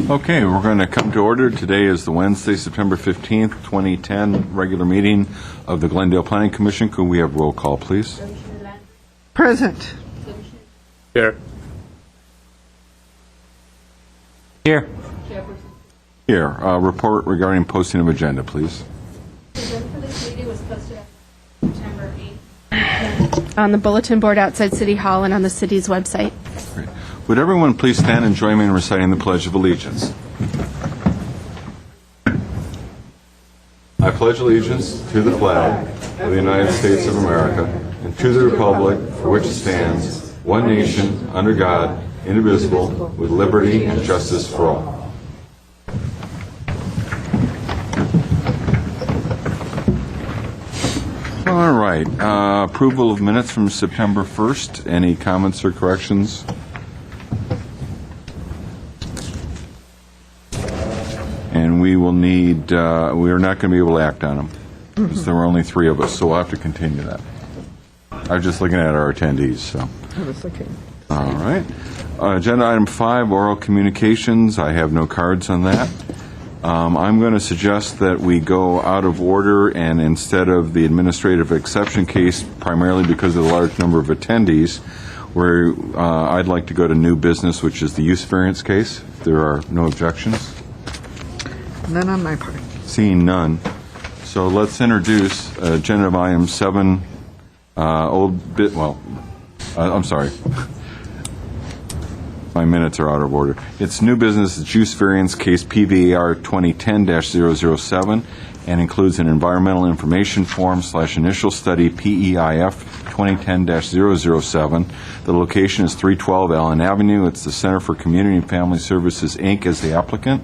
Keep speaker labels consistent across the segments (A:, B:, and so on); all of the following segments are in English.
A: Okay, we're going to come to order. Today is the Wednesday, September 15th, 2010, regular meeting of the Glendale Planning Commission. Could we have roll call, please?
B: Present.
C: Here.
D: Here.
A: Here. Report regarding posting of agenda, please.
E: The agenda for this meeting was posted on September 8th on the bulletin board outside City Hall and on the city's website.
A: Great. Would everyone please stand and join me in reciting the Pledge of Allegiance? I pledge allegiance to the flag of the United States of America and to the republic for which it stands, one nation, under God, indivisible, with liberty and justice for all. All right. Approval of minutes from September 1st. Any comments or corrections? And we will need, we are not going to be able to act on them because there were only 3 of us, so we'll have to continue that. I was just looking at our attendees, so.
B: I was looking.
A: All right. Agenda item 5, oral communications. I have no cards on that. I'm going to suggest that we go out of order, and instead of the administrative exception case, primarily because of the large number of attendees, where I'd like to go to new business, which is the use variance case, if there are no objections.
B: None on my part.
A: Seeing none. So let's introduce agenda item 7, I'm sorry. My minutes are out of order. It's new business, it's use variance case PVAR 2010-007, and includes an environmental information form / initial study PEIF 2010-007. The location is 312 Allen Avenue. It's the Center for Community and Family Services, Inc. as the applicant.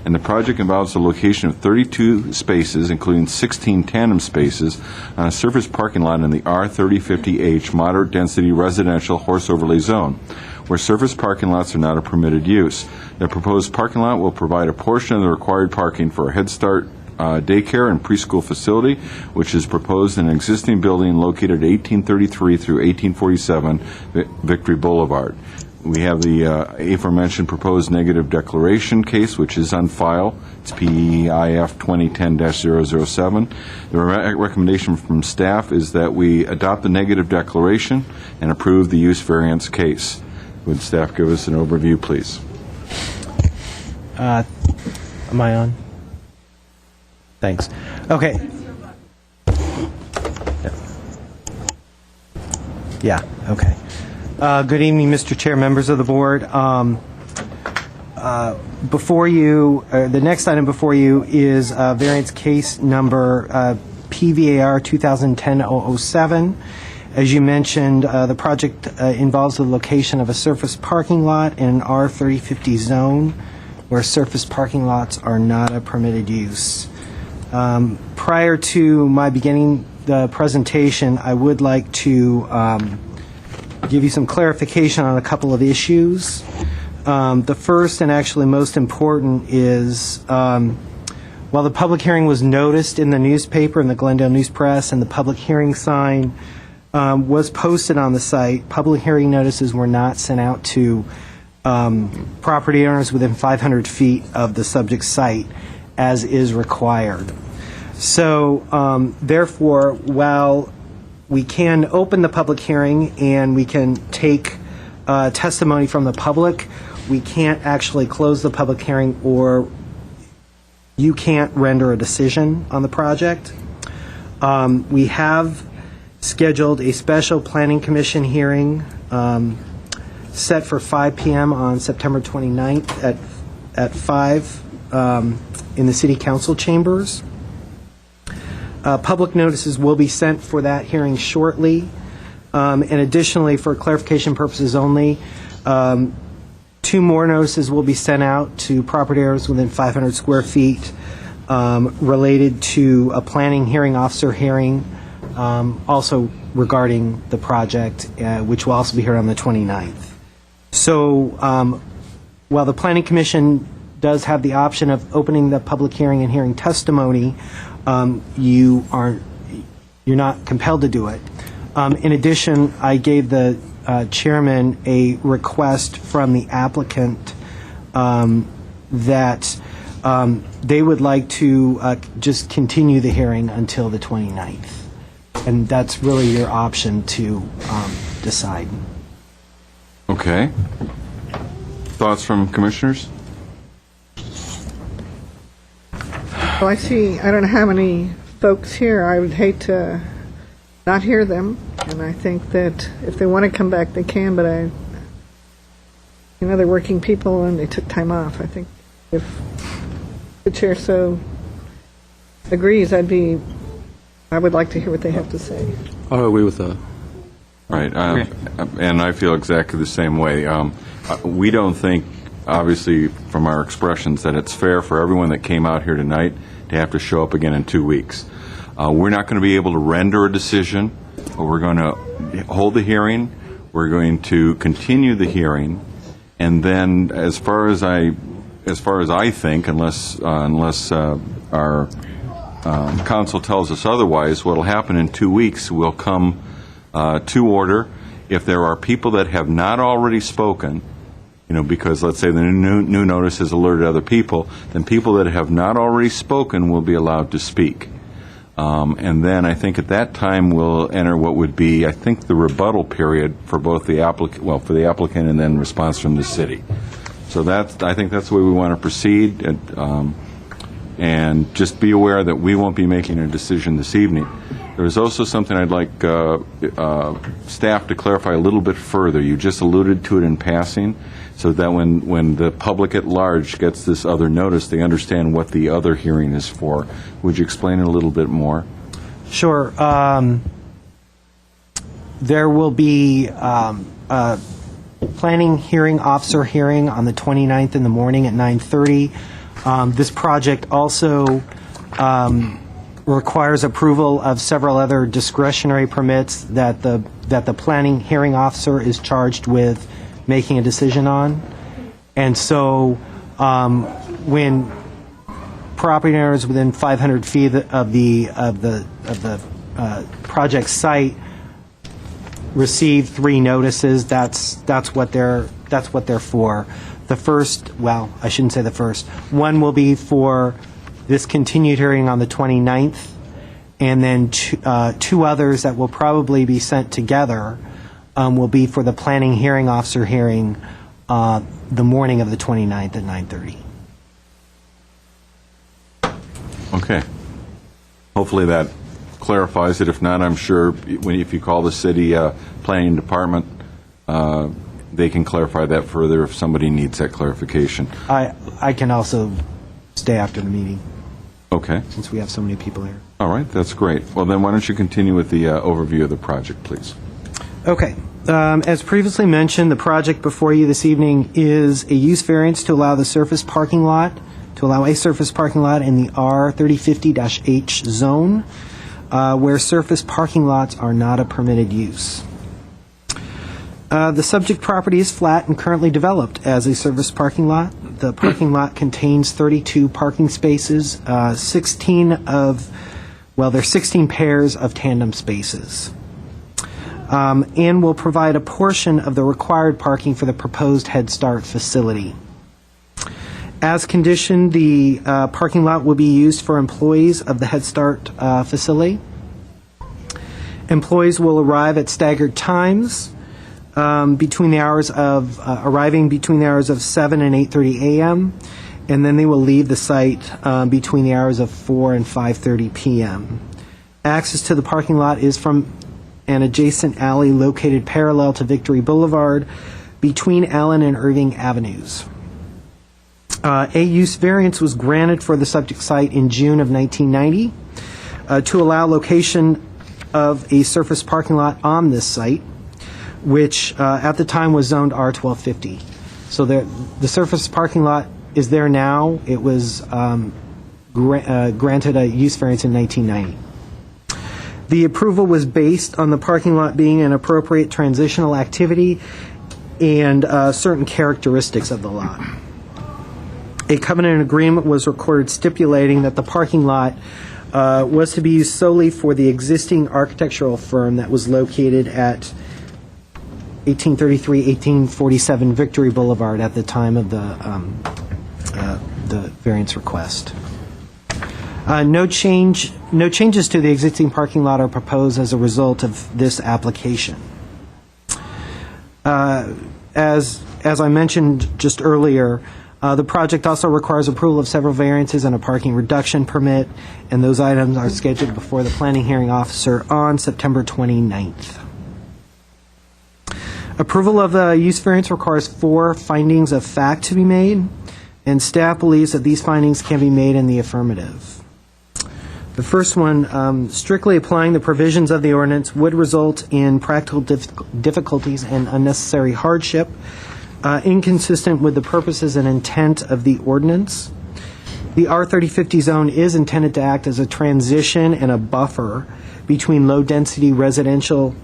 A: And the project involves the location of 32 spaces, including 16 tandem spaces, on a surface parking lot in the R3050H moderate density residential horse overlay zone, where surface parking lots are not a permitted use. The proposed parking lot will provide a portion of the required parking for a Head Start daycare and preschool facility, which is proposed in an existing building located at 1833 through 1847 Victory Boulevard. We have the aforementioned proposed negative declaration case, which is on file. It's PEIF 2010-007. The recommendation from staff is that we adopt the negative declaration and approve the use variance case. Would staff give us an overview, please?
D: Am I on? Thanks. Okay. Yeah, okay. Good evening, Mr. Chair, members of the board. Before you, the next item before you is variance case number PVAR 2010-007. As you mentioned, the project involves the location of a surface parking lot in an R3050 zone where surface parking lots are not a permitted use. Prior to my beginning the presentation, I would like to give you some clarification on a couple of issues. The first and actually most important is while the public hearing was noticed in the newspaper, in the Glendale News Press, and the public hearing sign was posted on the site, public hearing notices were not sent out to property owners within 500 feet of the subject site, as is required. So, therefore, while we can open the public hearing and we can take testimony from the public, we can't actually close the public hearing, or you can't render a decision on the project. We have scheduled a special planning commission hearing set for 5 p.m. on September 29th at 5 in the City Council chambers. Public notices will be sent for that hearing shortly. And additionally, for clarification purposes only, 2 more notices will be sent out to property owners within 500 square feet related to a planning hearing, officer hearing, also regarding the project, which will also be heard on the 29th. So while the Planning Commission does have the option of opening the public hearing and hearing testimony, you're not compelled to do it. In addition, I gave the chairman a request from the applicant that they would like to just continue the hearing until the 29th. And that's really your option to decide.
A: Okay. Thoughts from commissioners?
B: Well, I don't know how many folks here. I would hate to not hear them, and I think that if they want to come back, they can, but they're working people and they took time off. I think if the chair so agrees, I would like to hear what they have to say.
C: I'll agree with that.
A: Right, and I feel exactly the same way. We don't think, obviously, from our expressions, that it's fair for everyone that came out here tonight to have to show up again in 2 weeks. We're not going to be able to render a decision, but we're going to hold the hearing, we're going to continue the hearing, and then as far as I think, unless our council tells us otherwise, what will happen in 2 weeks will come to order. If there are people that have not already spoken, because let's say the new notice has alerted other people, then people that have not already spoken will be allowed to speak. And then I think at that time we'll enter what would be, I think, the rebuttal period for both the applicant, for the applicant and then response from the city. So I think that's the way we want to proceed. And just be aware that we won't be making a decision this evening. There is also something I'd like staff to clarify a little bit further. You just alluded to it in passing, so that when the public at large gets this other notice, they understand what the other hearing is for. Would you explain it a little bit more?
D: Sure. There will be a planning hearing officer hearing on the 29th in the morning at 9:30. This project also requires approval of several other discretionary permits that the planning hearing officer is charged with making a decision on. And so when property owners within 500 feet of the project site receive 3 notices, that's what they're for. The first, well, I shouldn't say the first. One will be for this continued hearing on the 29th, and then 2 others that will probably be sent together will be for the planning hearing officer hearing the morning of the 29th at 9:30.
A: Okay. Hopefully that clarifies it. If not, I'm sure if you call the city planning department, they can clarify that further if somebody needs that clarification.
D: I can also stay after the meeting,
A: Okay.
D: since we have so many people here.
A: All right, that's great. Well, then why don't you continue with the overview of the project, please?
D: Okay. As previously mentioned, the project before you this evening is a use variance to allow a surface parking lot in the R3050-H zone, where surface parking lots are not a permitted use. The subject property is flat and currently developed as a surface parking lot. The parking lot contains 32 parking spaces, 16 pairs of tandem spaces, and will provide a portion of the required parking for the proposed Head Start facility. As conditioned, the parking lot will be used for employees of the Head Start facility. Employees will arrive at staggered times, arriving between the hours of 7 and 8:30 a.m., and then they will leave the site between the hours of 4 and 5:30 p.m. Access to the parking lot is from an adjacent alley located parallel to Victory Boulevard between Allen and Irving Avenues. A use variance was granted for the subject site in June of 1990 to allow location of a surface parking lot on this site, which at the time was zoned R1250. So the surface parking lot is there now. It was granted a use variance in 1990. The approval was based on the parking lot being an appropriate transitional activity and certain characteristics of the lot. A covenant agreement was recorded stipulating that the parking lot was to be used solely for the existing architectural firm that was located at 1833-1847 Victory Boulevard at the time of the the variance request. No changes to the existing parking lot are proposed as a result of this application. As I mentioned just earlier, the project also requires approval of several variances and a parking reduction permit, and those items are scheduled before the planning hearing officer on September 29th. Approval of the use variance requires 4 findings of fact to be made, and staff believes that these findings can be made in the affirmative. The first one, strictly applying the provisions of the ordinance would result in practical difficulties and unnecessary hardship, inconsistent with the purposes and intent of the ordinance. The R3050 zone is intended to act as a transition and a buffer between low-density residential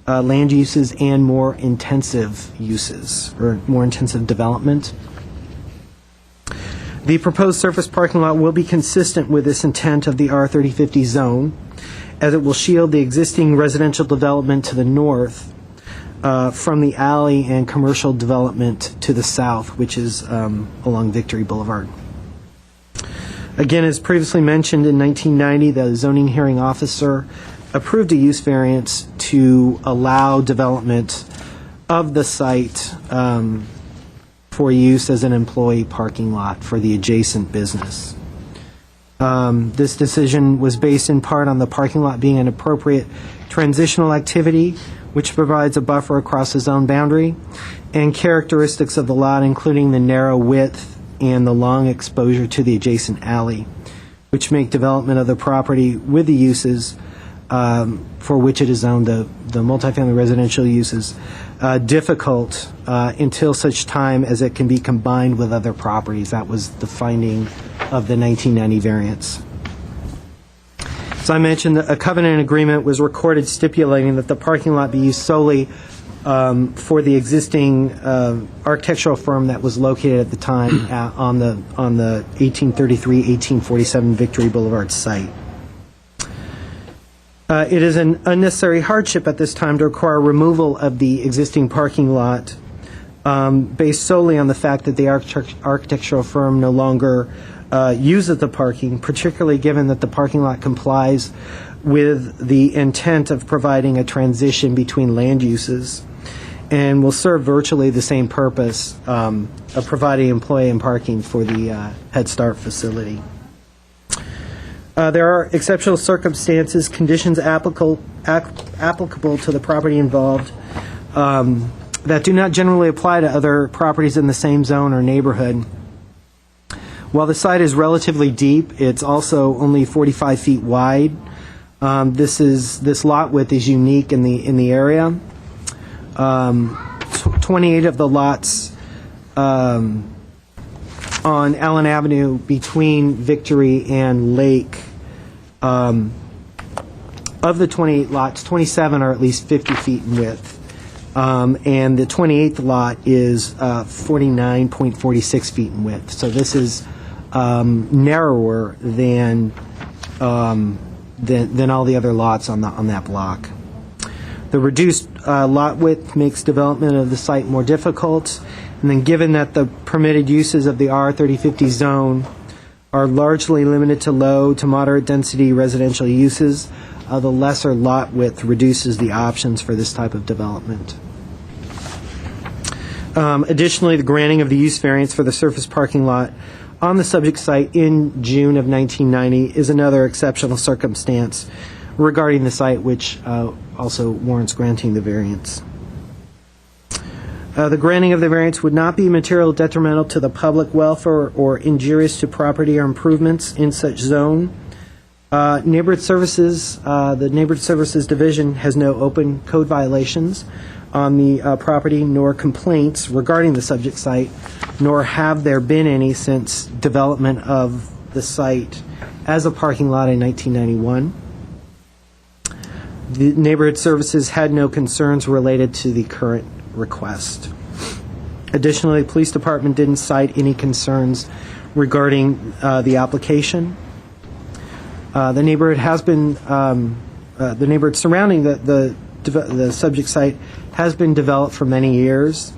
D: land uses and more intensive uses, or more intensive development. The proposed surface parking lot will be consistent with this intent of the R3050 zone, as it will shield the existing residential development to the north from the alley and commercial development to the south, which is along Victory Boulevard. Again, as previously mentioned, in 1990, the zoning hearing officer approved a use variance to allow development of the site for use as an employee parking lot for the adjacent business. This decision was based in part on the parking lot being an appropriate transitional activity, which provides a buffer across the zone boundary, and characteristics of the lot, including the narrow width and the long exposure to the adjacent alley, which make development of the property with the uses for which it is zoned, the multifamily residential uses, difficult until such time as it can be combined with other properties. That was the finding of the 1990 variance. As I mentioned, a covenant agreement was recorded stipulating that the parking lot be used solely for the existing architectural firm that was located at the time on the 1833-1847 Victory Boulevard site. It is an unnecessary hardship at this time to require removal of the existing parking lot based solely on the fact that the architectural firm no longer uses the parking, particularly given that the parking lot complies with the intent of providing a transition between land uses and will serve virtually the same purpose of providing employee and parking for the Head Start facility. There are exceptional circumstances, conditions applicable to the property involved that do not generally apply to other properties in the same zone or neighborhood. While the site is relatively deep, it's also only 45 feet wide. This lot width is unique in the area. 28 of the lots on Allen Avenue between Victory and Lake. Of the 28 lots, 27 are at least 50 feet in width. And the 28th lot is 49.46 feet in width. So this is narrower than all the other lots on that block. The reduced lot width makes development of the site more difficult. And then given that the permitted uses of the R3050 zone are largely limited to low to moderate density residential uses, the lesser lot width reduces the options for this type of development. Additionally, the granting of the use variance for the surface parking lot on the subject site in June of 1990 is another exceptional circumstance regarding the site, which also warrants granting the variance. The granting of the variance would not be material detrimental to the public welfare or injurious to property or improvements in such zone. Neighborhood Services, the Neighborhood Services Division has no open code violations on the property nor complaints regarding the subject site, nor have there been any since development of the site as a parking lot in 1991. The Neighborhood Services had no concerns related to the current request. Additionally, the police department didn't cite any concerns regarding the application. The neighborhood has been the neighborhood surrounding the subject site has been developed for many years.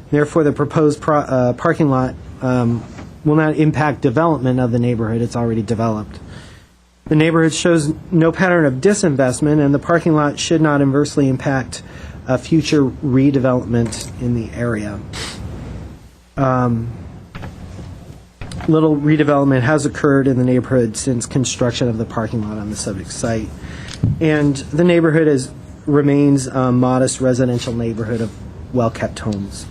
D: Therefore, the proposed parking lot will not impact development of the neighborhood. It's already developed. The neighborhood shows no pattern of disinvestment, and the parking lot should not adversely impact future redevelopment in the area. Little redevelopment has occurred in the neighborhood since construction of the parking lot on the subject site, and the neighborhood remains a modest residential neighborhood of well-kept homes.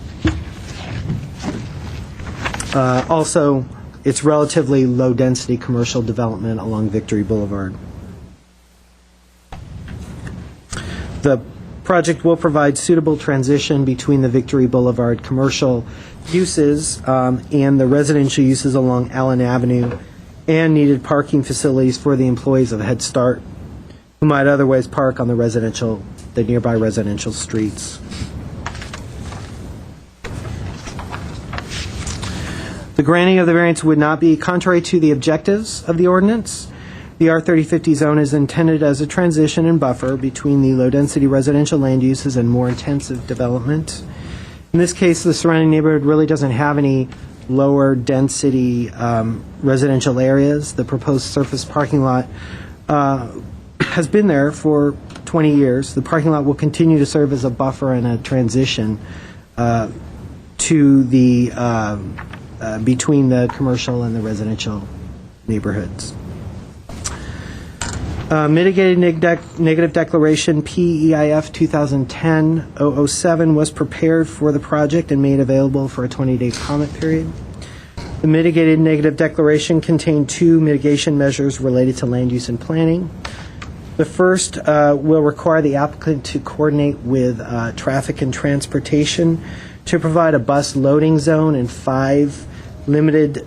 D: Also, it's relatively low-density commercial development along Victory Boulevard. The project will provide suitable transition between the Victory Boulevard commercial uses and the residential uses along Allen Avenue, and needed parking facilities for the employees of Head Start who might otherwise park on the nearby residential streets. The granting of the variance would not be contrary to the objectives of the ordinance. The R3050 zone is intended as a transition and buffer between the low-density residential land uses and more intensive development. In this case, the surrounding neighborhood really doesn't have any lower-density residential areas. The proposed surface parking lot has been there for 20 years. The parking lot will continue to serve as a buffer and a transition to the between the commercial and the residential neighborhoods. Mitigated negative declaration PEIF 2010-007 was prepared for the project and made available for a 20-day comment period. The mitigated negative declaration contained two mitigation measures related to land use and planning. The first will require the applicant to coordinate with traffic and transportation to provide a bus loading zone and 5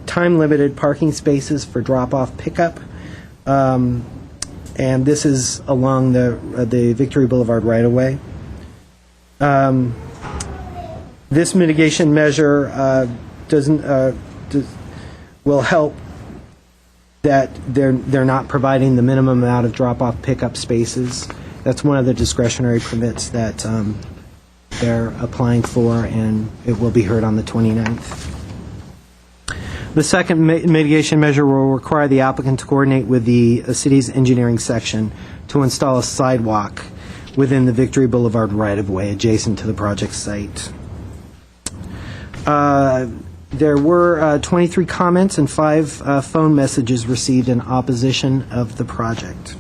D: time-limited parking spaces for drop-off pickup. And this is along the Victory Boulevard right-of-way. This mitigation measure will help that they're not providing the minimum amount of drop-off pickup spaces. That's one of the discretionary permits that they're applying for, and it will be heard on the 29th. The second mitigation measure will require the applicant to coordinate with the city's engineering section to install a sidewalk within the Victory Boulevard right-of-way adjacent to the project site. There were 23 comments and 5 phone messages received in opposition of the project.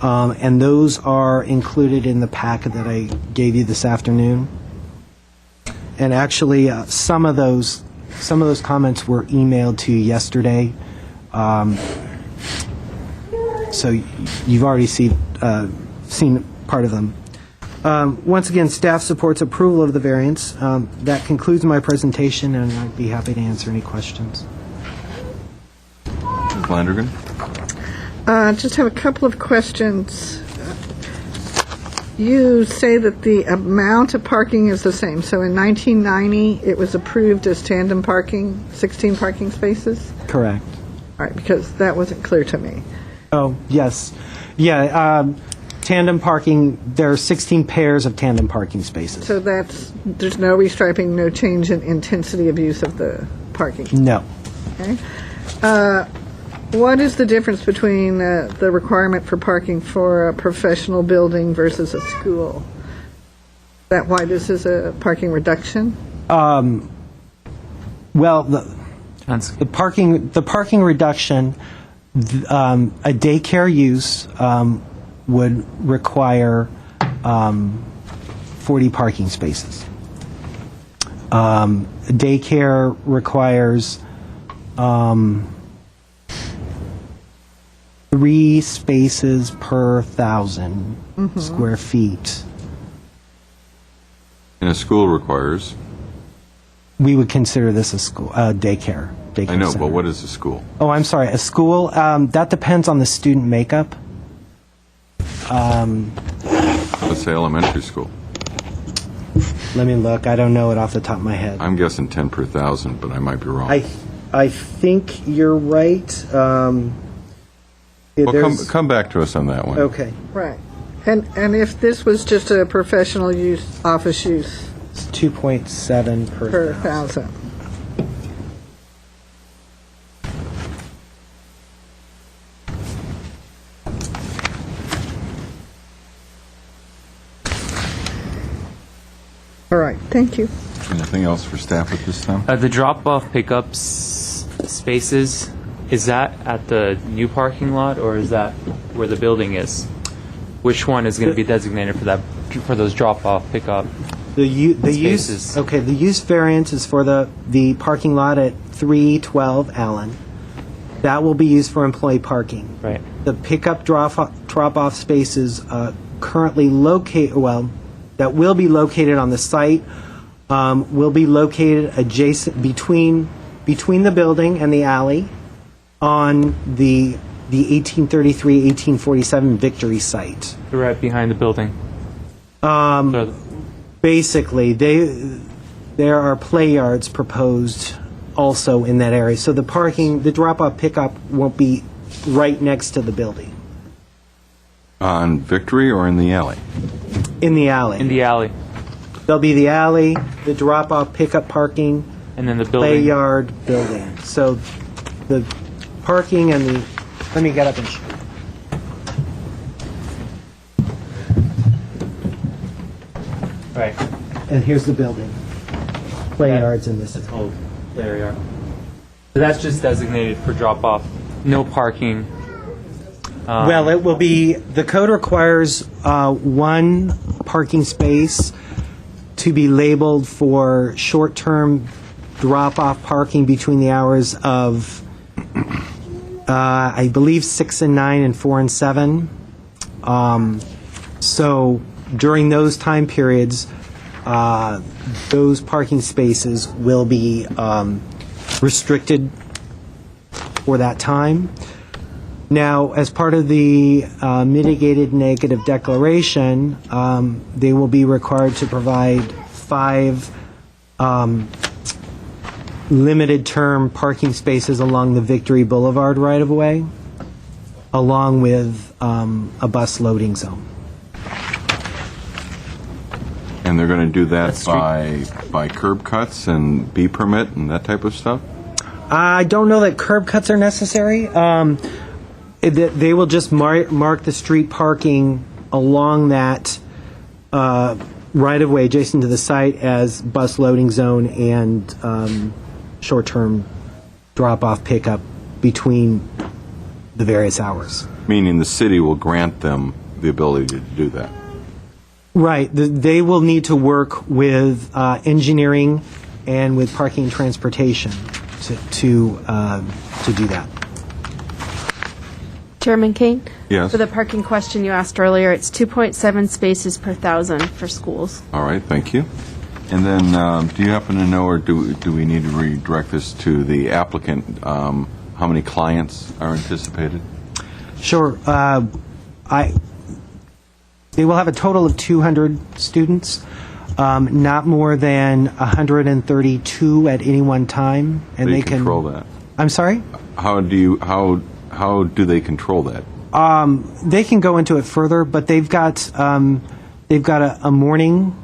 D: And those are included in the packet that I gave you this afternoon. And actually, some of those comments were emailed to you yesterday. So you've already seen part of them. Once again, staff supports approval of the variance. That concludes my presentation, and I'd be happy to answer any questions.
A: Ms. Landergan?
B: Just have a couple of questions. You say that the amount of parking is the same. So in 1990, it was approved as tandem parking, 16 parking spaces?
D: Correct.
B: All right, because that wasn't clear to me.
D: Oh, yes. Yeah, tandem parking, there are 16 pairs of tandem parking spaces.
B: So there's no restriping, no change in intensity of use of the parking?
D: No.
B: Okay. What is the difference between the requirement for parking for a professional building versus a school? Is that why this is a parking reduction?
D: Well, the parking reduction, a daycare use would require 40 parking spaces. Daycare requires 3 spaces per 1,000 square feet.
A: And a school requires?
D: We would consider this a school, daycare.
A: I know,
D: center.
A: but what is a school?
D: Oh, I'm sorry. A school, that depends on the student makeup.
A: Let's say elementary school.
D: Let me look. I don't know it off the top of my head.
A: I'm guessing 10 per 1,000, but I might be wrong.
D: I think you're right.
A: Well, come back to us on that one.
D: Okay.
B: Right. And if this was just a professional use, office use
D: It's 2.7
B: per 1,000? All right, thank you.
A: Anything else for staff at this time?
C: The drop-off pickups spaces, is that at the new parking lot or is that where the building is? Which one is going to be designated for that, for those drop-off pickup?
D: The use,
C: Spaces.
D: okay, the use variance is for the parking lot at 312 Allen. That will be used for employee parking.
C: Right.
D: The pickup drop-off spaces currently that will be located on the site, will be located adjacent between the building and the alley on the 1833-1847 Victory site.
C: Right behind the building. So
D: Basically, there are play yards proposed also in that area. So the drop-off pickup won't be right next to the building.
A: On Victory or in the alley?
D: In the alley.
C: in the alley,
D: There'll be the alley, the drop-off pickup parking,
C: and then the
D: play
C: building.
D: yard, building. So the parking and the, let me get up and show you.
C: Right.
D: And here's the building. Play yards in this.
C: Oh, there we are. So that's just designated for drop-off. No parking.
D: Well, it will be, the code requires one parking space to be labeled for short-term drop-off parking between the hours of, I believe, 6 and 9 and 4 and 7. So during those time periods, those parking spaces will be restricted for that time. Now, as part of the mitigated negative declaration, they will be required to provide 5 limited-term parking spaces along the Victory Boulevard right-of-way, along with a bus loading zone.
A: And they're going to do that
C: That's
A: by curb cuts and B permit and that type of stuff?
D: I don't know that curb cuts are necessary. They will just mark the street parking along that right-of-way adjacent to the site as bus loading zone and short-term drop-off pickup between the various hours.
A: Meaning the city will grant them the ability to do that.
D: Right. They will need to work with engineering and with parking and transportation to do that.
E: Chairman Kane?
A: Yes.
E: For the parking question you asked earlier, it's 2.7 spaces per 1,000 for schools.
A: All right, thank you. And then, do you happen to know, or do we need to redirect this to the applicant, how many clients are anticipated?
D: Sure. They will have a total of 200 students, not more than 132 at any one time, and
A: They
D: they can
A: control that.
D: I'm sorry.
A: How do they control that?
D: They can go into it further, but they've got a morning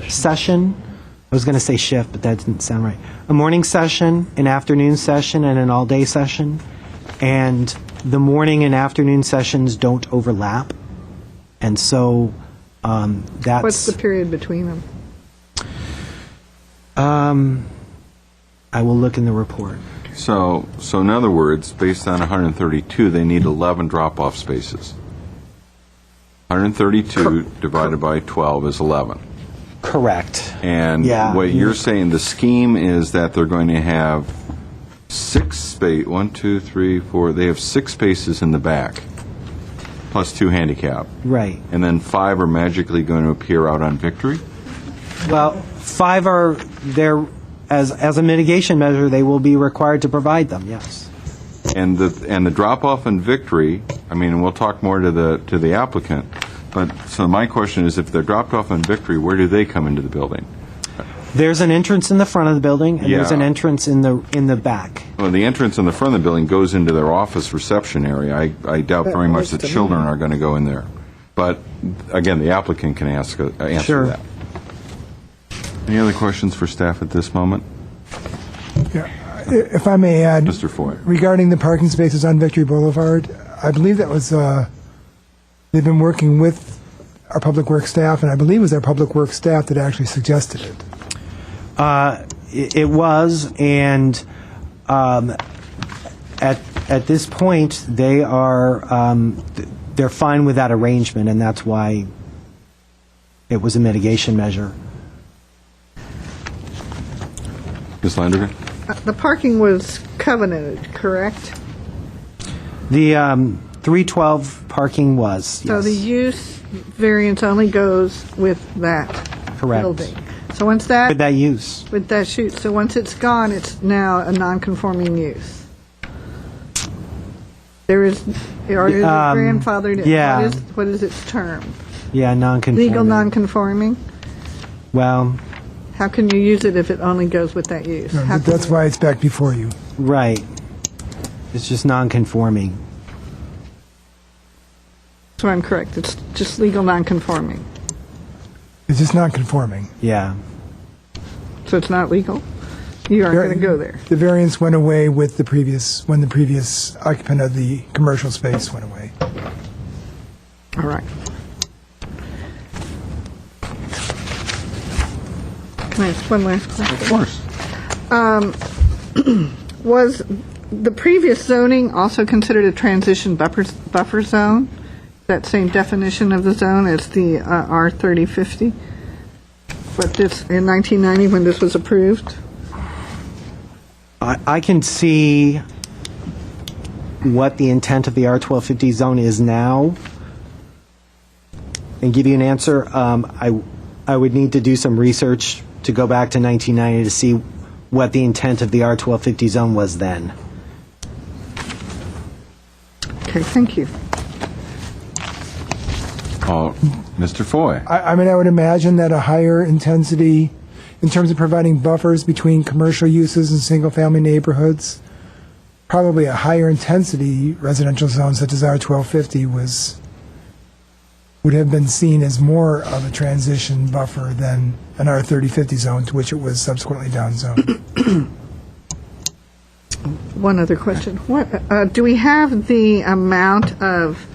D: session. I was going to say shift, but that didn't sound right. A morning session, an afternoon session, and an all-day session. And the morning and afternoon sessions don't overlap. And so that's...
B: What's the period between them?
D: I will look in the report.
A: So in other words, based on 132, they need 11 drop-off spaces. 132 divided by 12 is 11.
D: Correct.
A: And
D: Yeah.
A: what you're saying, the scheme is that they're going to have 6 space, 1, 2, 3, 4, they have 6 spaces in the back, plus 2 handicap.
D: Right.
A: And then 5 are magically going to appear out on Victory?
D: Well, 5 are there as a mitigation measure. They will be required to provide them. Yes.
A: And the drop-off in Victory, I mean, we'll talk more to the applicant, but so my question is, if they're dropped off in Victory, where do they come into the building?
D: There's an entrance in the front of the building, and there's
A: Yeah.
D: an entrance in the back.
A: Well, the entrance in the front of the building goes into their office reception area. I doubt very much that children are going to go in there. But, again, the applicant can answer
D: Sure.
A: that. Any other questions for staff at this moment?
F: Yeah. If I may add,
A: Mr. Foy.
F: regarding the parking spaces on Victory Boulevard, I believe that was, they've been working with our Public Works staff, and I believe it was our Public Works staff that actually suggested it.
D: It was, and at this point, they are they're fine with that arrangement, and that's why it was a mitigation measure.
A: Ms. Landergan?
B: The parking was covenanted, correct?
D: The 312 parking was,
B: So
D: yes.
B: the use variance only goes with that
D: Correct.
B: building. So once that,
D: With that use.
B: with that shoot, so once it's gone, it's now a non-conforming use. There is, or is it grandfathered?
D: yeah.
B: What is its term?
D: Yeah, non-conforming.
B: Legal non-conforming?
D: Well,
B: How can you use it if it only goes with that use?
F: No,
B: How can
F: that's
B: you-
F: why it's back before you.
D: right. It's just non-conforming.
B: So I'm correct, it's just legal non-conforming.
F: It's just not conforming.
D: Yeah.
B: So it's not legal? You aren't going to go there?
F: The variance went away with the previous, when the previous occupant of the commercial space went away.
B: All right. Can I ask one last question?
A: Of course.
B: Was the previous zoning also considered a transition buffer zone? That same definition of the zone as the R3050? But this, in 1990, when this was approved?
D: I can see what the intent of the R1250 zone is now and give you an answer. I would need to do some research to go back to 1990 to see what the intent of the R1250 zone was then.
B: Okay, thank you.
A: Mr. Foy?
F: I mean, I would imagine that a higher intensity, in terms of providing buffers between commercial uses and single-family neighborhoods, probably a higher intensity residential zone such as R1250 would have been seen as more of a transition buffer than an R3050 zone, to which it was subsequently downzoned.
B: One other question. What, do we have the amount of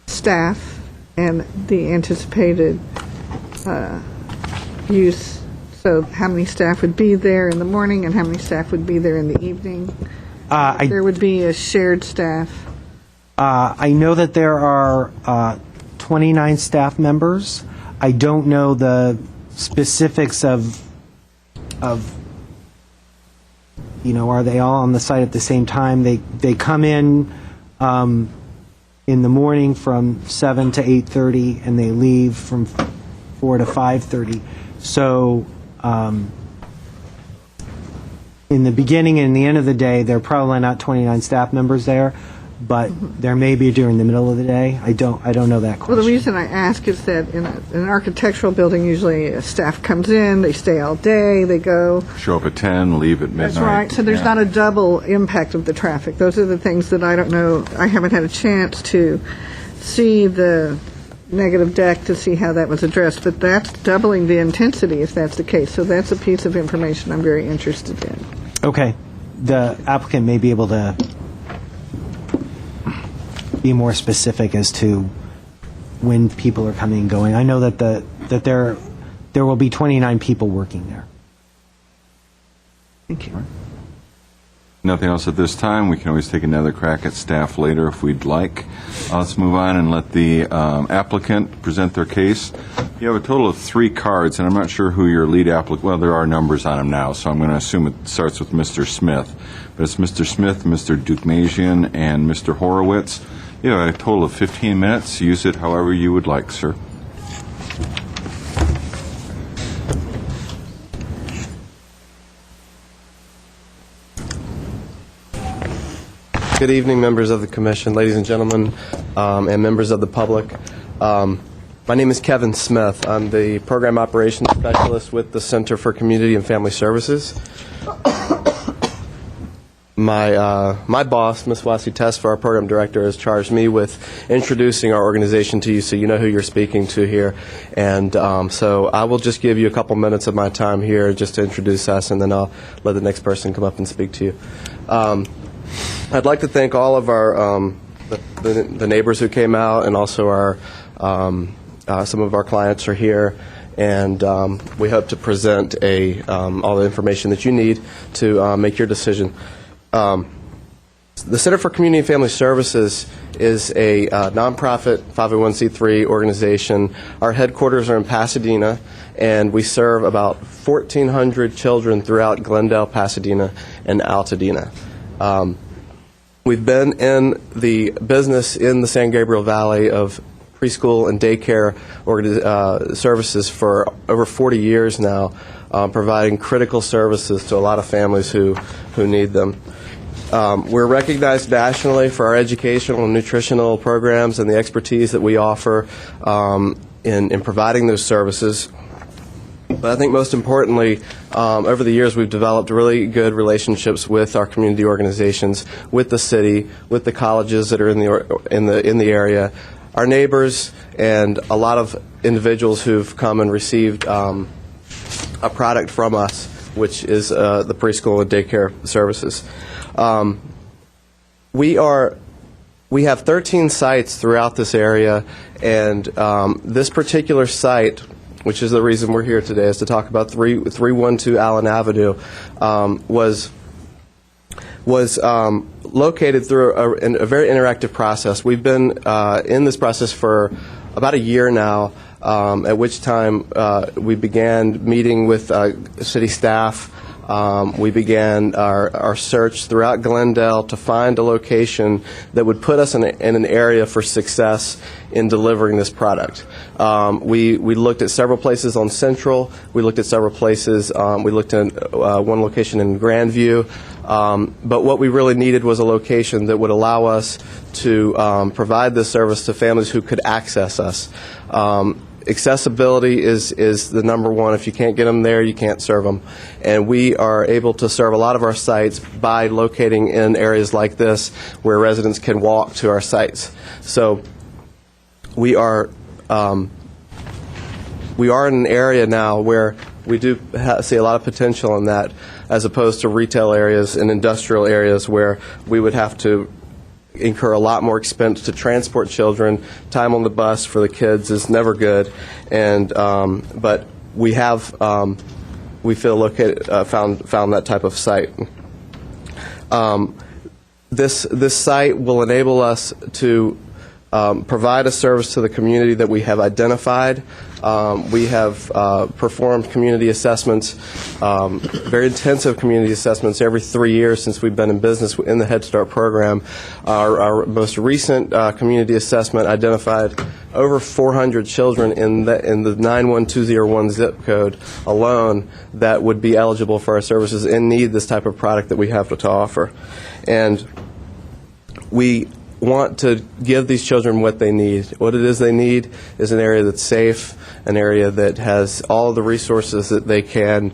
B: staff and the anticipated use? So how many staff would be there in the morning and how many staff would be there in the evening? There would be a shared staff.
D: I know that there are 29 staff members. I don't know the specifics of are they all on the site at the same time? They come in the morning from 7 to 8:30, and they leave from 4 to 5:30. So in the beginning and the end of the day, there are probably not 29 staff members there, but there may be during the middle of the day. I don't know that question.
B: Well, the reason I ask is that in an architectural building, usually staff comes in, they stay all day, they go.
A: Show up at 10, leave at midnight.
B: That's right. So there's not a double impact of the traffic. Those are the things that I don't know. I haven't had a chance to see the negative deck to see how that was addressed, but that's doubling the intensity if that's the case. So that's a piece of information I'm very interested in.
D: Okay. The applicant may be able to be more specific as to when people are coming and going. I know that there will be 29 people working there.
B: Thank you.
A: Nothing else at this time. We can always take another crack at staff later if we'd like. Let's move on and let the applicant present their case. You have a total of 3 cards, and I'm not sure who your lead applicant, well, there are numbers on them now, so I'm going to assume it starts with Mr. Smith. But it's Mr. Smith, Mr. Dukmasian, and Mr. Horowitz. You have a total of 15 minutes. Use it however you would like, sir.
G: Good evening, members of the commission, ladies and gentlemen, and members of the public. My name is Kevin Smith. I'm the program operations specialist with the Center for Community and Family Services. My boss, Ms. Wasi Tesfa, our program director, has charged me with introducing our organization to you so you know who you're speaking to here. And so I will just give you a couple minutes of my time here just to introduce us, and then I'll let the next person come up and speak to you. I'd like to thank all of our the neighbors who came out, and also our Some of our clients are here, and we hope to present all the information that you need to make your decision. The Center for Community and Family Services is a nonprofit 501c3 organization. Our headquarters are in Pasadena, and we serve about 1,400 children throughout Glendale, Pasadena, and Altadena. We've been in the business in the San Gabriel Valley of preschool and daycare services for over 40 years now, providing critical services to a lot of families who need them. We're recognized nationally for our educational and nutritional programs and the expertise that we offer in providing those services. But I think most importantly, over the years, we've developed really good relationships with our community organizations, with the city, with the colleges that are in the area, our neighbors, and a lot of individuals who've come and received a product from us, which is the preschool and daycare services. We have 13 sites throughout this area, and this particular site, which is the reason we're here today, is to talk about 312 Allen Avenue, was located through a very interactive process. We've been in this process for about a year now, at which time we began meeting with city staff. We began our search throughout Glendale to find a location that would put us in an area for success in delivering this product. We looked at several places on Central. We looked at several places. We looked at one location in Grandview. But what we really needed was a location that would allow us to provide this service to families who could access us. Accessibility is the number one. If you can't get them there, you can't serve them. And we are able to serve a lot of our sites by locating in areas like this where residents can walk to our sites. So we are in an area now where we do see a lot of potential in that, as opposed to retail areas and industrial areas where we would have to incur a lot more expense to transport children. Time on the bus for the kids is never good, and but we have found that type of site. This site will enable us to provide a service to the community that we have identified. We have performed community assessments, very intensive community assessments every 3 years since we've been in business in the Head Start program. Our most recent community assessment identified over 400 children in the 91201 zip code alone that would be eligible for our services and need this type of product that we have to offer. And we want to give these children what they need. What it is they need is an area that's safe, an area that has all of the resources that they can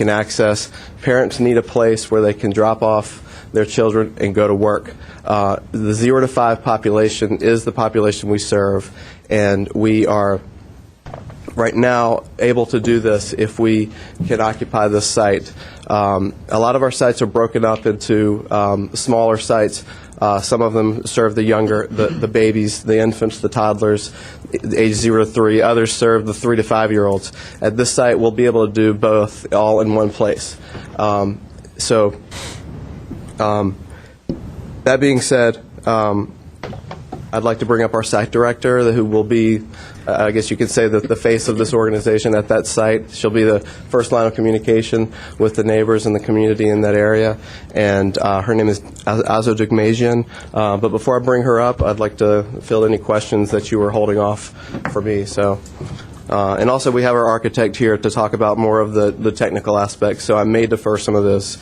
G: access. Parents need a place where they can drop off their children and go to work. The 0 to 5 population is the population we serve, and we are right now able to do this if we can occupy this site. A lot of our sites are broken up into smaller sites. Some of them serve the younger, the babies, the infants, the toddlers, age 0 to 3. Others serve the 3 to 5-year-olds. At this site, we'll be able to do both, all in one place. That being said, I'd like to bring up our site director, who will be, I guess you could say, the face of this organization at that site. She'll be the first line of communication with the neighbors and the community in that area. And her name is Azo Dugmajian. But before I bring her up, I'd like to field any questions that you were holding off for me. And also, we have our architect here to talk about more of the technical aspects, so I may defer some of those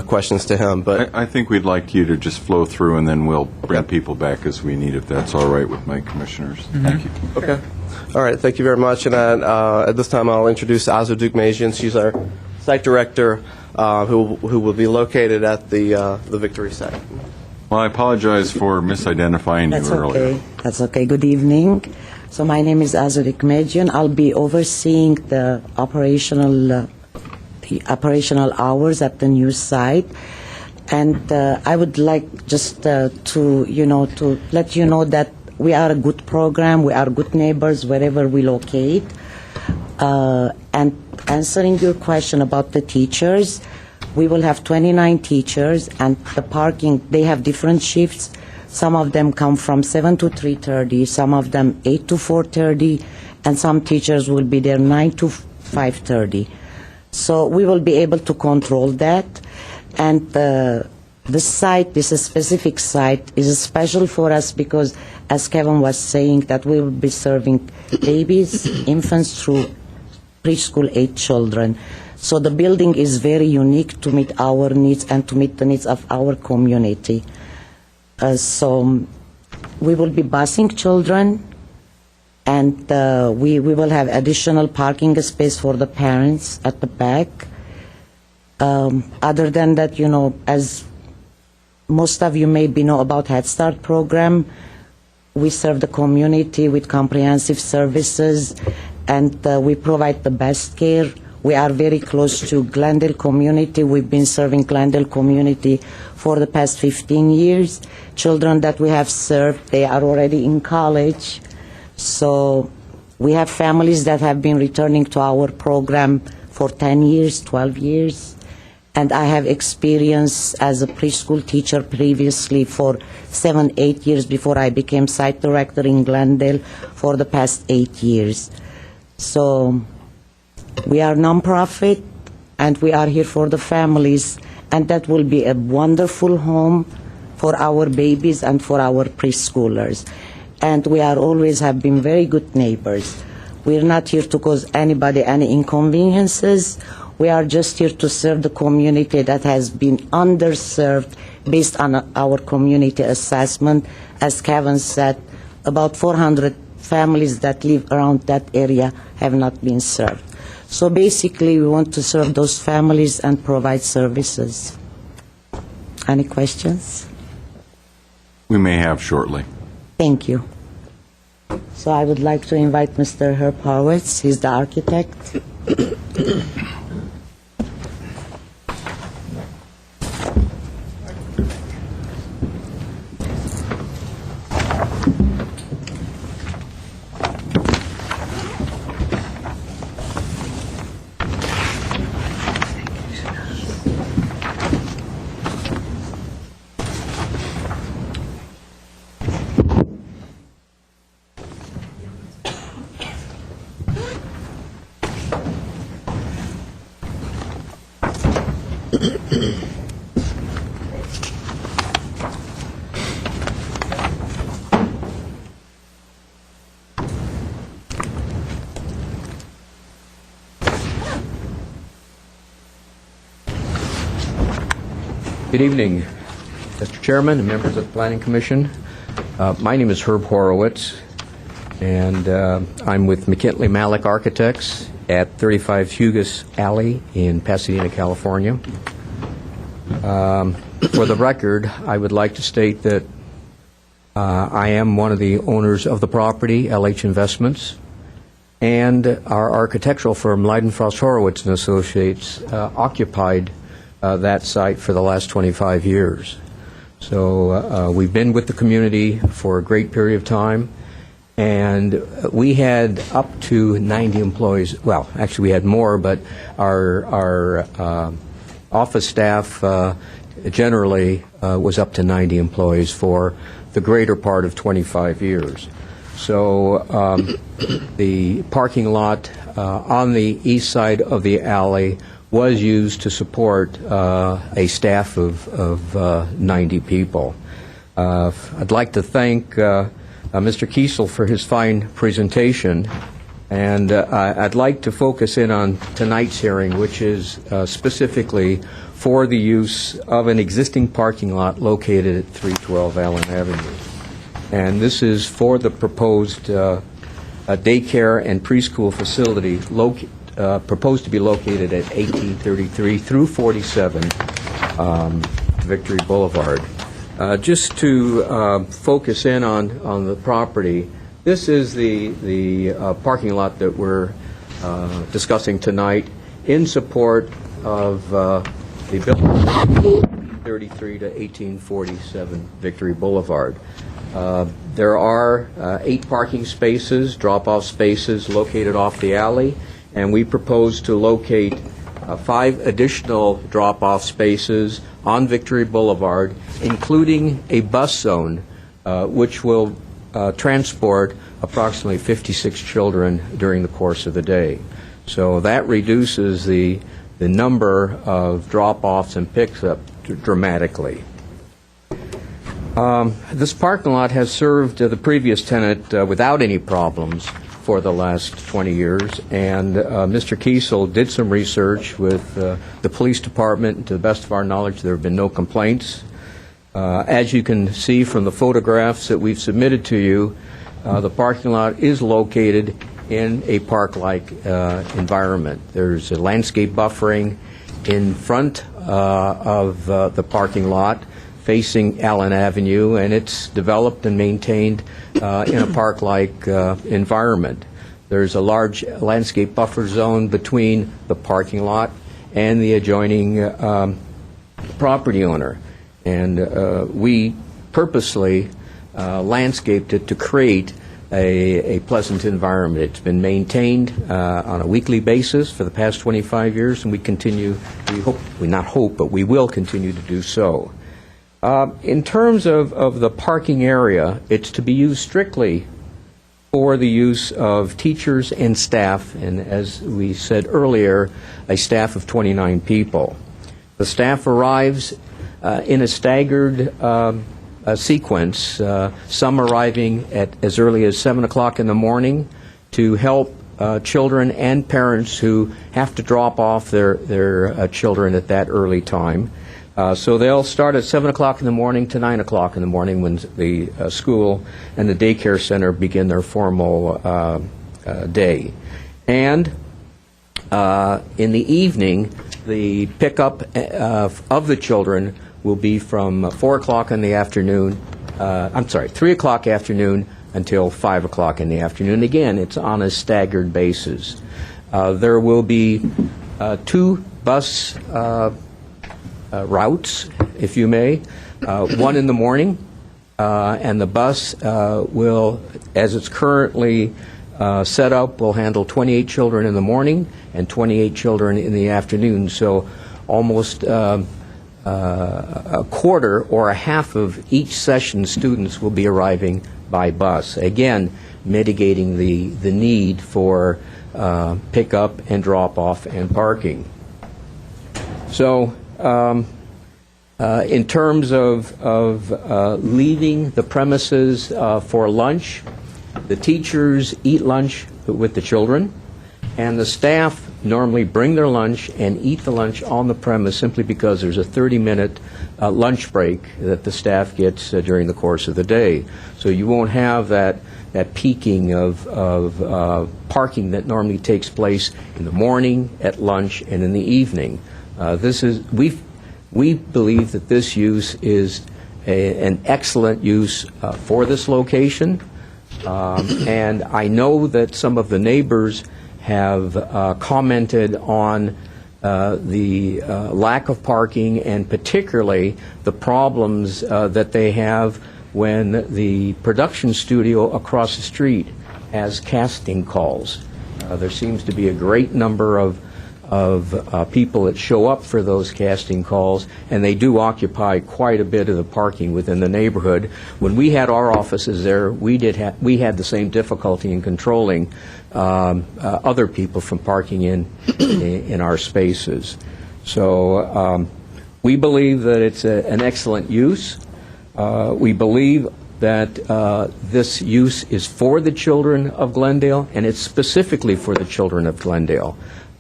G: questions to him. But
A: I think we'd like you to just flow through, and then we'll bring people back as we need, if that's all right with my commissioners. Thank you.
G: Okay. All right. Thank you very much. And at this time, I'll introduce Azo Dugmajian. She's our site director, who will be located at the Victory site.
A: Well, I apologize for misidentifying you earlier.
H: That's okay. Good evening. So my name is Azo Dugmajian. I'll be overseeing the operational hours at the new site, and I would like just to let you know that we are a good program. We are good neighbors wherever we locate. And answering your question about the teachers, we will have 29 teachers, and the parking, they have different shifts. Some of them come from 7 to 3:30, some of them 8 to 4:30, and some teachers will be there 9 to 5:30. So we will be able to control that. And the site, this specific site, is special for us because, as Kevin was saying, that we will be serving babies, infants through preschool age children. So the building is very unique to meet our needs and to meet the needs of our community. So we will be busing children, and we will have additional parking space for the parents at the back. Other than that, you know, as most of you maybe know about Head Start program, we serve the community with comprehensive services, and we provide the best care. We are very close to Glendale community. We've been serving Glendale community for the past 15 years. Children that we have served, they are already in college. So we have families that have been returning to our program for 10 years, 12 years. And I have experience as a preschool teacher previously for 7, 8 years before I became site director in Glendale for the past 8 years. So we are nonprofit, and we are here for the families, and that will be a wonderful home for our babies and for our preschoolers. And we are always have been very good neighbors. We're not here to cause anybody any inconveniences. We are just here to serve the community that has been underserved based on our community assessment. As Kevin said, about 400 families that live around that area have not been served. So basically, we want to serve those families and provide services. Any questions?
A: We may have shortly.
H: Thank you. So I would like to invite Mr. Herb Horowitz. He's the architect.
I: Good evening, Mr. Chairman and members of the Planning Commission. My name is Herb Horowitz, and I'm with McKinley Malik Architects at 35 Hugus Alley in Pasadena, California. For the record, I would like to state that I am one of the owners of the property, LH Investments, and our architectural firm, Leidenfrost Horowitz and Associates, occupied that site for the last 25 years. So we've been with the community for a great period of time, and we had up to 90 employees. Well, actually we had more, but our office staff generally was up to 90 employees for the greater part of 25 years. So the parking lot on the east side of the alley was used to support a staff of 90 people. I'd like to thank Mr. Kiesel for his fine presentation, and I'd like to focus in on tonight's hearing, which is specifically for the use of an existing parking lot located at 312 Allen Avenue. And this is for the proposed daycare and preschool facility proposed to be located at 1833 through 47 Victory Boulevard. Just to focus in on the property, this is the parking lot that we're discussing tonight in support of the building 1833 to 1847 Victory Boulevard. There are 8 parking spaces, drop-off spaces located off the alley, and we propose to locate 5 additional drop-off spaces on Victory Boulevard, including a bus zone, which will transport approximately 56 children during the course of the day. So that reduces the number of drop-offs and pickups dramatically. This parking lot has served the previous tenant without any problems for the last 20 years, and Mr. Kiesel did some research with the police department, and to the best of our knowledge, there have been no complaints. As you can see from the photographs that we've submitted to you, the parking lot is located in a park-like environment. There's a landscape buffering in front of the parking lot facing Allen Avenue, and it's developed and maintained in a park-like environment. There's a large landscape buffer zone between the parking lot and the adjoining property owner. And we purposely landscaped it to create a pleasant environment. It's been maintained on a weekly basis for the past 25 years, and we will continue to do so. In terms of the parking area, it's to be used strictly for the use of teachers and staff, and as we said earlier, a staff of 29 people. The staff arrives in a staggered sequence, some arriving at as early as 7 o'clock in the morning to help children and parents who have to drop off their children at that early time. So they'll start at 7 o'clock in the morning to 9 o'clock in the morning when the school and the daycare center begin their formal day. And in the evening, the pickup of the children will be from 4 o'clock in the afternoon, 3 o'clock afternoon until 5 o'clock in the afternoon. Again, it's on a staggered basis. There will be 2 bus routes, if you may, one in the morning, and the bus will, as it's currently set up, will handle 28 children in the morning and 28 children in the afternoon. So almost a quarter or a half of each session students will be arriving by bus, again mitigating the need for pickup and drop-off and parking. So in terms of leaving the premises for lunch, the teachers eat lunch with the children, and the staff normally bring their lunch and eat the lunch on the premise simply because there's a 30-minute lunch break that the staff gets during the course of the day. So you won't have that peaking of parking that normally takes place in the morning, at lunch, and in the evening. We believe that this use is an excellent use for this location, and I know that some of the neighbors have commented on the lack of parking and particularly the problems that they have when the production studio across the street has casting calls. There seems to be a great number of people that show up for those casting calls, and they do occupy quite a bit of the parking within the neighborhood. When we had our offices there, we had the same difficulty in controlling other people from parking in our spaces. So we believe that it's an excellent use. We believe that this use is for the children of Glendale, and it's specifically for the children of Glendale.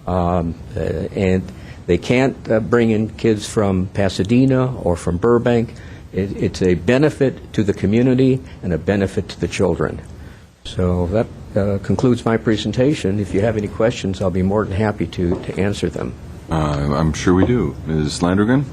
I: And they can't bring in kids from Pasadena or from Burbank. It's a benefit to the community and a benefit to the children. So that concludes my presentation. If you have any questions, I'll be more than happy to answer them.
A: I'm sure we do. Ms. Landrigan?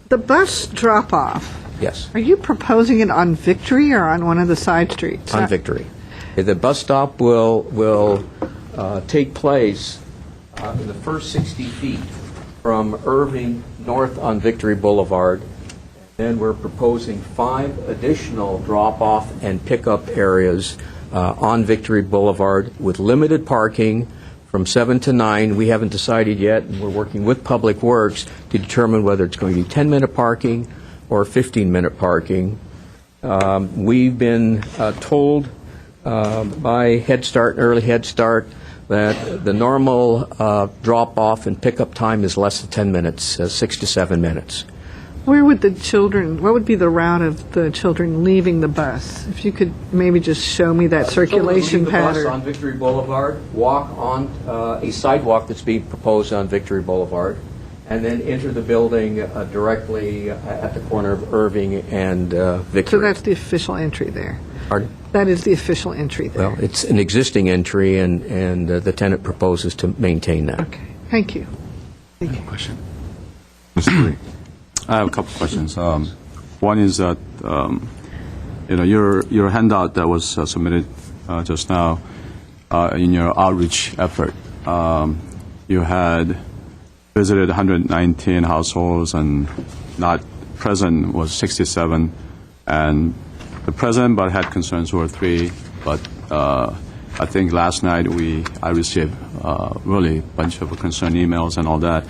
B: The bus drop-off,
I: Yes,
B: are you proposing it on Victory or on one of the side streets?
I: on Victory. The bus stop will take place in the first 60 feet from Irving north on Victory Boulevard. Then we're proposing 5 additional drop-off and pickup areas on Victory Boulevard with limited parking from 7 to 9. We haven't decided yet, and we're working with Public Works to determine whether it's going to be 10-minute parking or 15-minute parking. We've been told by Head Start, Early Head Start, that the normal drop-off and pickup time is less than 10 minutes, 6 to 7 minutes.
B: Where would the children, what would be the route of the children leaving the bus? If you could maybe just show me that circulation
I: Leave the bus
B: pattern.
I: on Victory Boulevard, walk on a sidewalk that's being proposed on Victory Boulevard, and then enter the building directly at the corner of Irving and Victory.
B: So that's the official entry there.
I: Pardon?
B: That is the official entry there.
I: Well, it's an existing entry, and the tenant proposes to maintain that.
B: Okay, thank you.
A: Question. Mr. Lee.
J: I have a couple questions. One is that your handout that was submitted just now in your outreach effort, you had visited 119 households and not present was 67, and the present but had concerns were 3. But I think last night I received really a bunch of concern emails and all that.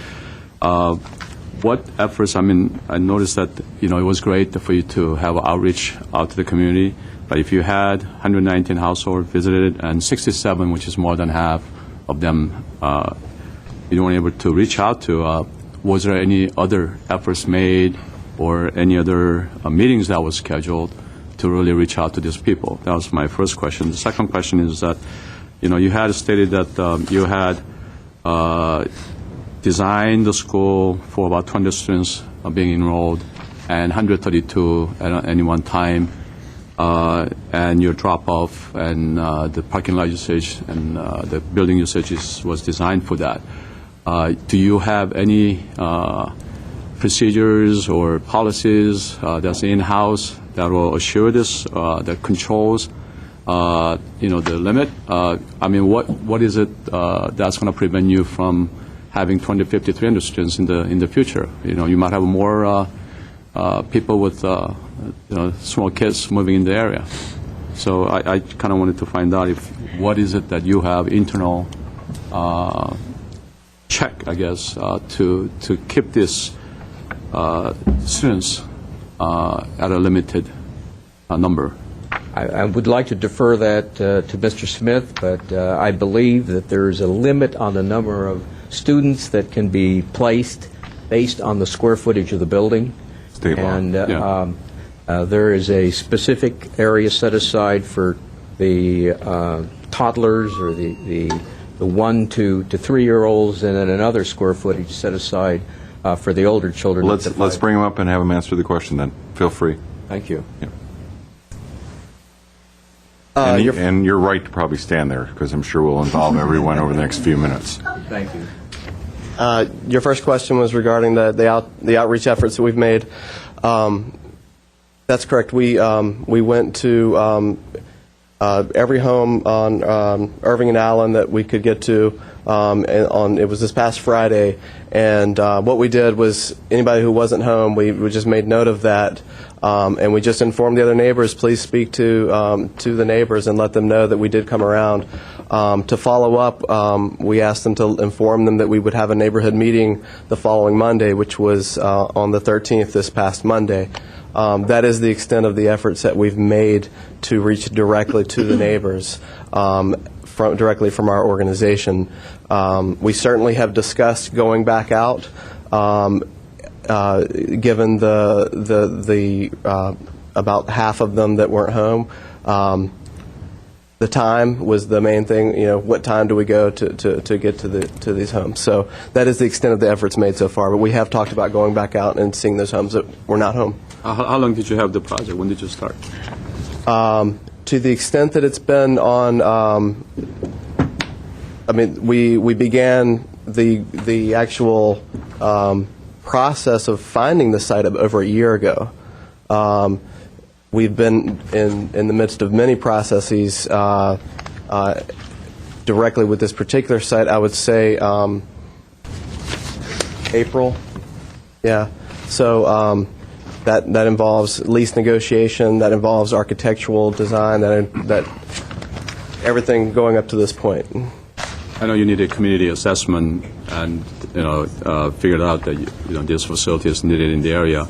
J: What efforts, I noticed that, it was great for you to have outreach out to the community, but if you had 119 households visited and 67, which is more than half of them, you weren't able to reach out to, was there any other efforts made or any other meetings that was scheduled to really reach out to these people? That was my first question. The second question is that, you had stated that you had designed the school for about 200 students being enrolled and 132 at any one time, and your drop-off and the parking lot usage and the building usage was designed for that. Do you have any procedures or policies that's in-house that will assure this, that controls the limit? What is it that's going to prevent you from having 250, 300 students in the future? You might have more people with small kids moving in the area. So I kind of wanted to find out what is it that you have internal check, I guess, to keep these students at a limited number.
I: I would like to defer that to Mr. Smith, but I believe that there is a limit on the number of students that can be placed based on the square footage of the building.
A: State law.
I: And
A: Yeah.
I: there is a specific area set aside for the toddlers or the 1 to 3-year-olds, and then another square footage set aside for the older children.
A: Let's bring them up and have them answer the question then. Feel free.
I: Thank you.
A: Yeah. And you're right to probably stand there, because I'm sure we'll involve everyone over the next few minutes.
I: Thank you.
G: Your first question was regarding the outreach efforts that we've made. That's correct. We went to every home on Irving and Allen that we could get to. It was this past Friday, and what we did was anybody who wasn't home, we just made note of that, and we just informed the other neighbors, please speak to the neighbors and let them know that we did come around. To follow up, we asked them to inform them that we would have a neighborhood meeting the following Monday, which was on the 13th, this past Monday. That is the extent of the efforts that we've made to reach directly to the neighbors. Directly from our organization. We certainly have discussed going back out, given the about half of them that weren't home. The time was the main thing. What time do we go to get to these homes? So that is the extent of the efforts made so far. But we have talked about going back out and seeing those homes that were not home.
J: How long did you have the project? When did you start?
G: To the extent that it's been on, we began the actual process of finding the site over a year ago. We've been in the midst of many processes directly with this particular site. I would say April. Yeah. So That involves lease negotiation, that involves architectural design, that everything going up to this point.
J: I know you need a community assessment and, figured out that, this facility is needed in the area.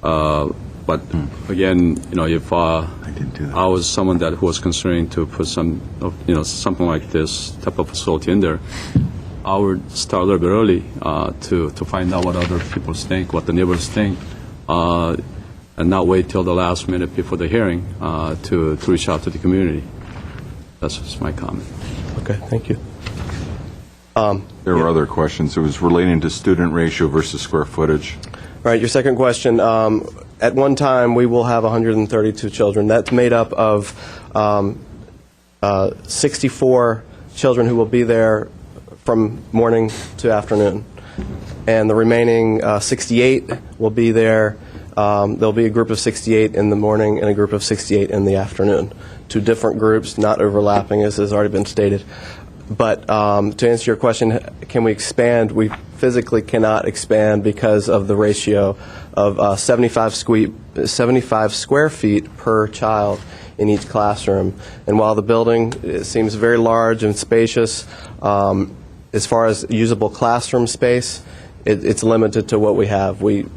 J: But again, if I was someone who was considering to put something like this type of facility in there, I would start a little bit early to find out what other people think, what the neighbors think, and not wait till the last minute before the hearing to reach out to the community. That's just my comment.
G: Okay, thank you.
A: There were other questions. It was relating to student ratio versus square footage.
G: All right, your second question. At one time, we will have 132 children. That's made up of 64 children who will be there from morning to afternoon. And the remaining 68 will be there. There'll be a group of 68 in the morning and a group of 68 in the afternoon. Two different groups, not overlapping, as has already been stated. But to answer your question, can we expand? We physically cannot expand because of the ratio of 75 square feet per child in each classroom. And while the building seems very large and spacious, as far as usable classroom space, it's limited to what we have.
J: Then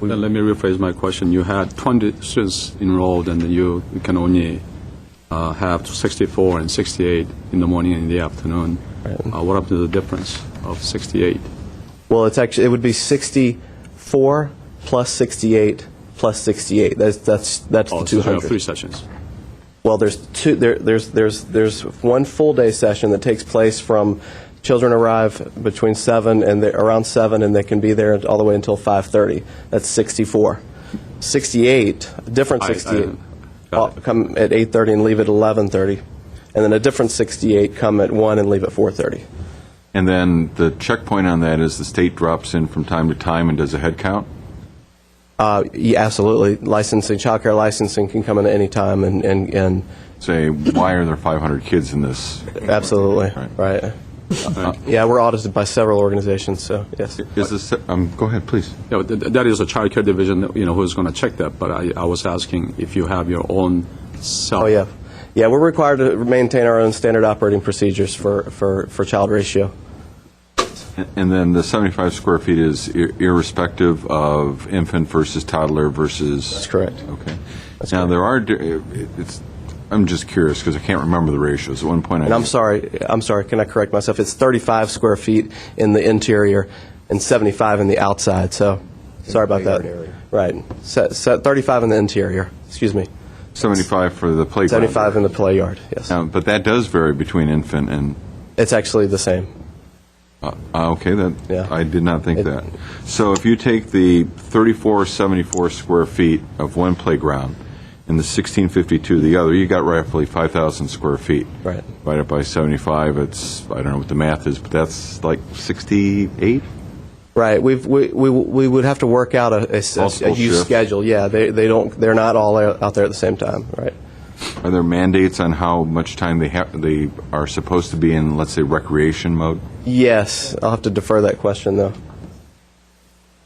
J: let me rephrase my question. You had 20 students enrolled, and you can only have 64 and 68 in the morning and in the afternoon.
G: Right.
J: What happened to the difference of 68?
G: Well, it would be 64 plus 68 plus 68. That's the
J: So
G: 200.
J: you have 3 sessions.
G: Well, there's one full day session that takes place from children arrive between 7 and around 7, and they can be there all the way until 5:30. That's 64. 68, a different 68, come at 8:30 and leave at 11:30, and then a different 68 come at 1 and leave at 4:30.
A: And then the checkpoint on that is the state drops in from time to time and does a head count?
G: Yeah, absolutely. Licensing, child care licensing can come in at any time, and
A: Say, why are there 500 kids in this?
G: absolutely, right. Yeah, we're audited by several organizations, so yes.
A: Is this, go ahead, please.
J: Yeah, that is a child care division, who's going to check that. But I was asking if you have your own self.
G: Oh, yeah. Yeah, we're required to maintain our own standard operating procedures for child ratio.
A: And then the 75 square feet is irrespective of infant versus toddler versus...
G: That's correct.
A: Okay.
G: That's
A: Now,
G: correct.
A: there are... I'm just curious because I can't remember the ratios. At one point,
G: And I'm sorry, can I correct myself? It's 35 square feet in the interior and 75 in the outside, so sorry about that. Right. 35 in the interior, excuse me.
A: 75 for the playground.
G: 75 in the play yard, yes.
A: But that does vary between infant and...
G: It's actually the same.
A: Okay,
G: Yeah.
A: I did not think that. So if you take the 74 square feet of one playground and the 1652 the other, you got roughly 5,000 square feet.
G: Right.
A: Divided by 75, it's, I don't know what the math is, but that's like 68?
G: Right. We would have to work out a
A: Multiple
G: use
A: shifts.
G: schedule. Yeah, they're not all out there at the same time. Right.
A: Are there mandates on how much time they are supposed to be in, let's say, recreation mode?
G: Yes. I'll have to defer that question, though.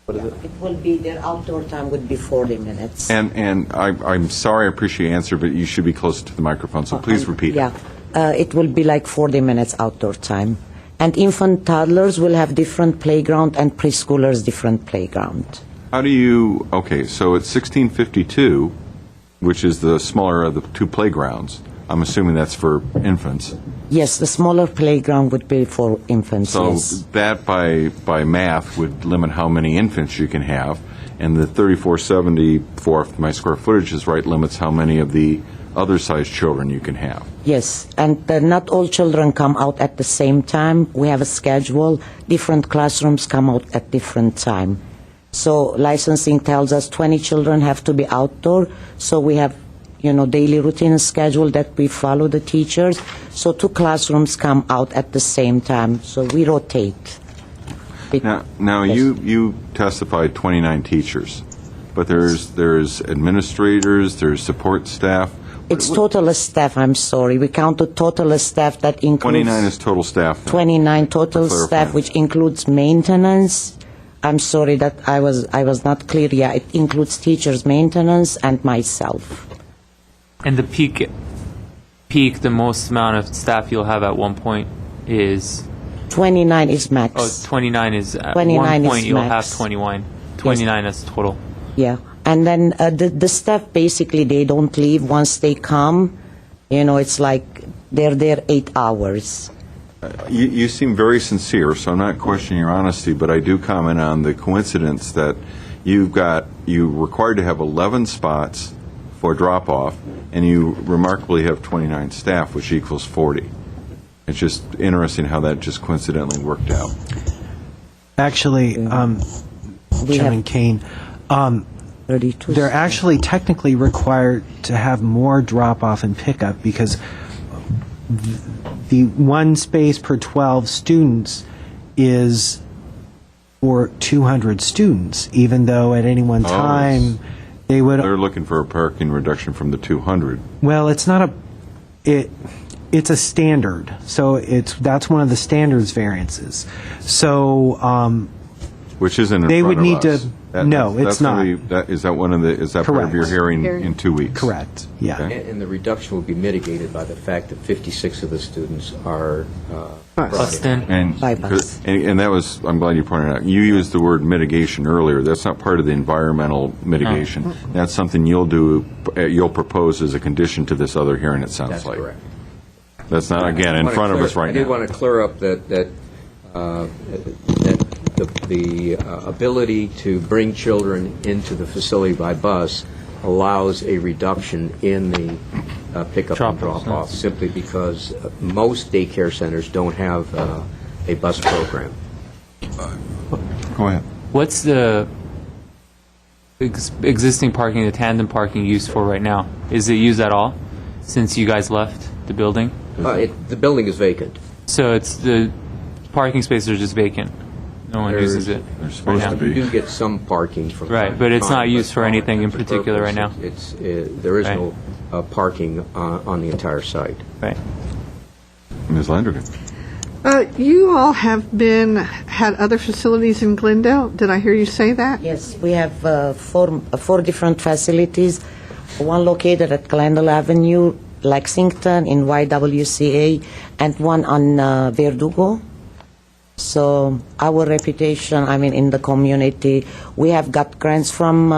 G: What is it?
H: It will be, their outdoor time would be 40 minutes.
A: And I'm sorry, I appreciate your answer, but you should be closer to the microphone, so please repeat it.
H: Yeah, it will be like 40 minutes outdoor time. And infant toddlers will have different playground and preschoolers different playground.
A: How do you, okay, so at 1652, which is the smaller of the two playgrounds, I'm assuming that's for infants.
H: Yes, the smaller playground would be for infants,
A: So
H: yes.
A: that by math would limit how many infants you can have, and the 3474, if my square footage is right, limits how many of the other size children you can have.
H: Yes, and not all children come out at the same time. We have a schedule. Different classrooms come out at different time. So licensing tells us 20 children have to be outdoor, so we have daily routine schedule that we follow the teachers. So 2 classrooms come out at the same time, so we rotate.
A: Now
H: Yes.
A: you testified 29 teachers, but there's administrators, there's support staff.
H: It's total staff, I'm sorry. We count the total staff that includes...
A: 29 is total staff then.
H: 29 total
A: Clarify.
H: staff, which includes maintenance, I'm sorry that I was not clear. Yeah, it includes teachers, maintenance, and myself.
C: And the the most amount of staff you'll have at one point is
H: 29 is max.
C: 29 is at
H: 29
C: one
H: is
C: point you'll
H: max.
C: have 29 as total.
H: Yeah, and then the staff basically they don't leave once they come. You know, it's like they're there 8 hours.
A: You seem very sincere, so I'm not questioning your honesty, but I do comment on the coincidence that you're required to have 11 spots for drop-off, and you remarkably have 29 staff, which equals 40. It's just interesting how that just coincidentally worked out.
D: Actually, Chairman Kane,
H: 32
D: they're
H: staff.
D: actually technically required to have more drop-off and pickup because the one space per 12 students is for 200 students, even though at any one time they would...
A: They're looking for a parking reduction from the 200.
D: Well, it's not it's a standard, so that's one of the standards variances. So
A: Which isn't in
D: they
A: front
D: would
A: of
D: need
A: us.
D: to. No, it's not.
A: Is that part of your
D: Correct.
A: hearing in 2 weeks?
D: Correct. Yeah.
A: Okay.
I: And the reduction will be mitigated by the fact that 56 of the students are
C: Bused in.
A: And,
H: By bus.
A: and that was, I'm glad you pointed out, you used the word mitigation earlier. That's not part of the environmental mitigation. That's something you'll propose as a condition to this other hearing, it sounds
I: That's
A: like.
I: correct.
A: That's not, again, in front of us right
I: I did
A: now.
I: want to clear up that the ability to bring children into the facility by bus allows a reduction in the pickup and
C: Drop-offs,
I: drop-off, simply because most daycare centers don't have a bus program.
A: Go ahead.
C: What's the existing parking, the tandem parking used for right now? Is it used at all since you guys left the building?
I: The building is vacant.
C: So it's the parking spaces are just vacant. No one uses it.
A: They're supposed to
I: You
A: be.
I: do get some parking from
C: Right,
I: time to
C: but it's
I: time,
C: not used for
I: all
C: anything in
I: intents and
C: particular right now.
I: purposes, there is
C: Right.
I: no parking on the entire site.
C: Right.
A: Ms. Landergan.
B: You all have had other facilities in Glendale. Did I hear you say that?
H: Yes, we have four different facilities. One located at Glendale Avenue, Lexington, in YWCA, and one on Verdugo. So our reputation, in the community, we have got grants from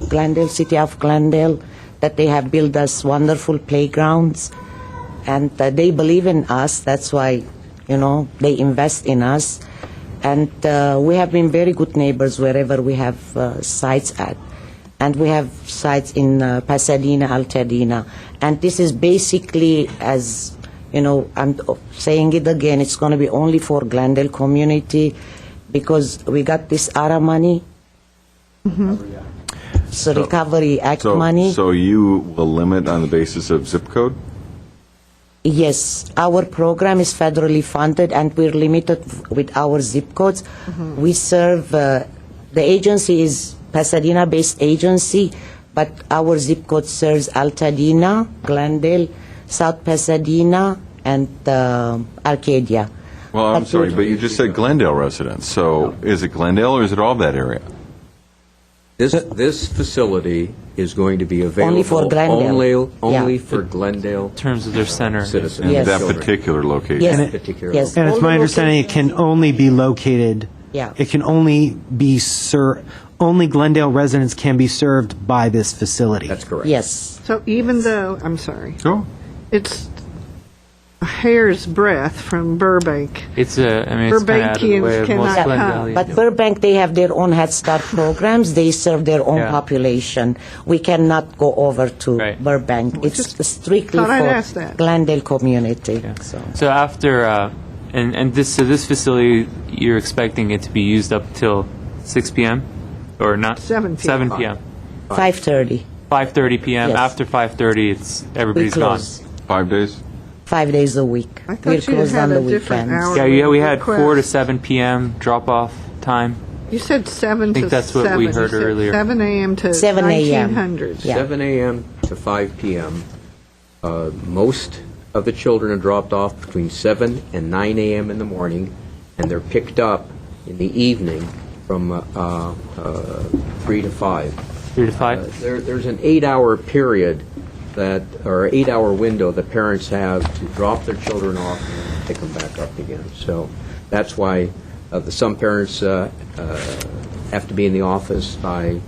H: Glendale, City of Glendale, that they have built us wonderful playgrounds, and they believe in us. That's why, they invest in us. And we have been very good neighbors wherever we have sites at. And we have sites in Pasadena, Altadena. And this is basically, as I'm saying it again, it's going to be only for Glendale community because we got this ARA money. So Recovery Act money.
A: So you will limit on the basis of zip code?
H: Yes, our program is federally funded and we're limited with our zip codes. We serve, the agency is Pasadena-based agency, but our zip code serves Altadena, Glendale, South Pasadena, and Arcadia.
A: Well, I'm
H: But
A: sorry,
H: we-
A: but you just said Glendale residents. So is it Glendale or is it all that area?
I: This facility is going to be available
H: Only for Glendale.
I: only
H: Yeah.
I: for Glendale
C: In terms of their center.
I: citizens.
A: In
H: Yes.
A: that
I: Children.
A: particular location?
H: Yes,
I: That particular
H: yes.
D: And it's
H: All
D: my
H: the
D: understanding it can only be located,
H: Yeah.
D: it can only be only Glendale residents can be served by this facility.
I: That's correct.
H: Yes.
B: So even though, I'm sorry,
A: Go.
B: it's a hair's breadth from Burbank.
C: It's it's kind of out of the way of
B: Burbankians
C: most
B: cannot
C: Glendale.
B: come.
H: But Burbank, they have their own Head Start programs. They serve their own
C: Yeah.
H: population. We cannot go over to
C: Right.
H: Burbank. It's strictly
B: thought I'd ask
H: for
B: that.
H: Glendale community. So.
C: So after and this facility, you're expecting it to be used up till 6 p.m. or not?
B: 7 p.m.
C: 7 p.m.
H: 5:30.
C: 5:30 p.m.
H: Yes.
C: After 5:30,
H: We
C: everybody's gone.
H: close
A: 5 days?
H: 5 days a week.
B: I thought
H: We're
B: you'd
H: closed
B: had
H: on
B: a
H: the
B: different
H: weekends.
B: hour.
C: Yeah, we had
B: request.
C: 4 to 7 p.m. drop off time.
B: You said 7 to 7.
C: think that's what we heard
B: You said
C: earlier.
B: 7 a.m. to
H: 7 a.m.
B: 1900s.
H: Yeah.
I: 7 a.m. to 5 p.m. Most of the children are dropped off between 7 and 9 a.m. in the morning, and they're picked up in the evening from 3 to 5.
C: 3 to 5?
I: There's an 8-hour period or 8-hour window that parents have to drop their children off and pick them back up again. So that's why some parents have to be in the office by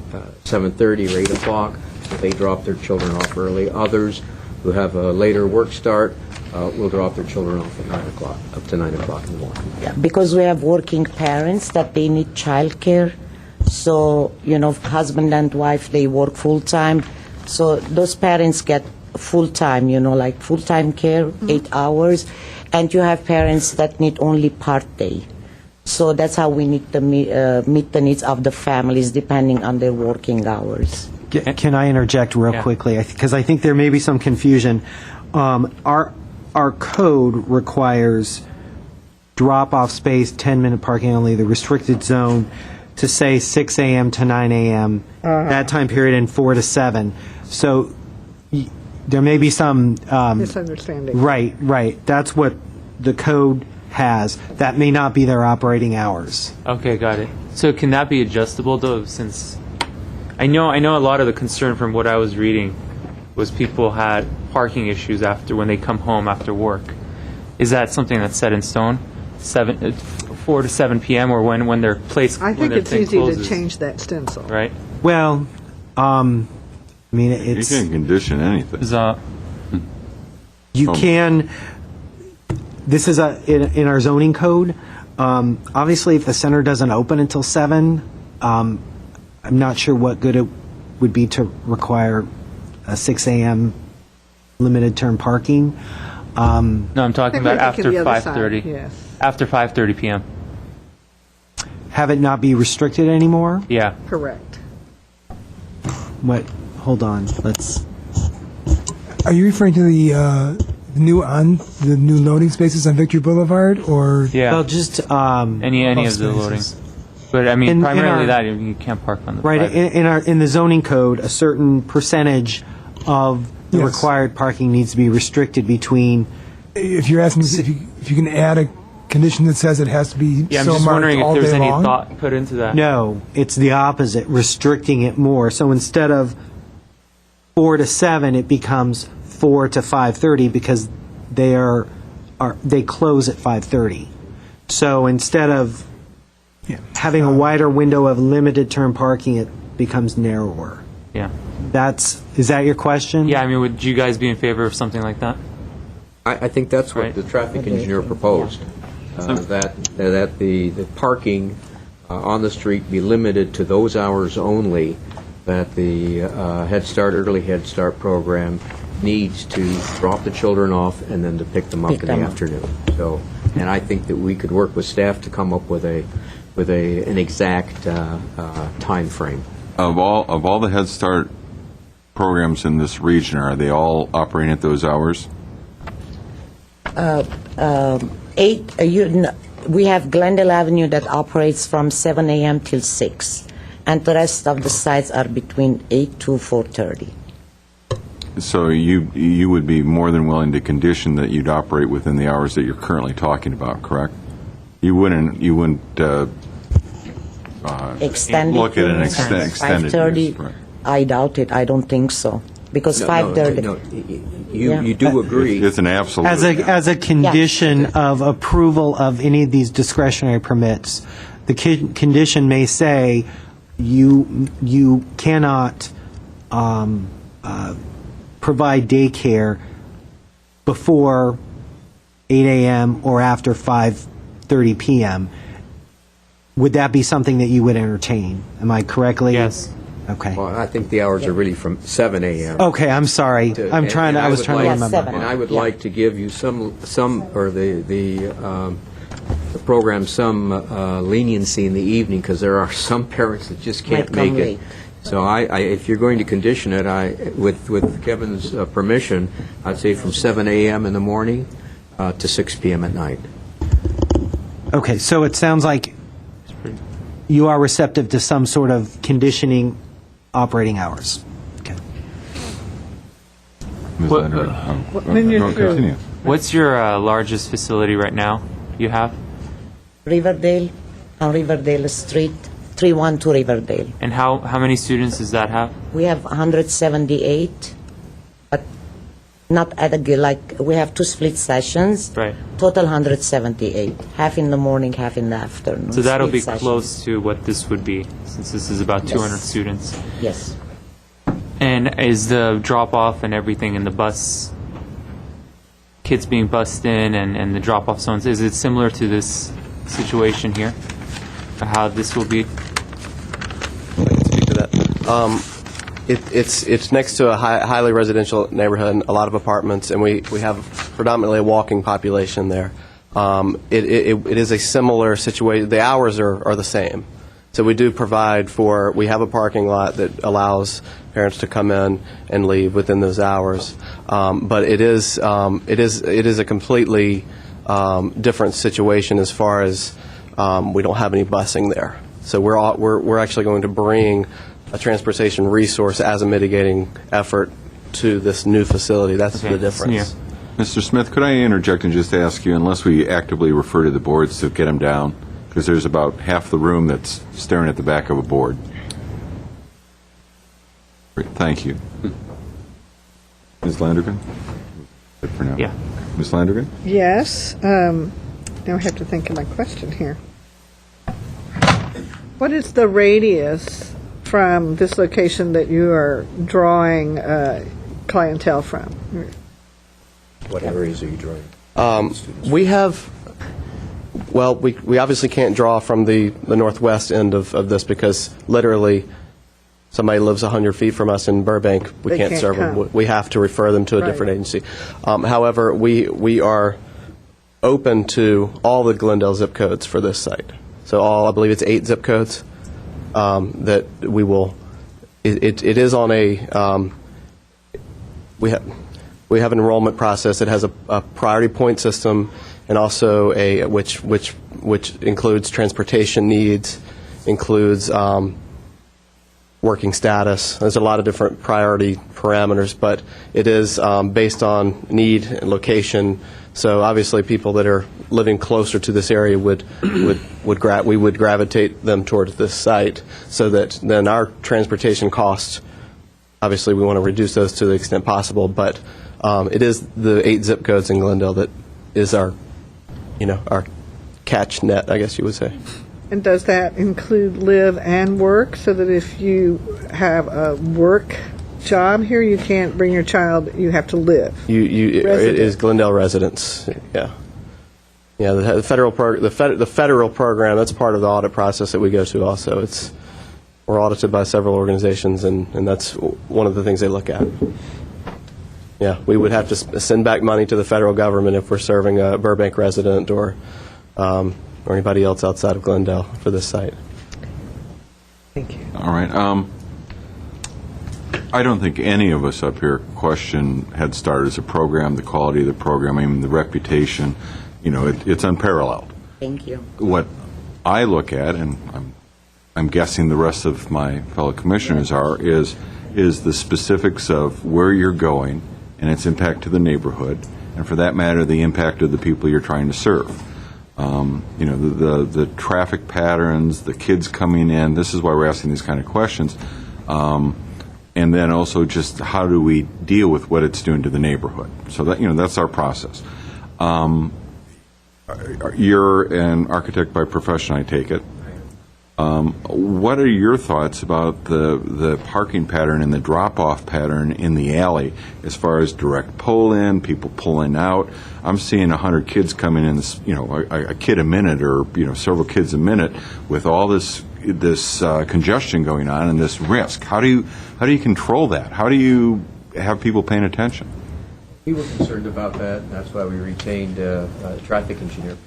I: 7:30 or 8 o'clock. So they drop their children off early. Others who have a later work start will drop their children off at 9 o'clock, up to 9 o'clock in the morning.
H: Yeah, because we have working parents that they need childcare. So, husband and wife, they work full-time. So those parents get full-time, like full-time care, 8 hours. And you have parents that need only part-day. So that's how we need to meet the needs of the families depending on their working hours.
D: Can I interject real quickly? Because I think there may be some confusion. Our code requires drop-off space, 10-minute parking only, the restricted zone, to say 6 a.m. to 9 a.m., that time period, and 4 to 7. So there may be some...
B: Misunderstanding.
D: Right. That's what the code has. That may not be their operating hours.
C: Okay, got it. So can that be adjustable, though, since... I know a lot of the concern from what I was reading was people had parking issues when they come home after work. Is that something that's set in stone? 4 to 7 p.m. or when their place
B: I think
C: when their
B: it's
C: thing
B: easy
C: closes,
B: to change that stencil.
C: right?
D: Well,
A: You
D: it's...
A: can't condition anything.
D: You can... This is in our zoning code. Obviously, if the center doesn't open until 7, I'm not sure what good it would be to require a 6 a.m. limited term parking.
C: No, I'm talking about after
B: the other side,
C: 5:30.
B: yes.
C: After 5:30 p.m.
D: Have it not be restricted anymore?
C: Yeah.
B: Correct.
D: What? Hold on. Let's...
F: Are you referring to the new loading spaces on Victory Boulevard, or
C: Yeah.
D: Well, just...
C: any of the
F: spaces.
C: loading. But I mean,
D: In
C: primarily
D: our-
C: that you can't park on the
D: Right,
C: private.
D: in the zoning code, a certain percentage of the
F: Yes.
D: required parking needs to be restricted between...
F: if you're asking if you can add a condition that says it has to be
C: Yeah, I'm
F: so
C: just
F: marked
C: wondering if
F: all
C: there's
F: day
C: any
F: long?
C: thought put into that.
D: No, it's the opposite, restricting it more. So instead of 4 to 7, it becomes 4 to 5:30 because they close at 5:30. So instead of having a wider window of limited term parking, it becomes narrower.
C: Yeah.
D: Is that your question?
C: Yeah, I mean, would you guys be in favor of something like that?
I: I think that's what
C: Right.
I: the traffic engineer proposed, that the parking on the street be limited to those hours only, that the early Head Start program needs to drop the children off and then to pick them up
H: Pick
I: in
H: them
I: the
H: up.
I: afternoon. So, and I think that we could work with staff to come up with an exact time frame.
A: Of all the Head Start programs in this region, are they all operating at those hours?
H: We have Glendale Avenue that operates from 7 a.m. till 6, and the rest of the sites are between 8 to 4:30.
A: So you would be more than willing to condition that you'd operate within the hours that you're currently talking about, correct? You wouldn't
H: Extended
A: look at an
H: use,
A: extended
H: 5:30.
A: use, right.
H: I doubt it. I don't think so. Because 5:30.
I: No,
H: Yeah.
I: you do agree.
A: It's an absolute.
D: As a condition of approval of any of these discretionary permits, the condition may say you cannot provide daycare before 8 a.m. or after 5:30 p.m. Would that be something that you would entertain? Am I correctly?
C: Yes.
D: Okay.
I: Well, I think the hours are really from 7 a.m.
D: Okay, I'm sorry. I was trying to remember.
H: 7.
I: And I would
H: Yeah.
I: like to give you some or the program some leniency in the evening, because there are some parents that just can't
H: Might come
I: make it.
H: late.
I: So if you're going to condition it, with Kevin's permission, I'd say from 7 a.m. in the morning to 6 p.m. at night.
D: Okay, so it sounds like you are receptive to some sort of conditioning operating hours. Okay.
A: Ms.
C: What-
A: Leonard,
B: when you're
A: no,
B: through.
A: continue.
C: What's your largest facility right now you have?
H: Riverdale, on Riverdale Street. 312 Riverdale.
C: And how many students does that have?
H: We have 178, but not at we have 2 split sessions.
C: Right.
H: Total 178, half in the morning, half in the afternoon.
C: So that'll
H: split
C: be
H: sessions.
C: close to what this would be, since this is about 200
H: Yes.
C: students.
H: Yes.
C: And is the drop-off and everything in the bus, kids being bussed in and the drop-off zones, is it similar to this situation here? How this will be?
G: Speak to that. It's next to a highly residential neighborhood, and a lot of apartments, and we have predominantly a walking population there. It is a similar situation. The hours are the same. So we do provide we have a parking lot that allows parents to come in and leave within those hours. But it is a completely different situation as far as we don't have any busing there. So we're actually going to bring a transportation resource as a mitigating effort to this new facility. That's
C: Okay,
G: the difference.
A: Mr. Smith, could I interject and just ask you, unless we actively refer to the boards to get them down, because there's about half the room that's staring at the back of a board. Great, thank you. Ms. Landergan? Good for now.
C: Yeah.
A: Ms. Landergan?
B: Yes. Now I have to think of my question here. What is the radius from this location that you are drawing clientele from?
I: What areas are you drawing?
G: We have, well, we obviously can't draw from the northwest end of this because literally somebody lives 100 feet from us in Burbank, we
B: They
G: can't
B: can't
G: serve them.
B: come.
G: We have to refer them to a
B: Right.
G: different agency. However, we are open to all the Glendale zip codes for this site. So I believe it's 8 zip codes that we will, it is on a, we have an enrollment process that has a priority point system and also which includes transportation needs, includes working status. There's a lot of different priority parameters, but it is based on need and location. So obviously, people that are living closer to this area we would gravitate them towards this site, so that then our transportation costs. Obviously, we want to reduce those to the extent possible, but it is the 8 zip codes in Glendale that is our catch net, I guess you would say.
B: And does that include live and work, so that if you have a work job here, you can't bring your child, you have to live?
G: It is Glendale residents. Yeah, yeah. The federal the federal program, that's part of the audit process that we go to. Also, we're audited by several organizations, and that's one of the things they look at. Yeah, we would have to send back money to the federal government if we're serving a Burbank resident or anybody else outside of Glendale for this site.
B: Thank you.
A: All right. I don't think any of us up here question Head Start as a program, the quality of the program, I mean, the reputation. It's unparalleled.
H: Thank you.
A: What I look at, and I'm guessing the rest of my fellow commissioners are, is the specifics of where you're going and its impact to the neighborhood, and for that matter, the impact of the people you're trying to serve. The traffic patterns, the kids coming in. This is why we're asking these kind of questions. And then also just how do we deal with what it's doing to the neighborhood. So that's our process. You're an architect by profession, I take it. What are your thoughts about the parking pattern and the drop-off pattern in the alley as far as direct pull-in, people pulling out? I'm seeing 100 kids coming in, a kid a minute or several kids a minute with all this congestion going on and this risk. How do you control that? How do you have people paying attention?
I: We were concerned about that, and that's why we retained a traffic engineer to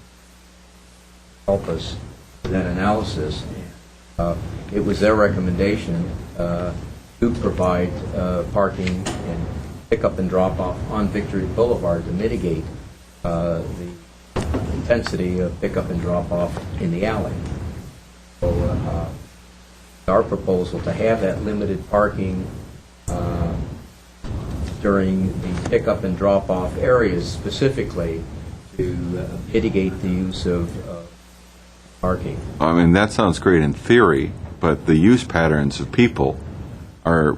I: help us with that analysis. It was their recommendation to provide parking and pick-up and drop-off on Victory Boulevard to mitigate the intensity of pick-up and drop-off in the alley. So our proposal to have that limited parking during the pick-up and drop-off areas specifically to mitigate the use of
J: parking.
A: I mean, that sounds great in theory, but the use patterns of people are,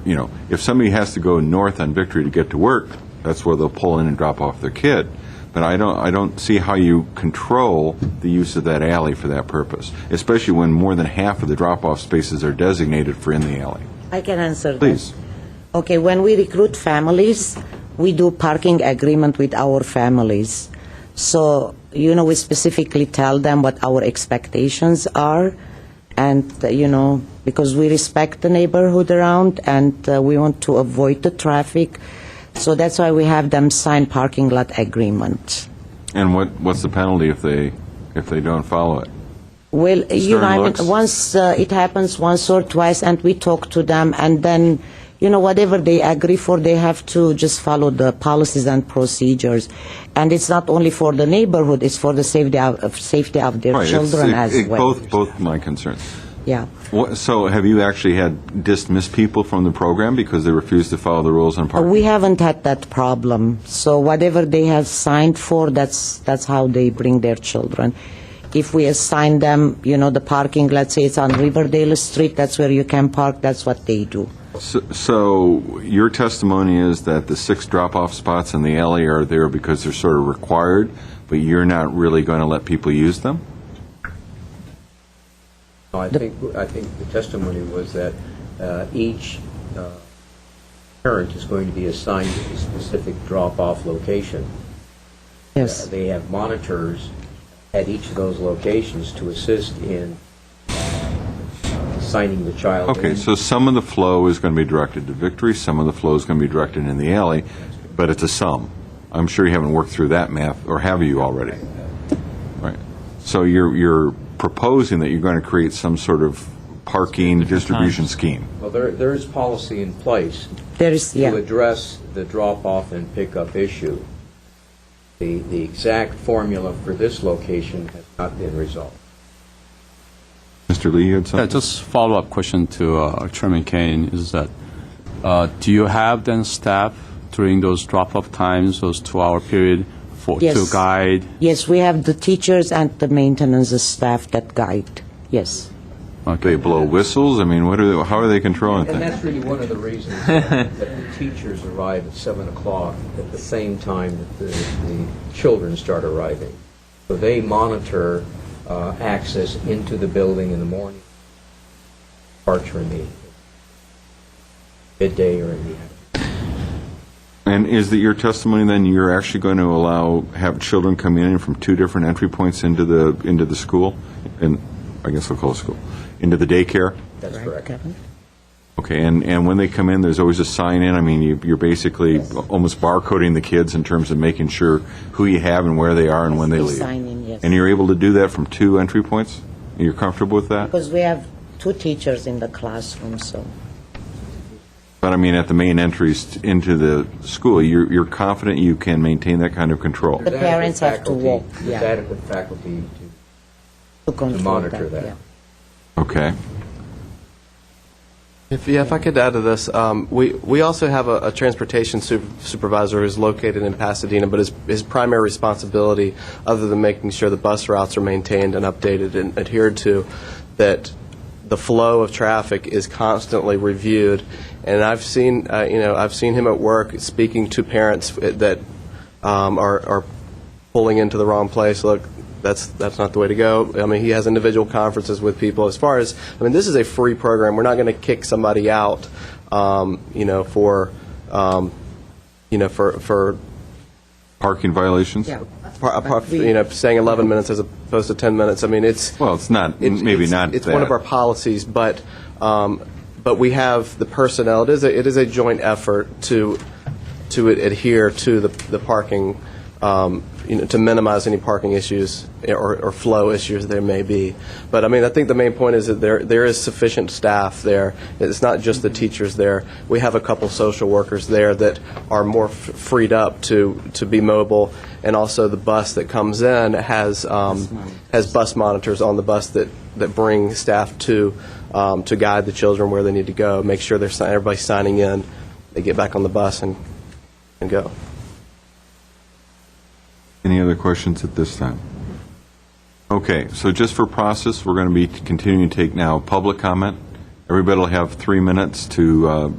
A: if somebody has to go north on Victory to get to work, that's where they'll pull in and drop off their kid. But I don't see how you control the use of that alley for that purpose, especially when more than half of the drop-off spaces are designated for in the alley.
H: I can answer
A: Please.
H: that. Okay, when we recruit families, we do parking agreement with our families. So, we specifically tell them what our expectations are, and, because we respect the neighborhood around, and we want to avoid the traffic. So that's why we have them sign parking lot agreement.
A: And what's the penalty if they don't follow it?
H: Well,
A: Looks?
H: once it happens once or twice, and we talk to them, and then, whatever they agree for, they have to just follow the policies and procedures. And it's not only for the neighborhood; it's for the safety of their
A: Right,
H: children as well.
A: Both my concerns.
H: Yeah.
A: So have you actually had dismissed people from the program because they refused to follow the rules on parking?
H: We haven't had that problem. So whatever they have signed for, that's how they bring their children. If we assign them, the parking, let's say it's on Riverdale Street, that's where you can park, that's what they do.
A: So your testimony is that the 6 drop-off spots in the alley are there because they're sort of required, but you're not really going to let people use them?
I: No, I think the testimony was that each parent is going to be assigned a specific drop-off location.
H: Yes.
I: They have monitors at each of those locations to assist in signing the child
A: Okay,
I: in.
A: so some of the flow is going to be directed to Victory, some of the flow is going to be directed in the alley, but it's a sum. I'm sure you haven't worked through that math, or have you already? Right. So you're proposing that you're going to create some sort of parking distribution scheme.
I: Well, there is policy in place
H: There is,
I: to address the drop-off and pickup issue. The exact formula for this location has not been resolved.
A: Mr. Lee, you had something?
J: Just follow-up question to Chairman Kane is that do you have then staff during those drop-off times, those 2-hour period,
H: Yes.
J: to guide?
H: Yes, we have the teachers and the maintenance staff that guide. Yes.
A: They blow whistles? I mean, how are they controlling
I: And
A: things?
I: that's really one of the reasons that the teachers arrive at 7 o'clock at the same time that the children start arriving. So they monitor access into the building in the morning, departure in the midday or in the afternoon.
A: And is that your testimony then you're actually going to have children come in from 2 different entry points into the school? And I guess I'll call it school. Into the daycare?
I: That's correct.
A: Okay, and when they come in, there's always a sign-in? I mean, you're basically almost barcoding the kids in terms of making sure who you have and where they are and when they leave.
H: Sign in, yes.
A: And you're able to do that from 2 entry points? You're comfortable with that?
H: Because we have 2 teachers in the classroom, so.
A: But I mean, at the main entries into the school, you're confident you can maintain that kind of control?
H: The parents have to walk,
I: There's
H: yeah.
I: adequate faculty
H: To
I: to
H: control
I: monitor that.
H: yeah.
A: Okay.
G: If I could add to this, we also have a transportation supervisor who's located in Pasadena, but his primary responsibility, other than making sure the bus routes are maintained and updated and adhered to, that the flow of traffic is constantly reviewed. And I've seen him at work speaking to parents that are pulling into the wrong place. Look, that's not the way to go. I mean, he has individual conferences with people. As far as, this is a free program. We're not going to kick somebody out, for
A: Parking violations?
H: Yeah.
G: saying 11 minutes as opposed to 10 minutes. I mean, it's
A: Well, it's not, maybe not
G: It's
A: that.
G: one of our policies, but we have the personnel. It is a joint effort to adhere to the parking, to minimize any parking issues or flow issues there may be. But I think the main point is that there is sufficient staff there. It's not just the teachers there. We have a couple social workers there that are more freed up to be mobile, and also the bus that comes in has bus monitors on the bus that bring staff to guide the children where they need to go, make sure everybody's signing in, they get back on the bus and go.
A: Any other questions at this time? Okay, so just for process, we're going to be continuing to take now public comment. Everybody will have 3 minutes to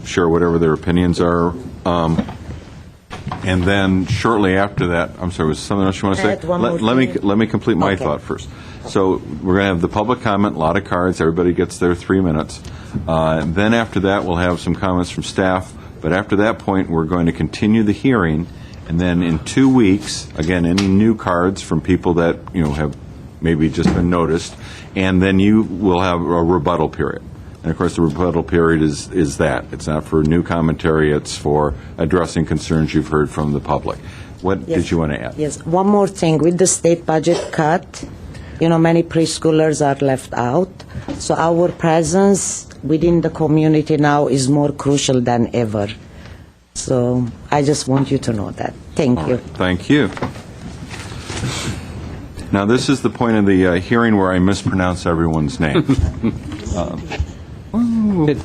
A: share whatever their opinions are. And then shortly after that, I'm sorry, was there something else you want to say?
H: I had one more
A: Let me complete my
H: Okay.
A: thought first. So we're going to have the public comment, a lot of cards, everybody gets their 3 minutes. Then after that, we'll have some comments from staff, but after that point, we're going to continue the hearing, and then in 2 weeks, again, any new cards from people that, have maybe just been noticed, and then you will have a rebuttal period. And of course, the rebuttal period is that. It's not for new commentary, it's for addressing concerns you've heard from the public. What did you want to add?
H: Yes, one more thing. With the state budget cut, many preschoolers are left out. So our presence within the community now is more crucial than ever. So I just want you to know that. Thank you.
A: Thank you. Now, this is the point of the hearing where I mispronounce everyone's name.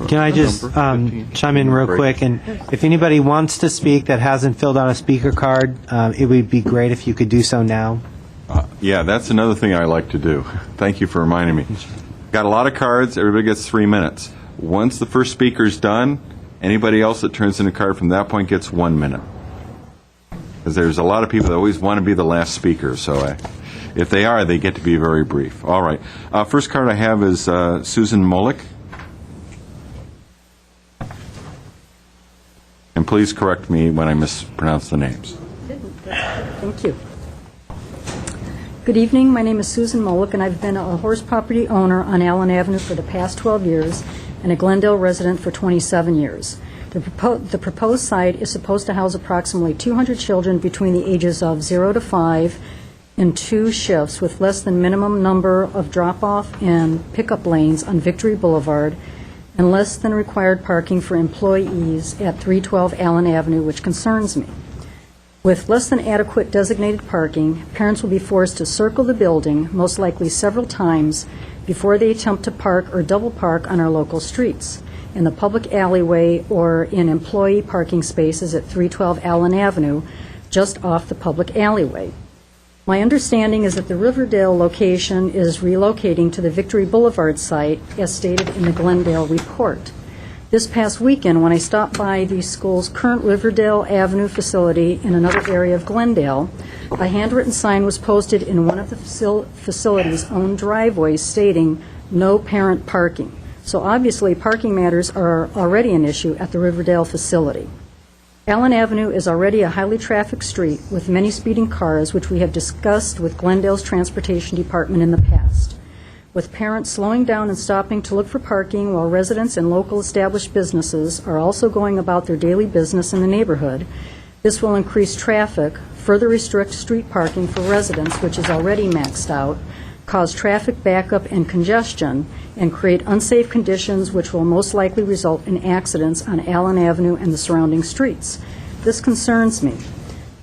D: Can I just chime in real quick? And if anybody wants to speak that hasn't filled out a speaker card, it would be great if you could do so now.
A: Yeah, that's another thing I like to do. Thank you for reminding me. Got a lot of cards. Everybody gets 3 minutes. Once the first speaker's done, anybody else that turns in a card from that point gets 1 minute. Because there's a lot of people that always want to be the last speaker. So if they are, they get to be very brief. All right. First card I have is Susan Molick. And please correct me when I mispronounce the names.
K: Thank you. Good evening. My name is Susan Molick, and I've been a horse property owner on Allen Avenue for the past 12 years and a Glendale resident for 27 years. The proposed site is supposed to house approximately 200 children between the ages of 0 to 5 in 2 shifts with less than minimum number of drop-off and pickup lanes on Victory Boulevard and less than required parking for employees at 312 Allen Avenue, which concerns me. With less than adequate designated parking, parents will be forced to circle the building, most likely several times, before they attempt to park or double park on our local streets, in the public alleyway or in employee parking spaces at 312 Allen Avenue, just off the public alleyway. My understanding is that the Riverdale location is relocating to the Victory Boulevard site, as stated in the Glendale report. This past weekend, when I stopped by the school's current Riverdale Avenue facility in another area of Glendale, a handwritten sign was posted in one of the facility's own driveways stating, "No parent parking." So obviously, parking matters are already an issue at the Riverdale facility. Allen Avenue is already a highly trafficked street with many speeding cars, which we have discussed with Glendale's Transportation Department in the past. With parents slowing down and stopping to look for parking while residents and local established businesses are also going about their daily business in the neighborhood, this will increase traffic, further restrict street parking for residents, which is already maxed out, cause traffic backup and congestion, and create unsafe conditions which will most likely result in accidents on Allen Avenue and the surrounding streets. This concerns me.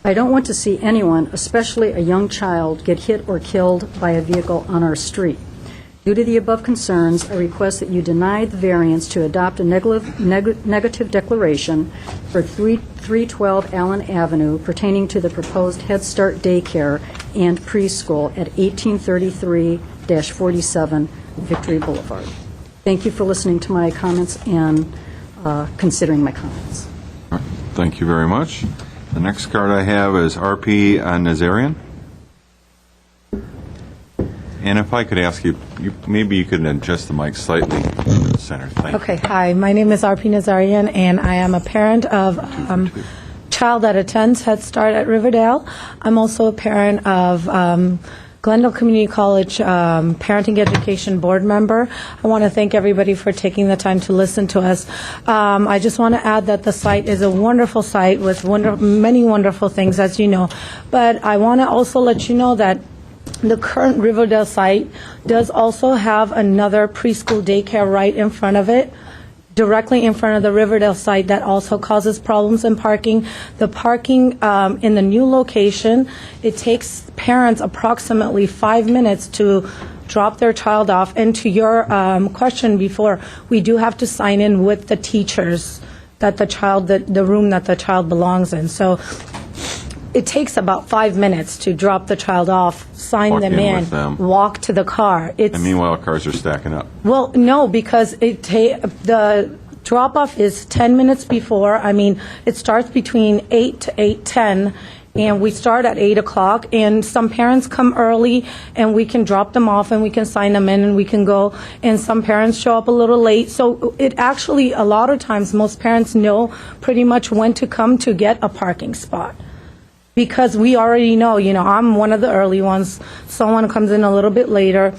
K: I don't want to see anyone, especially a young child, get hit or killed by a vehicle on our street. Due to the above concerns, I request that you deny the variance to adopt a negative declaration for 312 Allen Avenue pertaining to the proposed Head Start daycare and preschool at 1833-47 Victory Boulevard. Thank you for listening to my comments and considering my comments.
A: All right. Thank you very much. The next card I have is R.P. Nazarian. And if I could ask you, maybe you could adjust the mic slightly to the center. Thank you.
L: Okay, hi. My name is R.P. Nazarian, and I am a parent of child that attends Head Start at Riverdale. I'm also a parent of Glendale Community College Parenting Education Board member. I want to thank everybody for taking the time to listen to us. I just want to add that the site is a wonderful site with many wonderful things, as you know. But I want to also let you know that the current Riverdale site does also have another preschool daycare right in front of it, directly in front of the Riverdale site, that also causes problems in parking. The parking in the new location, it takes parents approximately 5 minutes to drop their child off. And to your question before, we do have to sign in with the teachers that the room that the child belongs in. So it takes about 5 minutes to drop the child off, sign
A: Walk
L: them
A: in
L: in,
A: with them.
L: walk to the car. It's
A: And meanwhile, cars are stacking up.
L: well, no, because the drop-off is 10 minutes before. I mean, it starts between 8 to 8:10, and we start at 8 o'clock, and some parents come early, and we can drop them off, and we can sign them in, and we can go, and some parents show up a little late. So it actually, a lot of times, most parents know pretty much when to come to get a parking spot. Because we already know, I'm one of the early ones, someone comes in a little bit later.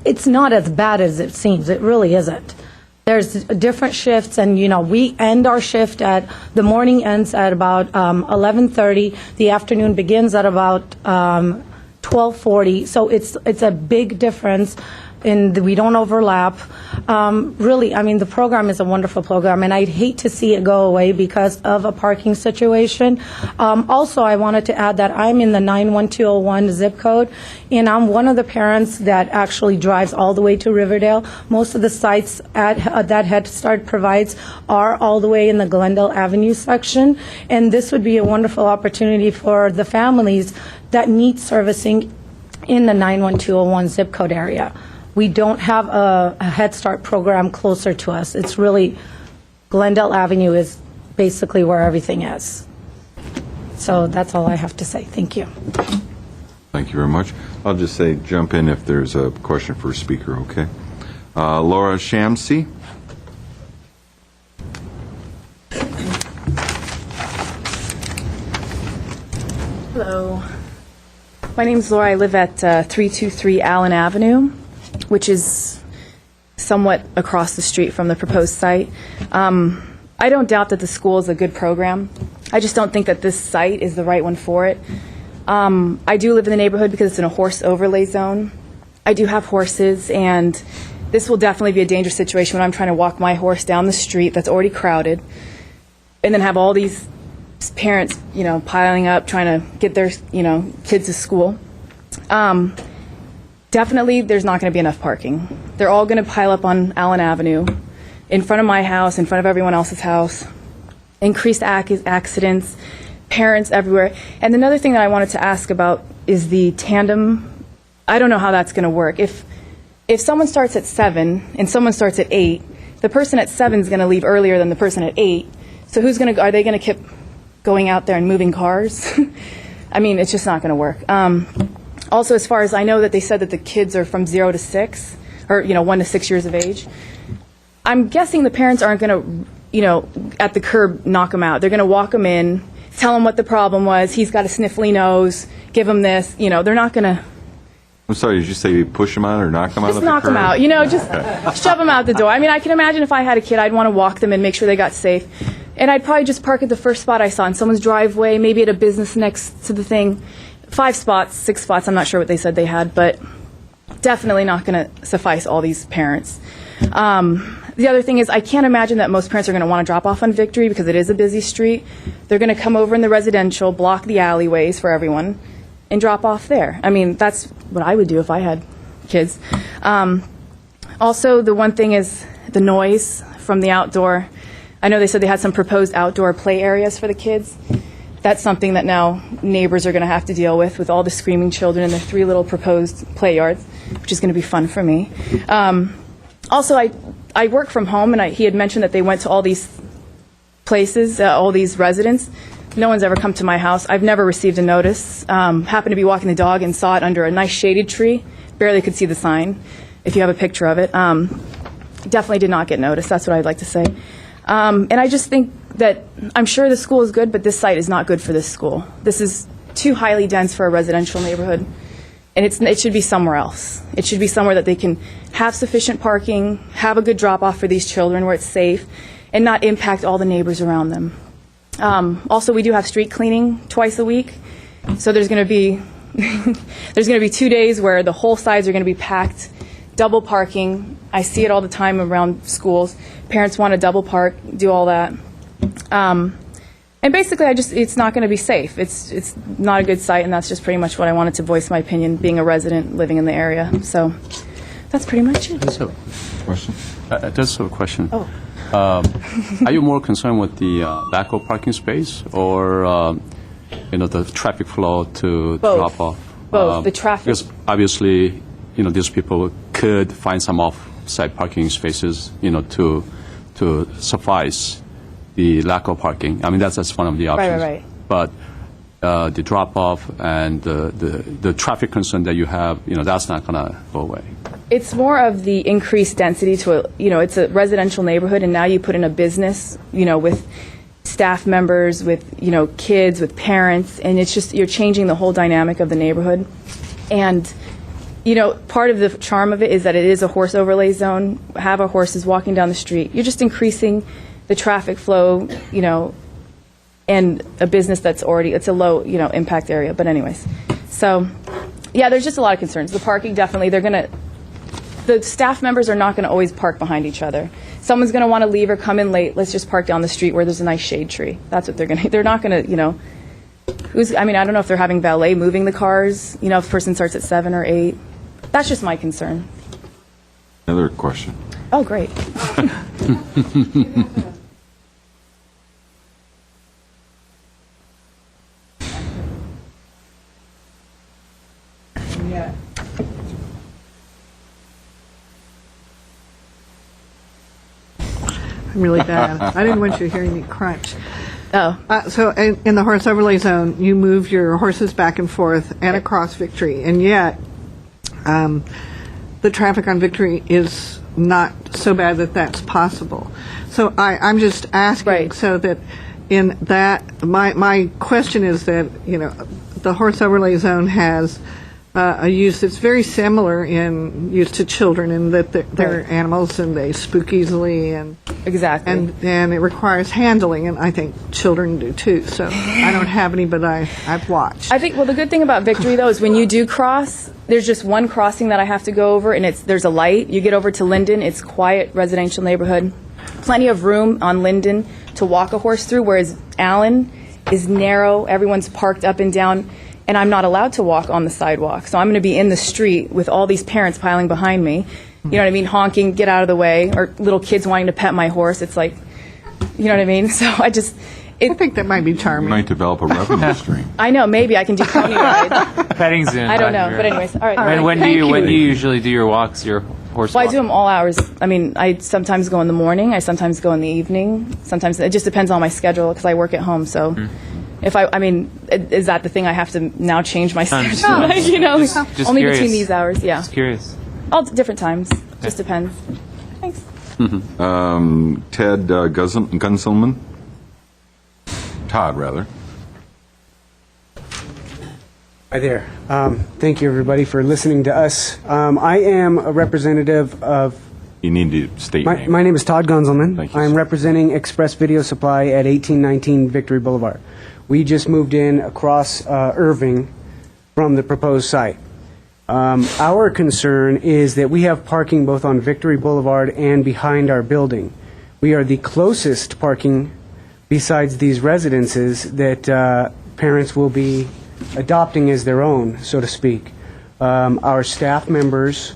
L: It's not as bad as it seems. It really isn't. There's different shifts, and, we end our shift the morning ends at about 11:30. The afternoon begins at about 12:40. So it's a big difference. We don't overlap. Really, I mean, the program is a wonderful program, and I'd hate to see it go away because of a parking situation. Also, I wanted to add that I'm in the 91201 zip code, and I'm one of the parents that actually drives all the way to Riverdale. Most of the sites that Head Start provides are all the way in the Glendale Avenue section, and this would be a wonderful opportunity for the families that need servicing in the 91201 zip code area. We don't have a Head Start program closer to us. It's really, Glendale Avenue is basically where everything is. So that's all I have to say. Thank you.
A: Thank you very much. I'll just say, jump in if there's a question for a speaker, okay? Laura Shamsi.
M: Hello. My name's Laura. I live at 323 Allen Avenue, which is somewhat across the street from the proposed site. I don't doubt that the school is a good program. I just don't think that this site is the right one for it. I do live in the neighborhood because it's in a horse overlay zone. I do have horses, and this will definitely be a dangerous situation when I'm trying to walk my horse down the street that's already crowded, and then have all these parents, piling up, trying to get their, kids to school. Definitely, there's not going to be enough parking. They're all going to pile up on Allen Avenue, in front of my house, in front of everyone else's house. Increased accidents, parents everywhere. And another thing that I wanted to ask about is the tandem. I don't know how that's going to work. If someone starts at 7 and someone starts at 8, the person at 7 is going to leave earlier than the person at 8. So are they going to keep going out there and moving cars? I mean, it's just not going to work. Also, as far as I know, that they said that the kids are from 0 to 6, or 1 to 6 years of age. I'm guessing the parents aren't going to, at the curb, knock them out. They're going to walk them in, tell them what the problem was. He's got a sniffly nose. Give him this. They're not going to.
A: I'm sorry, did you say push them out or knock them out?
M: Just knock them out. Just shove them out the door. I mean, I can imagine if I had a kid, I'd want to walk them and make sure they got safe. And I'd probably just park at the first spot I saw in someone's driveway, maybe at a business next to the thing. 5 spots, 6 spots, I'm not sure what they said they had, but definitely not going to suffice all these parents. The other thing is, I can't imagine that most parents are going to want to drop off on Victory because it is a busy street. They're going to come over in the residential, block the alleyways for everyone, and drop off there. I mean, that's what I would do if I had kids. Also, the one thing is the noise from the outdoor. I know they said they had some proposed outdoor play areas for the kids. That's something that now neighbors are going to have to deal with all the screaming children in the 3 little proposed play yards, which is going to be fun for me. Also, I work from home, and he had mentioned that they went to all these places, all these residents. No one's ever come to my house. I've never received a notice. Happened to be walking the dog and saw it under a nice shaded tree. Barely could see the sign, if you have a picture of it. Definitely did not get noticed. That's what I'd like to say. And I just think that I'm sure the school is good, but this site is not good for this school. This is too highly dense for a residential neighborhood, and it should be somewhere else. It should be somewhere that they can have sufficient parking, have a good drop-off for these children where it's safe, and not impact all the neighbors around them. Also, we do have street cleaning twice a week, so there's going to be 2 days where the whole sides are going to be packed, double parking. I see it all the time around schools. Parents want to double park, do all that. And basically, it's not going to be safe. It's not a good site, and that's just pretty much what I wanted to voice my opinion, being a resident living in the area. So that's pretty much it.
A: Question?
J: Just a question.
M: Oh.
J: Are you more concerned with the lack of parking space, or the traffic flow to
M: Both.
J: drop off?
M: Both. The traffic.
J: Because obviously, these people could find some off-site parking spaces, to suffice the lack of parking. I mean, that's one of the options.
M: Right.
J: But the drop-off and the traffic concern that you have, that's not going to go away.
M: It's more of the increased density to it's a residential neighborhood, and now you put in a business, with staff members, with, kids, with parents, and it's just, you're changing the whole dynamic of the neighborhood. And, part of the charm of it is that it is a horse overlay zone, have our horses walking down the street. You're just increasing the traffic flow, and a business that's already, it's a low, impact area. But anyways, so, yeah, there's just a lot of concerns. The parking, definitely, the staff members are not going to always park behind each other. Someone's going to want to leave or come in late. Let's just park down the street where there's a nice shade tree. That's what they're going to. They're not going to, I don't know if they're having valet moving the cars. If the person starts at 7 or 8. That's just my concern.
A: Another question.
M: Oh, great.
B: I'm really bad. I didn't want you hearing me crunch.
M: Oh.
B: So in the horse overlay zone, you move your horses back and forth and across Victory, and yet the traffic on Victory is not so bad that that's possible. So I'm just asking so that in that, my question is that, the horse overlay zone has a use that's very similar in use to children, in that they're animals and they spook easily, and
M: exactly,
B: and it requires handling, and I think children do too. So I don't have any, but I've watched.
M: I think the good thing about Victory though is when you do cross, there's just one crossing that I have to go over, and there's a light. You get over to Linden, it's quiet residential neighborhood, plenty of room on Linden to walk a horse through, whereas Allen is narrow. Everyone's parked up and down. And I'm not allowed to walk on the sidewalk. So I'm going to be in the street with all these parents piling behind me, you know what I mean, honking, get out of the way, or little kids wanting to pet my horse. It's like, you know what I mean? So I
B: think that might be charming.
A: You might develop a revenue stream.
M: I know, maybe I can do pony rides.
C: Petting zoo.
M: I don't know, but anyways, all right.
C: And when do you usually do your walks, your horse
M: Well,
C: walks?
M: I do them all hours. I mean, I sometimes go in the morning, I sometimes go in the evening, sometimes it just depends on my schedule because I work at home, so... If is that the thing I have to now change my schedule?
C: Just
M: only
C: curious.
M: between these hours, yeah.
C: Just curious.
M: All different times. Just depends. Thanks.
A: Ted Gunselman? Todd, rather.
N: Hi there. Thank you, everybody, for listening to us. I am a representative of...
A: You need to state your name.
N: My name is Todd Gunselman.
A: Thank you,
N: I'm
A: sir.
N: representing Express Video Supply at 1819 Victory Boulevard. We just moved in across Irving from the proposed site. Our concern is that we have parking both on Victory Boulevard and behind our building. We are the closest parking besides these residences that parents will be adopting as their own, so to speak. Our staff members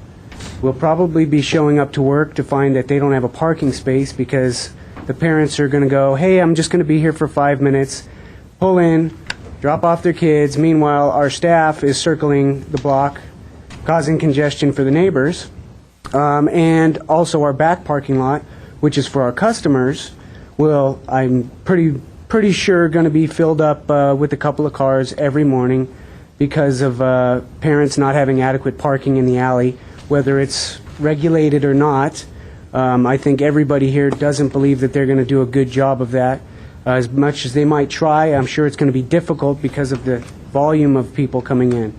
N: will probably be showing up to work to find that they don't have a parking space because the parents are going to go, hey, I'm just going to be here for 5 minutes, pull in, drop off their kids. Meanwhile, our staff is circling the block, causing congestion for the neighbors. And also our back parking lot, which is for our customers, will, I'm pretty sure, going to be filled up with a couple of cars every morning because of parents not having adequate parking in the alley, whether it's regulated or not. I think everybody here doesn't believe that they're going to do a good job of that. As much as they might try, I'm sure it's going to be difficult because of the volume of people coming in.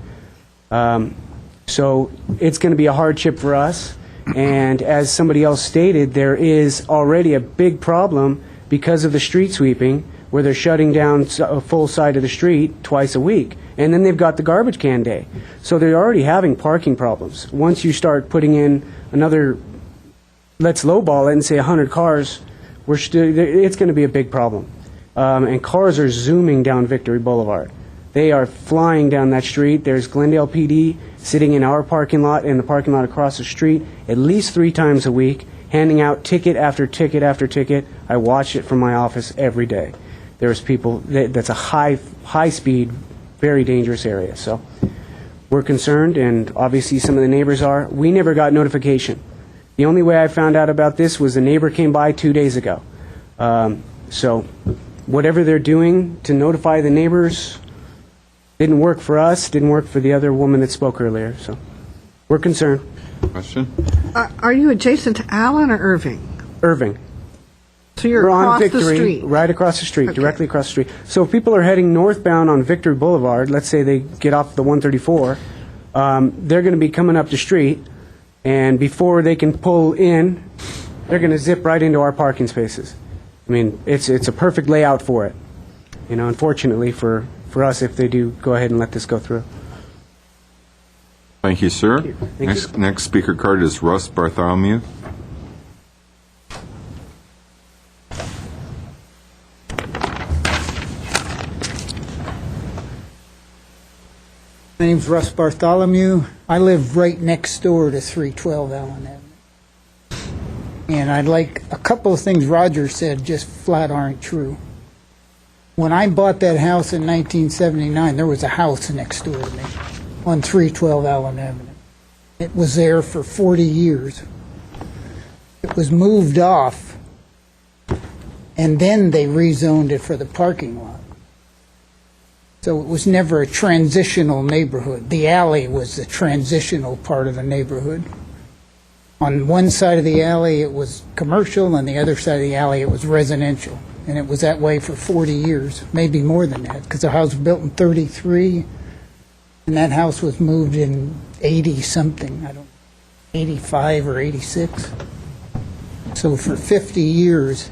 N: So it's going to be a hardship for us. And as somebody else stated, there is already a big problem because of the street sweeping, where they're shutting down a full side of the street twice a week. And then they've got the garbage can day. So they're already having parking problems. Once you start putting in another, let's lowball it and say 100 cars, it's going to be a big problem. And cars are zooming down Victory Boulevard. They are flying down that street. There's Glendale PD sitting in our parking lot and the parking lot across the street at least 3 times a week, handing out ticket after ticket after ticket. I watch it from my office every day. there's people, that's a high speed, very dangerous area. So we're concerned, and obviously some of the neighbors are. We never got notification. The only way I found out about this was the neighbor came by 2 days ago. So whatever they're doing to notify the neighbors didn't work for us, didn't work for the other woman that spoke earlier. So we're concerned.
A: Question?
B: Are you adjacent to Allen or Irving?
N: Irving.
B: So you're
N: We're on
B: across
N: Victory,
B: the street?
N: right across the street,
B: Okay.
N: directly across the street. So if people are heading northbound on Victory Boulevard, let's say they get off the 134, they're going to be coming up the street, and before they can pull in, they're going to zip right into our parking spaces. I mean, it's a perfect layout for it. You know, unfortunately for us, if they do go ahead and let this go through.
A: Thank you, sir.
N: Thank you.
A: Next speaker card is Russ Bartholomew.
O: My name's Russ Bartholomew. I live right next door to 312 Allen Avenue. And I'd like a couple of things Roger said just flat aren't true. When I bought that house in 1979, there was a house next door to me on 312 Allen Avenue. It was there for 40 years. It was moved off, and then they rezoned it for the parking lot. So it was never a transitional neighborhood. The alley was the transitional part of the neighborhood. On one side of the alley, it was commercial, and the other side of the alley, it was residential. And it was that way for 40 years, maybe more than that, because the house was built in 33, and that house was moved in 80-something, 85 or 86. So for 50 years,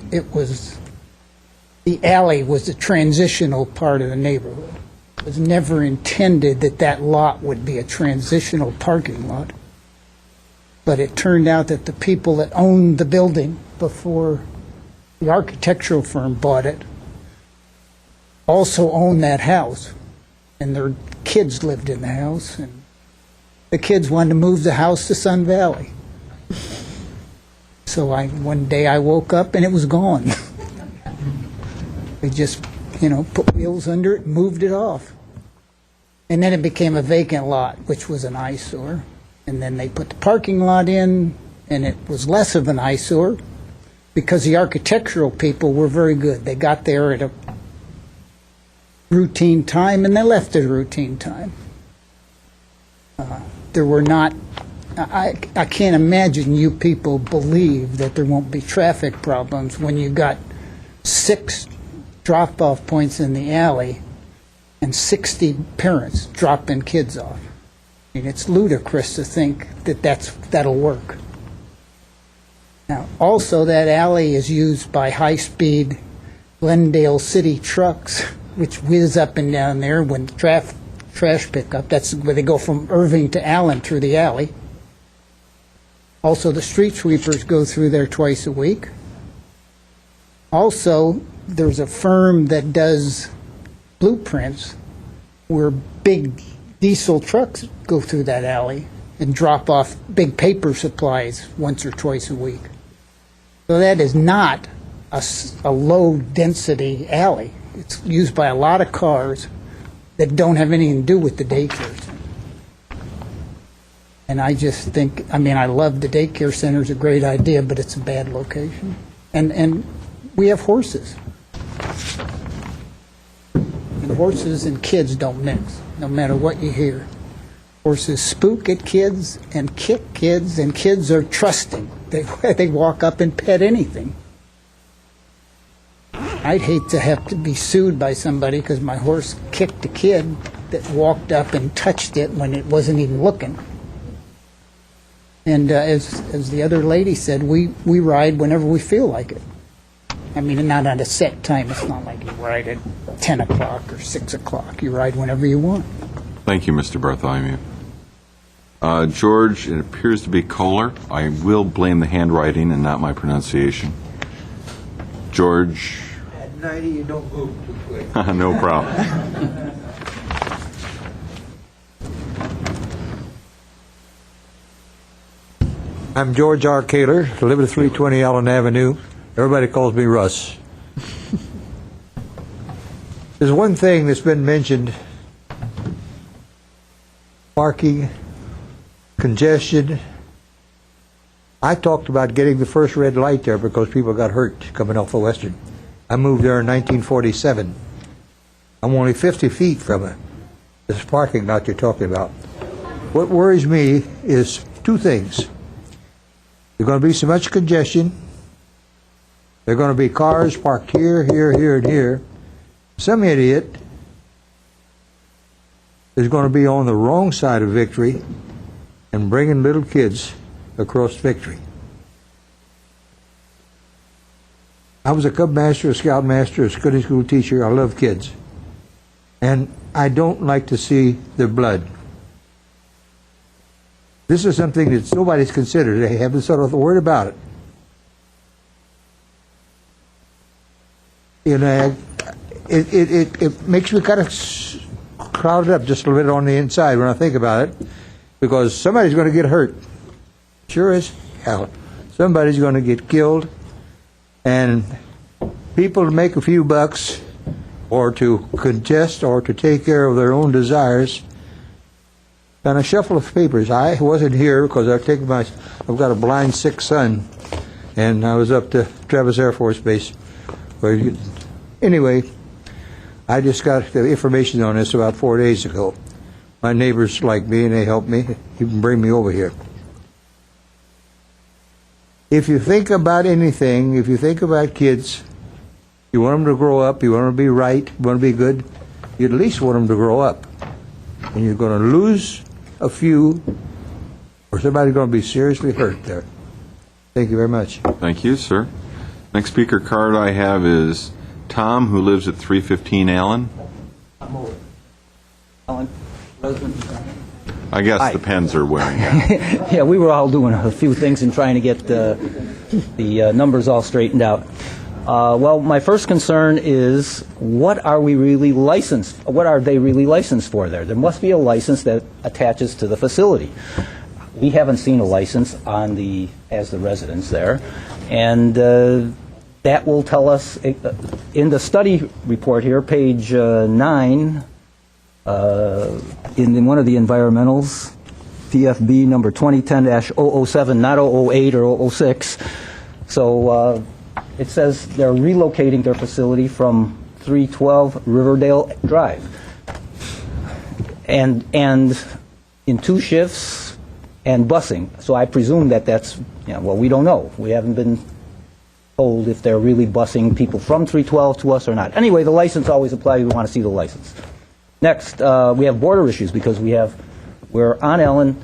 O: the alley was the transitional part of the neighborhood. It was never intended that that lot would be a transitional parking lot. But it turned out that the people that owned the building before the architectural firm bought it also owned that house, and their kids lived in the house, and the kids wanted to move the house to Sun Valley. So one day I woke up and it was gone. They just, put wheels under it and moved it off. And then it became a vacant lot, which was an eyesore. And then they put the parking lot in, and it was less of an eyesore because the architectural people were very good. They got there at a routine time, and they left at a routine time. There were not, I can't imagine you people believe that there won't be traffic problems when you got 6 drop-off points in the alley and 60 parents dropping kids off. I mean, it's ludicrous to think that that'll work. Now, also, that alley is used by high-speed Glendale city trucks, which whiz up and down there when trash pickup. That's where they go from Irving to Allen through the alley. Also, the street sweepers go through there twice a week. Also, there's a firm that does blueprints where big diesel trucks go through that alley and drop off big paper supplies once or twice a week. So that is not a low-density alley. It's used by a lot of cars that don't have anything to do with the daycare center. And I just think, I love the daycare center. It's a great idea, but it's a bad location. And we have horses. And horses and kids don't mix, no matter what you hear. Horses spook at kids and kick kids, and kids are trusting. They walk up and pet anything. I'd hate to have to be sued by somebody because my horse kicked a kid that walked up and touched it when it wasn't even looking. And as the other lady said, we ride whenever we feel like it. Not at a set time. It's not like you ride at 10 o'clock or 6 o'clock. You ride whenever you want.
A: Thank you, Mr. Bartholomew. George, it appears to be Kohler. I will blame the handwriting and not my pronunciation. George.
P: At 90, you don't move too quick.
A: No problem.
P: I'm George R. Kaler, live at 320 Allen Avenue. Everybody calls me Russ. There's one thing that's been mentioned: parking, congestion. I talked about getting the first red light there because people got hurt coming off of Western. I moved there in 1947. I'm only 50 feet from this parking lot you're talking about. What worries me is two things. There's going to be so much congestion. There are going to be cars parked here, here, here, and here. Some idiot is going to be on the wrong side of Victory and bringing little kids across Victory. I was a Cub master, a Scout master, a Sunday school teacher. I love kids. And I don't like to see their blood. This is something that nobody's considered. They haven't sort of worried about it. You know, it makes me kind of clouded up just a little bit on the inside when I think about it, because somebody's going to get hurt. Sure as hell. Somebody's going to get killed, and people to make a few bucks or to congest or to take care of their own desires kind of shuffle of papers. I wasn't here because I've got a blind, sick son, and I was up to Travis Air Force Base. Anyway, I just got the information on this about 4 days ago. My neighbors like me, and they helped me even bring me over here. If you think about anything, if you think about kids, you want them to grow up, you want them to be right, you want them to be good, you at least want them to grow up. And you're going to lose a few, or somebody's going to be seriously hurt there. Thank you very much.
A: Thank you, sir. Next speaker card I have is Tom, who lives at 315 Allen.
Q: I'm over. Alan, President.
A: I guess
Q: Hi.
A: the pens are wearing out.
Q: Yeah, we were all doing a few things and trying to get the numbers all straightened out. Well, my first concern is, what are we really licensed? What are they really licensed for there? There must be a license that attaches to the facility. We haven't seen a license on as the residents there, and that will tell us in the study report here, page 9. In one of the environmentals, PFB number 2010-007, not 008 or 006. So it says they're relocating their facility from 312 Riverdale Drive. And in 2 shifts and busing. So I presume that's, well, we don't know. We haven't been told if they're really busing people from 312 to us or not. Anyway, the license always applies. We want to see the license. Next, we have border issues because we're on Ellen.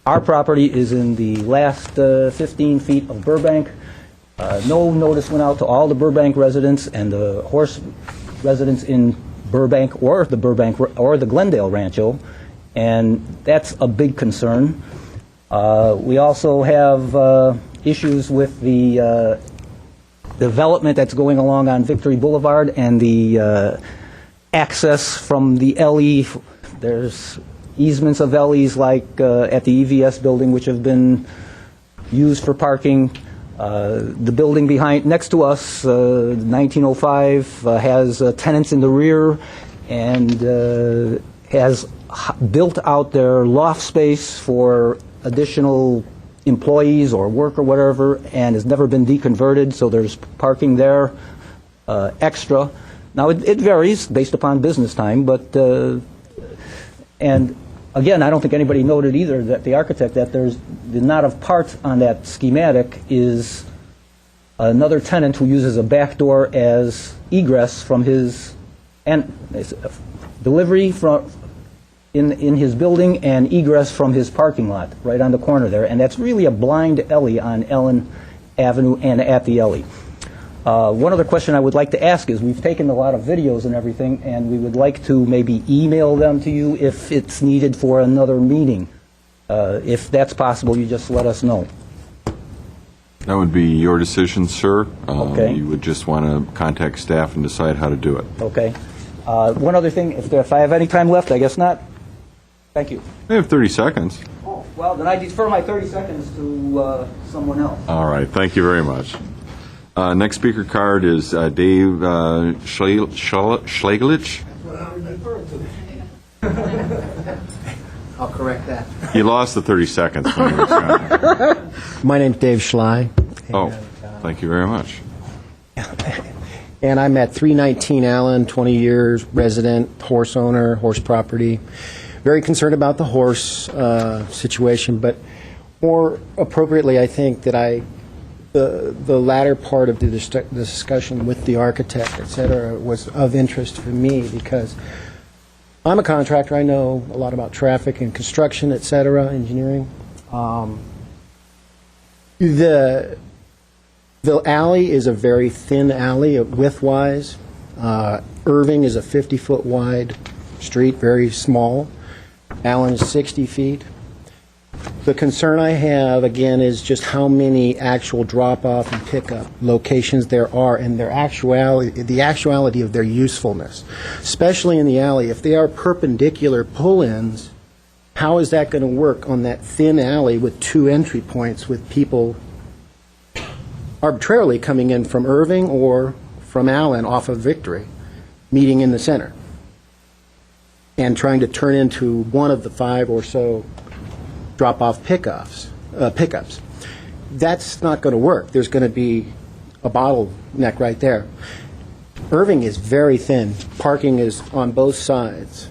Q: Our property is in the last 15 feet of Burbank. No notice went out to all the Burbank residents and the horse residents in Burbank or the Glendale Rancho, and that's a big concern. We also have issues with the development that's going along on Victory Boulevard and the access from the LE. There's easements of LEs like at the EVS building, which have been used for parking. The building next to us, 1905, has tenants in the rear and has built out their loft space for additional employees or work or whatever, and has never been deconverted, so there's parking there extra. Now, it varies based upon business time, but, and again, I don't think anybody noted either, that the architect, that there's the knot of parts on that schematic is another tenant who uses a back door as egress from his, and delivery from in his building and egress from his parking lot, right on the corner there, and that's really a blind alley on Ellen Avenue and at the alley. One other question I would like to ask is, we've taken a lot of videos and everything, and we would like to maybe email them to you if it's needed for another meeting. If that's possible, you just let us know.
A: That would be your decision, sir.
Q: Okay.
A: You would just want to contact staff and decide how to do it.
Q: Okay. One other thing, if I have any time left, I guess not. Thank you.
A: We have 30 seconds.
Q: Oh, well, then I defer my 30 seconds to someone else.
A: All right. Thank you very much. Next speaker card is Dave Schlegelich.
R: I'll correct that.
A: You lost the 30 seconds. When you were trying.
R: My name's Dave Schley.
A: Oh, thank you very much.
R: And I'm at 319 Allen, 20 years, resident, horse owner, horse property. Very concerned about the horse situation, but more appropriately, I think that the latter part of the discussion with the architect, et cetera, was of interest for me because I'm a contractor. I know a lot about traffic and construction, et cetera, engineering. The alley is a very thin alley, width-wise. Irving is a 50-foot wide street, very small. Allen is 60 feet. The concern I have, again, is just how many actual drop-off and pickup locations there are and the actuality of their usefulness, especially in the alley. If they are perpendicular pull-ins, how is that going to work on that thin alley with two entry points with people arbitrarily coming in from Irving or from Allen off of Victory, meeting in the center, and trying to turn into one of the 5 or so drop-off pickups. That's not going to work. There's going to be a bottleneck right there. Irving is very thin. Parking is on both sides,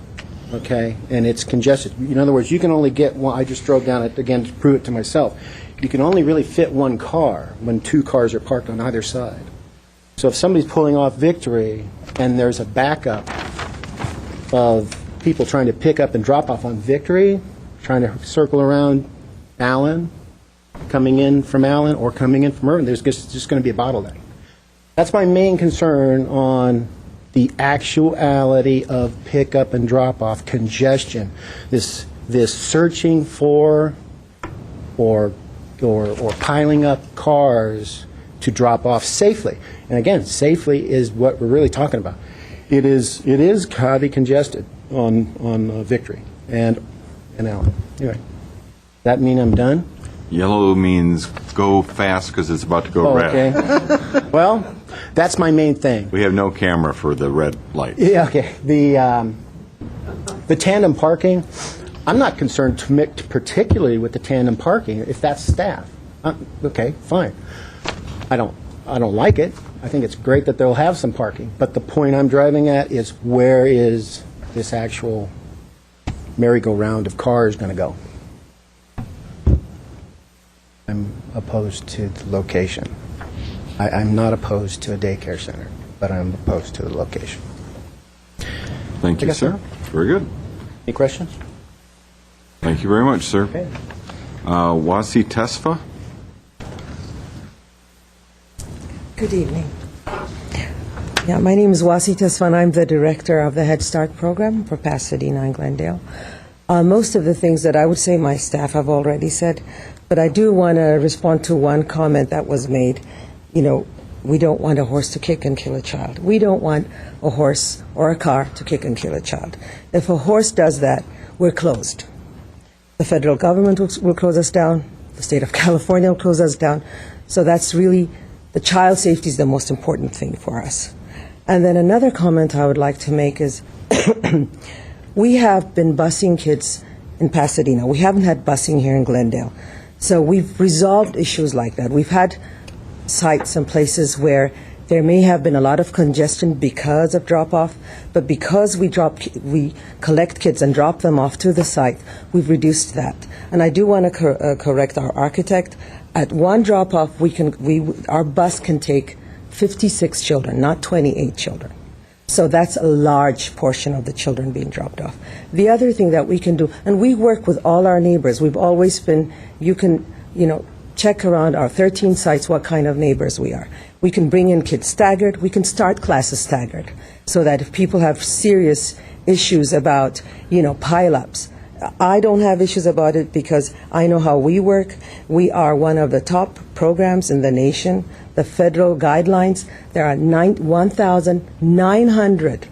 R: okay, and it's congested. In other words, you can only get one. I just drove down it again to prove it to myself. You can only really fit one car when 2 cars are parked on either side. So if somebody's pulling off Victory and there's a backup of people trying to pick up and drop off on Victory, trying to circle around Allen, coming in from Allen or coming in from Irving, there's just going to be a bottleneck. That's my main concern on the actuality of pickup and drop-off congestion. This searching for or piling up cars to drop off safely. And again, safely is what we're really talking about. It is highly congested on Victory and Allen. Anyway, that mean I'm done?
A: Yellow means go fast because it's about to go red.
R: Okay. Well, that's my main thing.
A: We have no camera for the red light.
R: Yeah, okay. The tandem parking, I'm not concerned particularly with the tandem parking if that's staff. Okay, fine. I don't like it. I think it's great that they'll have some parking. But the point I'm driving at is where is this actual merry-go-round of cars going to go? I'm opposed to the location. I'm not opposed to a daycare center, but I'm opposed to the location.
A: Thank you, sir. Very good.
R: Any questions?
A: Thank you very much, sir.
R: Okay.
A: Wasi Tesfa.
S: Good evening. Yeah, my name is Wasi Tesfa, and I'm the director of the Head Start program for Pasadena and Glendale. Most of the things that I would say my staff have already said, but I do want to respond to one comment that was made. You know, we don't want a horse to kick and kill a child. We don't want a horse or a car to kick and kill a child. If a horse does that, we're closed. The federal government will close us down. The state of California will close us down. So that's really, the child safety is the most important thing for us. And then another comment I would like to make is we have been busing kids in Pasadena. We haven't had busing here in Glendale. So we've resolved issues like that. We've had sites and places where there may have been a lot of congestion because of drop-off, but because we collect kids and drop them off to the site, we've reduced that. And I do want to correct our architect. At one drop-off, our bus can take 56 children, not 28 children. So that's a large portion of the children being dropped off. The other thing that we can do, and we work with all our neighbors. We've always been, you can, check around our 13 sites what kind of neighbors we are. We can bring in kids staggered. We can start classes staggered so that if people have serious issues about, pileups, I don't have issues about it because I know how we work. We are one of the top programs in the nation. The federal guidelines, there are 1,900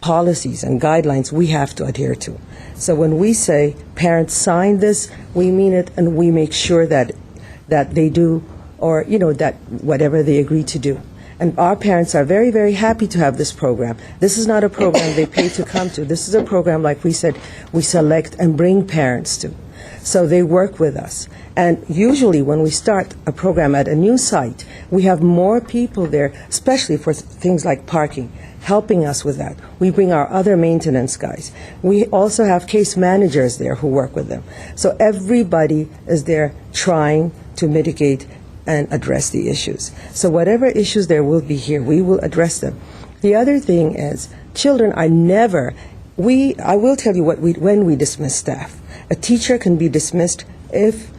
S: policies and guidelines we have to adhere to. So when we say parents sign this, we mean it, and we make sure that they do or, that whatever they agree to do. And our parents are very, very happy to have this program. This is not a program they pay to come to. This is a program, like we said, we select and bring parents to. So they work with us. And usually when we start a program at a new site, we have more people there, especially for things like parking, helping us with that. We bring our other maintenance guys. We also have case managers there who work with them. So everybody is there trying to mitigate and address the issues. So whatever issues there will be here, we will address them. The other thing is, children are never, I will tell you when we dismiss staff. A teacher can be dismissed if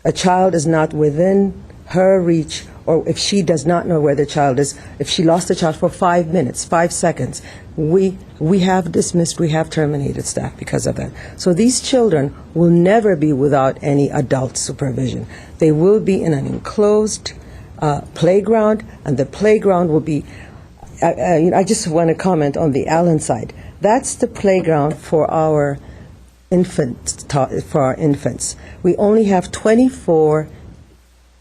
S: a child is not within her reach, or if she does not know where the child is. If she lost the child for 5 minutes, 5 seconds, we have dismissed, we have terminated staff because of that. So these children will never be without any adult supervision. They will be in an enclosed playground, and the playground will be, I just want to comment on the Allen side. That's the playground for our infants. We only have 24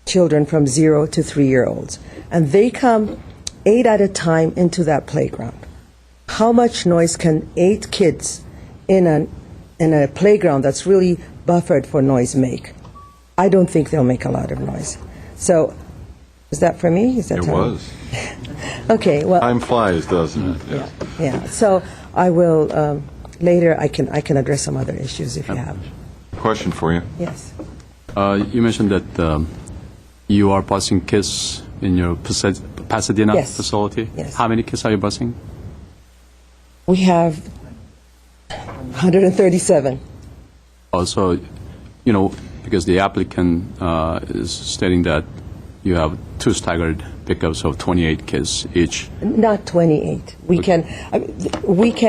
S: children from 0 to 3-year-olds, and they come 8 at a time into that playground. How much noise can 8 kids in a playground that's really buffered for noise make? I don't think they'll make a lot of noise. So, is that for me? Is that
A: It
S: time?
A: was.
S: Okay. Well,
A: Time flies, doesn't it? Yes.
S: yeah. So I will later. I can address some other issues if you have.
A: Question for you.
S: Yes.
J: You mentioned that you are busing kids in your Pasadena
S: Yes.
J: facility.
S: Yes.
J: How many kids are you busing?
S: We have 137.
J: Also, because the applicant is stating that you have 2 staggered pickups of 28 kids each.
S: Not 28. We can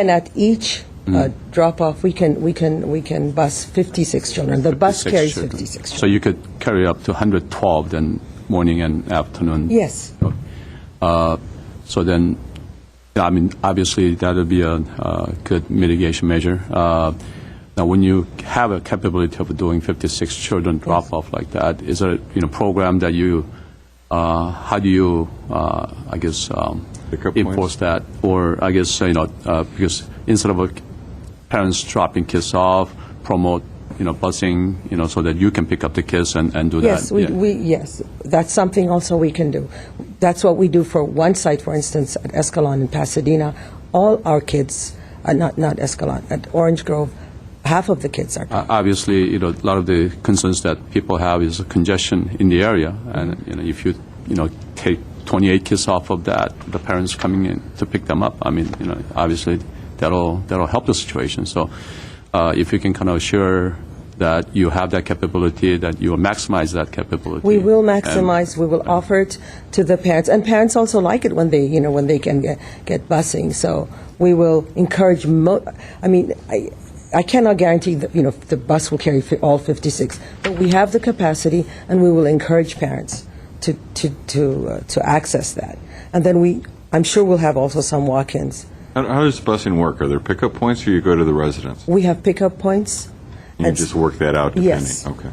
S: at each drop off. We can bus 56 children. The bus
J: 56
S: carries
J: children.
S: 56 children.
J: So you could carry up to 112 then morning and afternoon.
S: Yes.
J: So then, obviously that would be a good mitigation measure. Now, when you have a capability of doing 56 children drop off like that, is there a program that you how do you, enforce that? Or I guess, because instead of parents dropping kids off, promote, busing, so that you can pick up the kids and do
S: Yes,
J: that.
S: yes, that's something also we can do. That's what we do for one site, for instance, at Escalon in Pasadena. All our kids, not Escalon, at Orange Grove, half of the kids are.
J: Obviously, a lot of the concerns that people have is congestion in the area, and if you take 28 kids off of that, the parents coming in to pick them up. Obviously that'll help the situation. So if you can kind of assure that you have that capability, that you will maximize that capability.
S: We will maximize. We will offer it to the parents, and parents also like it when they when they can get busing. So we will encourage. I cannot guarantee that the bus will carry all 56, but we have the capacity, and we will encourage parents to access that. And then I'm sure we'll have also some walk-ins.
A: How does busing work? Are there pickup points, or you go to the residence?
S: We have pickup points.
A: You just work that out, depending?
S: Yes.
A: Okay.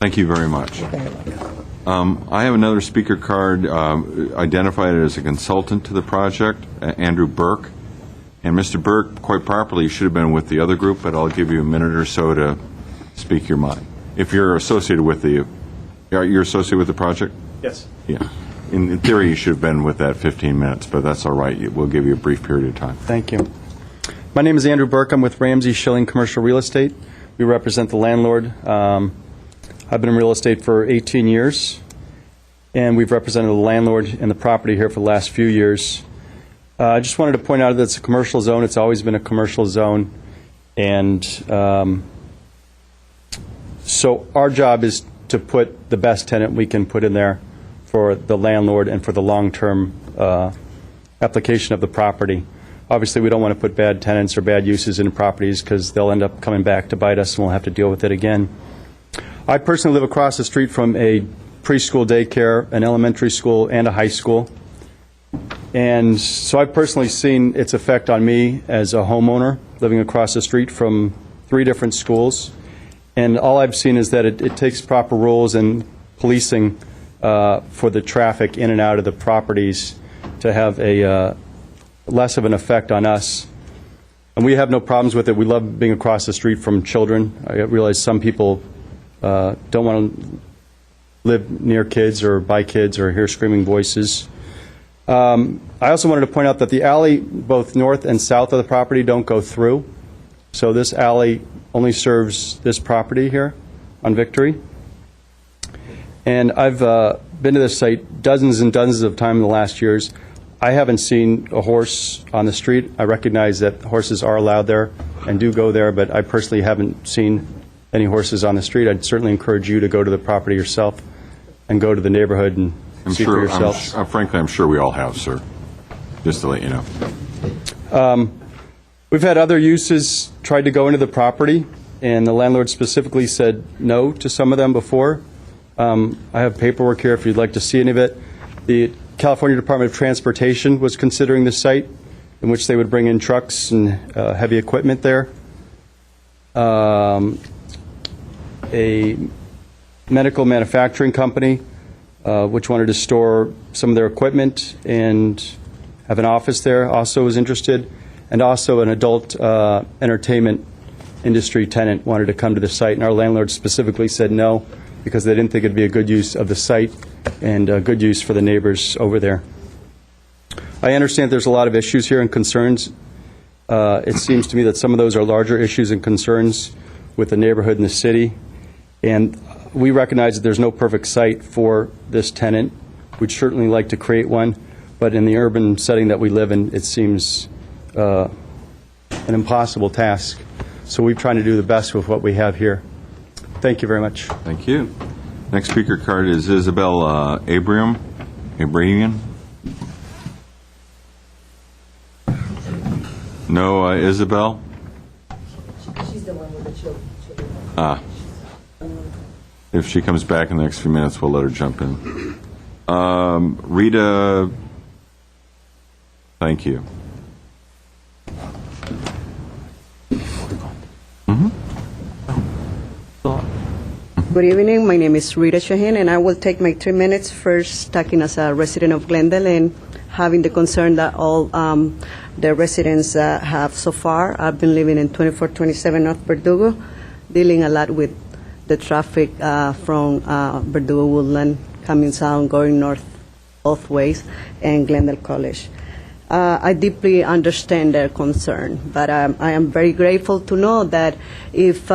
A: Thank you very much.
S: You're very welcome.
A: I have another speaker card identified as a consultant to the project, Andrew Burke. And Mr. Burke, quite properly, should have been with the other group, but I'll give you a minute or so to speak your mind. If you're associated with you're associated with the project?
T: Yes.
A: Yeah. In theory, you should have been with that 15 minutes, but that's all right. We'll give you a brief period of time.
T: Thank you. My name is Andrew Burke. I'm with Ramsey Schilling Commercial Real Estate. We represent the landlord. I've been in real estate for 18 years, and we've represented the landlord and the property here for the last few years. I just wanted to point out that it's a commercial zone. It's always been a commercial zone. And so our job is to put the best tenant we can put in there for the landlord and for the long-term application of the property. Obviously, we don't want to put bad tenants or bad uses in properties because they'll end up coming back to bite us and we'll have to deal with it again. I personally live across the street from a preschool daycare, an elementary school, and a high school. And so I've personally seen its effect on me as a homeowner living across the street from 3 different schools. And all I've seen is that it takes proper rules and policing for the traffic in and out of the properties to have a less of an effect on us. And we have no problems with it. We love being across the street from children. I realize some people don't want to live near kids or by kids or hear screaming voices. I also wanted to point out that the alley, both north and south of the property, don't go through. So this alley only serves this property here on Victory. And I've been to this site dozens and dozens of times in the last years. I haven't seen a horse on the street. I recognize that horses are allowed there and do go there, but I personally haven't seen any horses on the street. I'd certainly encourage you to go to the property yourself and go to the neighborhood and see for yourself.
A: Frankly, I'm sure we all have, sir, just to let you know.
T: We've had other uses tried to go into the property, and the landlord specifically said no to some of them before. I have paperwork here if you'd like to see any of it. The California Department of Transportation was considering the site in which they would bring in trucks and heavy equipment there. A medical manufacturing company which wanted to store some of their equipment and have an office there also was interested, and also an adult entertainment industry tenant wanted to come to the site, and our landlord specifically said no because they didn't think it'd be a good use of the site and a good use for the neighbors over there. I understand there's a lot of issues here and concerns. It seems to me that some of those are larger issues and concerns with the neighborhood and the city, and we recognize that there's no perfect site for this tenant. We'd certainly like to create one, but in the urban setting that we live in, it seems an impossible task. So we're trying to do the best with what we have here. Thank you very much.
A: Thank you. Next speaker card is Isabel Abraham. No, Isabel?
S: She's the one with the children.
A: If she comes back in the next few minutes, we'll let her jump in. Rita, thank you.
U: Good evening. My name is Rita Shaheen, and I will take my 3 minutes first talking as a resident of Glendale and having the concern that all the residents have so far. I've been living in 2427 North Verdugo, dealing a lot with the traffic from Verdugo Woodland coming south, going north both ways, and Glendale College. I deeply understand their concern, but I am very grateful to know that if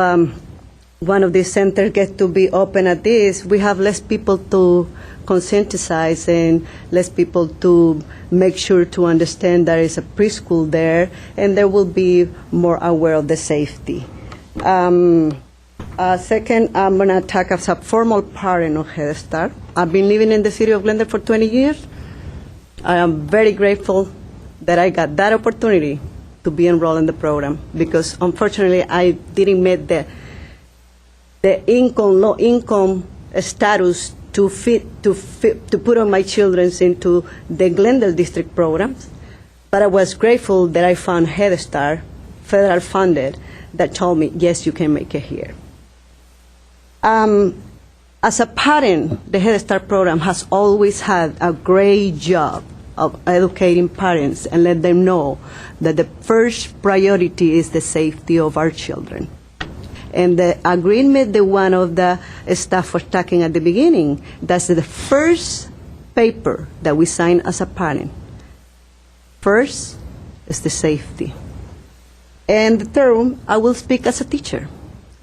U: one of these centers gets to be open at this, we have less people to conscientize and less people to make sure to understand there is a preschool there, and they will be more aware of the safety. Second, I'm going to talk as a formal parent of Head Start. I've been living in the city of Glendale for 20 years. I am very grateful that I got that opportunity to be enrolled in the program, because unfortunately I didn't meet the low income status to put on my children into the Glendale district programs. But I was grateful that I found Head Start, federal funded, that told me, yes, you can make it here. As a parent, the Head Start program has always had a great job of educating parents and let them know that the first priority is the safety of our children. And the agreement that one of the staff was talking at the beginning, that's the first paper that we sign as a parent. First is the safety. And the third, I will speak as a teacher.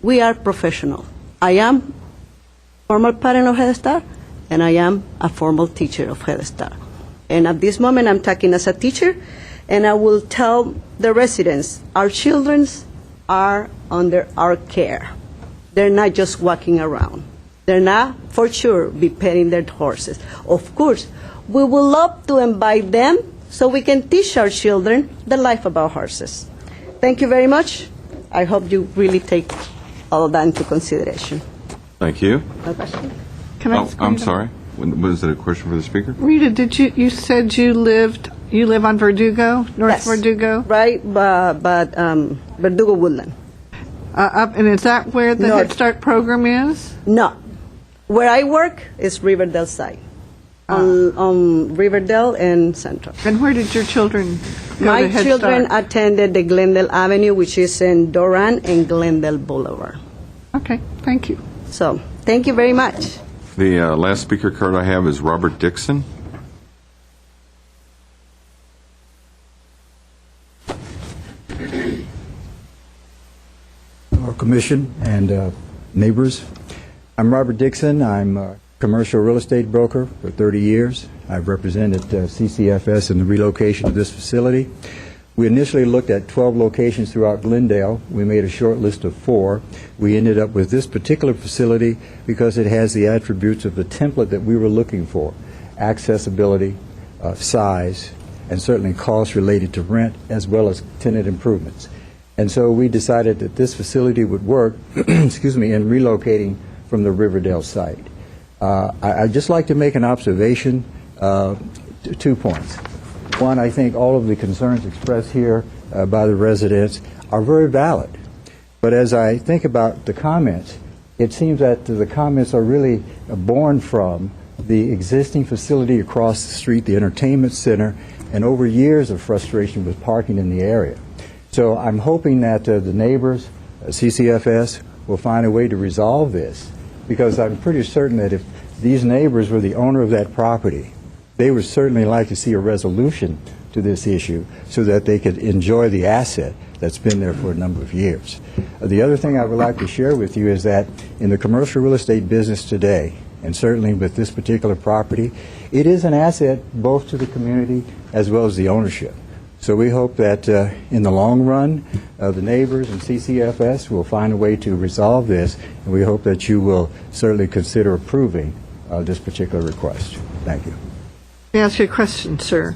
U: We are professional. I am former parent of Head Start, and I am a formal teacher of Head Start. And at this moment, I'm talking as a teacher, and I will tell the residents, our children are under our care. They're not just walking around. They're not, for sure, be petting their horses. Of course, we would love to invite them so we can teach our children the life about horses. Thank you very much. I hope you really take all of that into consideration.
A: Thank you.
U: No question?
B: Can I
A: I'm sorry. Was it a question for the speaker?
B: Rita, you said you live on Verdugo, North
U: Yes.
B: Verdugo?
U: Right, but Verdugo Woodland.
B: And is that where the
U: North.
B: Head Start program is?
U: No. Where I work is Riverdale side, on Riverdale and Central.
B: And where did your children go
U: My
B: to Head
U: children
B: Start?
U: attended the Glendale Avenue, which is in Doran and Glendale Boulevard.
B: Okay, thank you.
U: So, thank you very much.
A: The last speaker card I have is Robert Dixon.
E: Our commission and neighbors. I'm Robert Dixon. I'm a commercial real estate broker for 30 years. I've represented CCFS in the relocation of this facility. We initially looked at 12 locations throughout Glendale. We made a short list of 4. We ended up with this particular facility because it has the attributes of the template that we were looking for: accessibility, size, and certainly costs related to rent, as well as tenant improvements. And so we decided that this facility would work excuse me, in relocating from the Riverdale site. I'd just like to make an observation, 2 points. One, I think all of the concerns expressed here by the residents are very valid. But as I think about the comments, it seems that the comments are really born from the existing facility across the street, the entertainment center, and over years of frustration with parking in the area. So I'm hoping that the neighbors, CCFS, will find a way to resolve this, because I'm pretty certain that if these neighbors were the owner of that property, they would certainly like to see a resolution to this issue so that they could enjoy the asset that's been there for a number of years. The other thing I would like to share with you is that in the commercial real estate business today, and certainly with this particular property, it is an asset both to the community as well as the ownership. So we hope that in the long run, the neighbors and CCFS will find a way to resolve this, and we hope that you will certainly consider approving this particular request. Thank you.
B: Let me ask you a question, sir.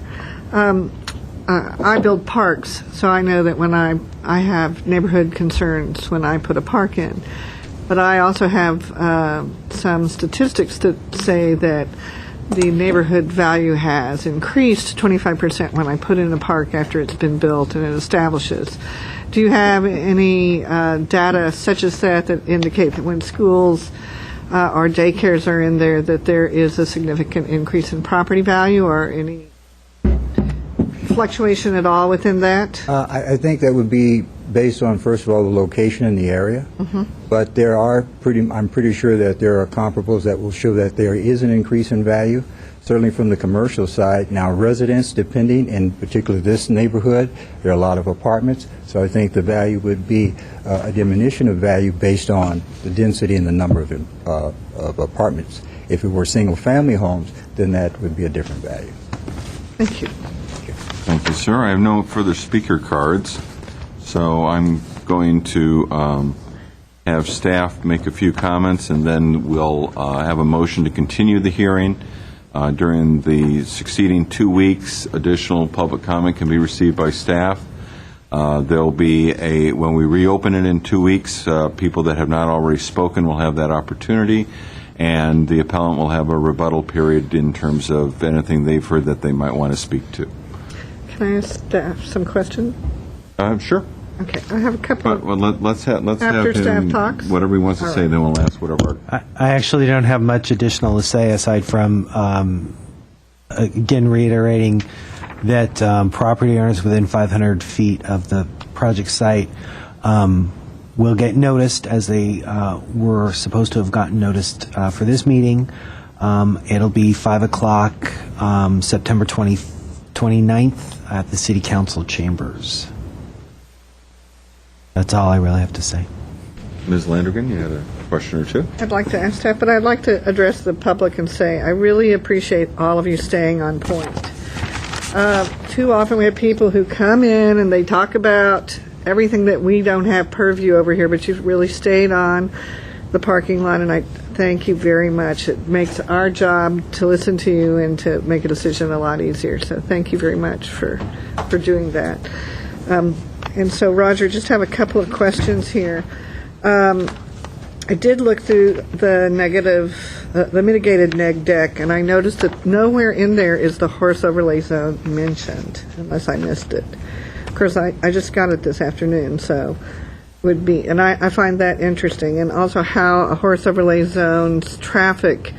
B: I build parks, so I know that when I have neighborhood concerns when I put a park in. But I also have some statistics that say that the neighborhood value has increased 25% when I put in a park after it's been built and it establishes. Do you have any data such as that indicate that when schools or daycares are in there that there is a significant increase in property value, or any fluctuation at all within that?
E: I think that would be based on, first of all, the location in the area. But there are I'm pretty sure that there are comparables that will show that there is an increase in value, certainly from the commercial side. Now, residents, depending, in particular this neighborhood, there are a lot of apartments, so I think the value would be a diminution of value based on the density and the number of apartments. If it were single-family homes, then that would be a different value.
B: Thank you.
A: Thank you, sir. I have no further speaker cards, so I'm going to have staff make a few comments, and then we'll have a motion to continue the hearing. During the succeeding 2 weeks, additional public comment can be received by staff. There'll be when we reopen it in 2 weeks, people that have not already spoken will have that opportunity, and the appellant will have a rebuttal period in terms of anything they've heard that they might want to speak to.
B: Can I ask staff some questions?
A: Sure.
B: Okay, I have a couple.
A: Well, let's have
B: After
A: him,
B: staff talks?
A: whatever he wants to
B: All
A: say,
B: right.
A: then we'll ask whatever.
D: I actually don't have much additional to say aside from, again, reiterating that property owners within 500 feet of the project site will get noticed, as they were supposed to have gotten noticed for this meeting. It'll be 5 o'clock, September 29th at the City Council chambers. That's all I really have to say.
A: Ms. Landrigan, you had a question or two?
B: I'd like to ask staff, but I'd like to address the public and say I really appreciate all of you staying on point. Too often we have people who come in and they talk about everything that we don't have purview over here, but you've really stayed on the parking lot, and I thank you very much. It makes our job to listen to you and to make a decision a lot easier. So thank you very much for doing that. And so, Roger, just have a couple of questions here. I did look through the mitigated neg deck, and I noticed that nowhere in there is the horse overlay zone mentioned, unless I missed it. Of course, I just got it this afternoon, so would be, and I find that interesting, and also how a horse overlay zone's traffic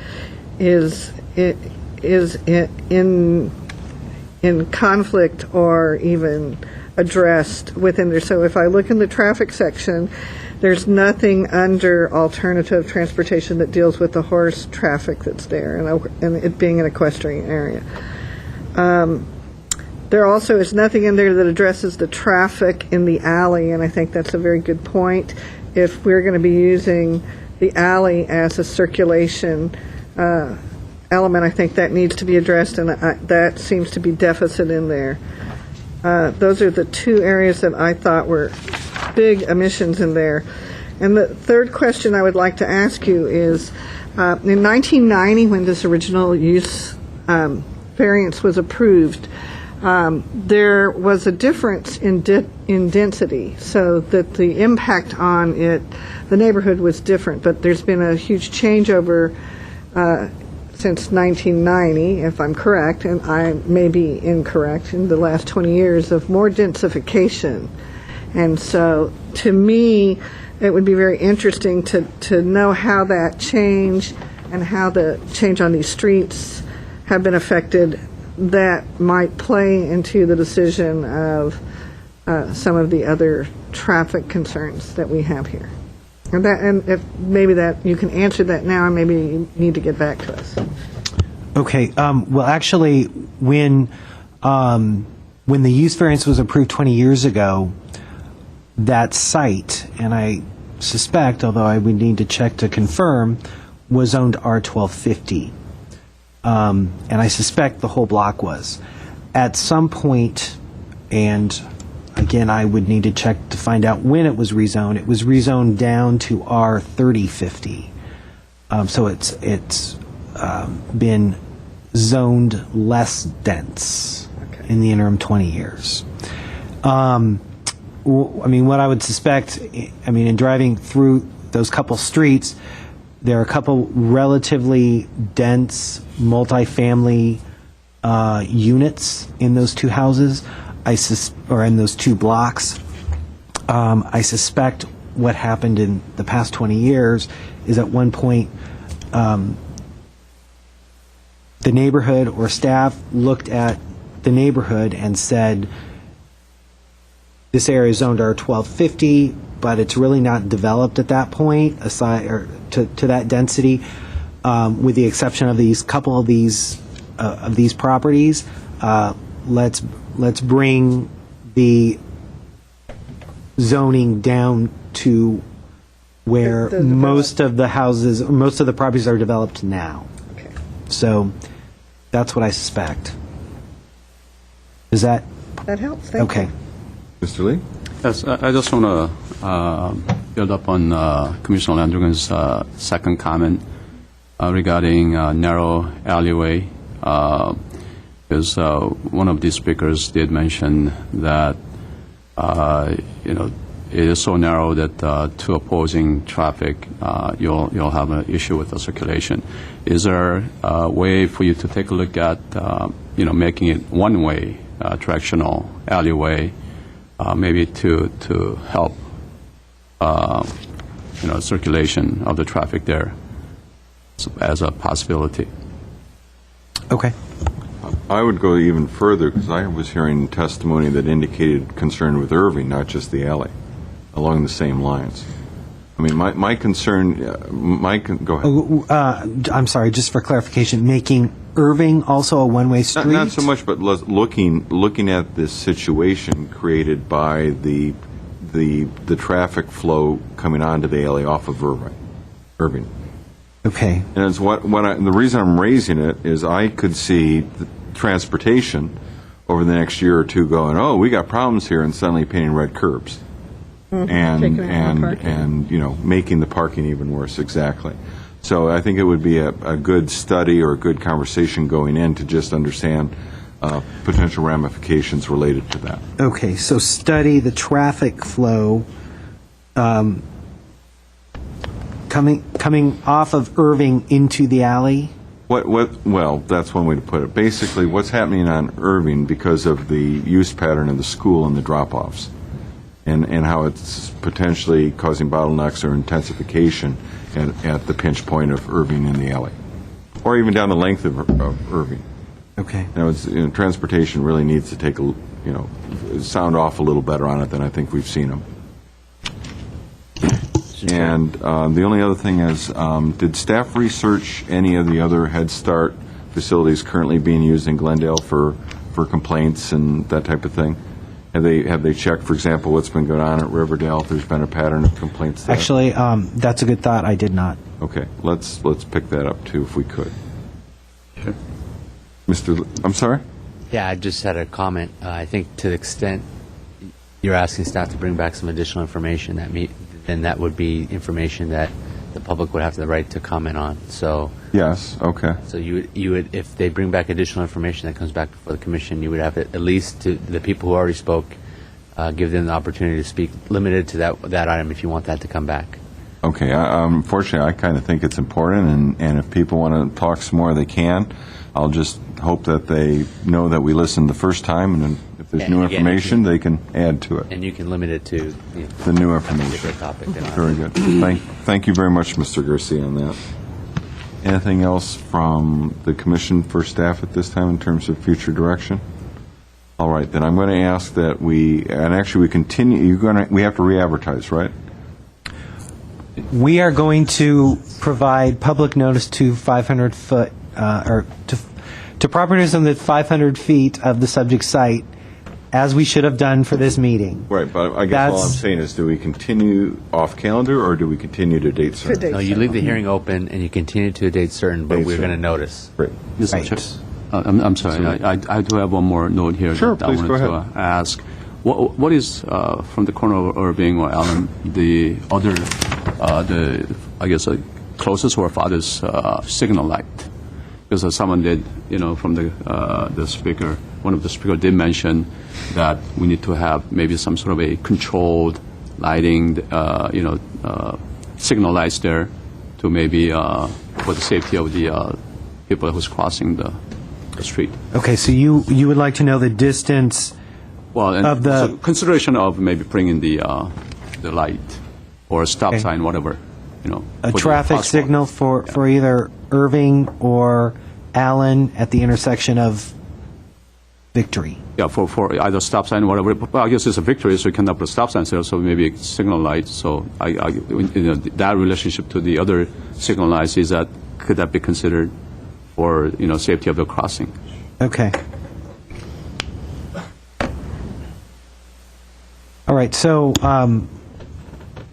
B: is in conflict or even addressed within there. So if I look in the traffic section, there's nothing under alternative transportation that deals with the horse traffic that's there, and it being an equestrian area. There also is nothing in there that addresses the traffic in the alley, and I think that's a very good point. If we're going to be using the alley as a circulation element, I think that needs to be addressed, and that seems to be deficit in there. Those are the two areas that I thought were big omissions in there. And the third question I would like to ask you is, in 1990, when this original use variance was approved, there was a difference in density, so that the impact on the neighborhood was different. But there's been a huge changeover since 1990, if I'm correct, and I may be incorrect, in the last 20 years of more densification. And so, to me, it would be very interesting to know how that change and how the change on these streets have been affected. That might play into the decision of some of the other traffic concerns that we have here. And if maybe that you can answer that now, and maybe you need to get back to us.
D: Okay. Well, actually, when the use variance was approved 20 years ago, that site, and I suspect, although I would need to check to confirm, was zoned R1250. And I suspect the whole block was. At some point, and again, I would need to check to find out when it was rezoned down to R3050. So it's been zoned less dense in the interim 20 years. What I would suspect, in driving through those couple streets, there are a couple relatively dense multifamily units in those two houses, or in those two blocks. I suspect what happened in the past 20 years is at one point the neighborhood or staff looked at the neighborhood and said, this area is zoned R1250, but it's really not developed at that point, aside or to that density, with the exception of these couple of these properties. Let's bring the zoning down to where most of the properties are developed now.
B: Okay.
D: So that's what I suspect. Does that
B: helps? Thank you.
D: Okay.
A: Mr. Lee?
J: Yes, I just want to build up on Commissioner Landrigan's second comment regarding narrow alleyway. Because one of the speakers did mention that it is so narrow that two opposing traffic, you'll have an issue with the circulation. Is there a way for you to take a look at making it one-way directional alleyway, maybe to help circulation of the traffic there as a possibility?
D: Okay.
A: I would go even further, because I was hearing testimony that indicated concern with Irving, not just the alley, along the same lines. My concern, go ahead.
D: I'm sorry, just for clarification, making Irving also a one-way street?
A: Not so much, but looking at this situation created by the traffic flow coming onto the alley off of Irving.
D: Okay.
A: And it's the reason I'm raising it is I could see the transportation over the next year or two going, oh, we got problems here, and suddenly painting red curbs. And making the parking even worse. Exactly. So I think it would be a good study or a good conversation going in to just understand potential ramifications related to that.
D: Okay, so study the traffic flow coming off of Irving into the alley.
A: Well, that's one way to put it. Basically, what's happening on Irving because of the use pattern of the school and the drop-offs. and how it's potentially causing bottlenecks or intensification at the pinch point of Irving in the alley, or even down the length of Irving.
D: Okay.
A: Now, transportation really needs to take sound off a little better on it than I think we've seen them. And the only other thing is, did staff research any of the other Head Start facilities currently being used in Glendale for complaints and that type of thing? Have they checked, for example, what's been going on at Riverdale, if there's been a pattern of complaints there?
D: Actually, that's a good thought. I did not.
A: Okay, let's pick that up, too, if we could.
J: Sure.
A: I'm sorry?
F: Yeah, I just had a comment. I think to the extent you're asking staff to bring back some additional information, then that would be information that the public would have the right to comment on. So
A: yes, okay.
F: So you would, if they bring back additional information that comes back before the commission, you would have at least to the people who already spoke, give them the opportunity to speak, limited to that item if you want that to come back.
A: Okay. Unfortunately, I kind of think it's important, and if people want to talk some more, they can. I'll just hope that they know that we listened the first time, and then if there's new information, they can add to it.
F: And you can limit it to
A: the new information.
F: Topic.
A: Very good. Thank you very much, Mr. Garcia, on that. Anything else from the commission for staff at this time in terms of future direction? All right, then I'm going to ask that we continue. We have to re-advertise, right?
D: We are going to provide public notice to 500 foot, or to properties on the 500 feet of the subject site, as we should have done for this meeting.
A: Right, but I guess all I'm saying is, do we continue off calendar, or do we continue to date certain?
F: No, you leave the hearing open and you continue to a date certain, but we're going to notice.
A: Great.
J: Yes, I'm sorry. I do have one more note here that I wanted to ask. What is, from the corner of Irving or Allen, the other, closest or farthest signal light? Because someone did, from the speaker, one of the speakers did mention that we need to have maybe some sort of a controlled lighting, signal lights there to maybe for the safety of the people who's crossing the street.
D: Okay, so you would like to know the distance of the...
J: So consideration of maybe bringing the light or a stop sign, whatever,
D: A traffic signal for either Irving or Allen at the intersection of Victory.
J: Yeah, for either stop sign, whatever. Well, I guess it's a Victory, so you cannot put a stop sign there, so maybe a signal light. So that relationship to the other signal lights, could that be considered for, safety of the crossing?
D: Okay. All right, so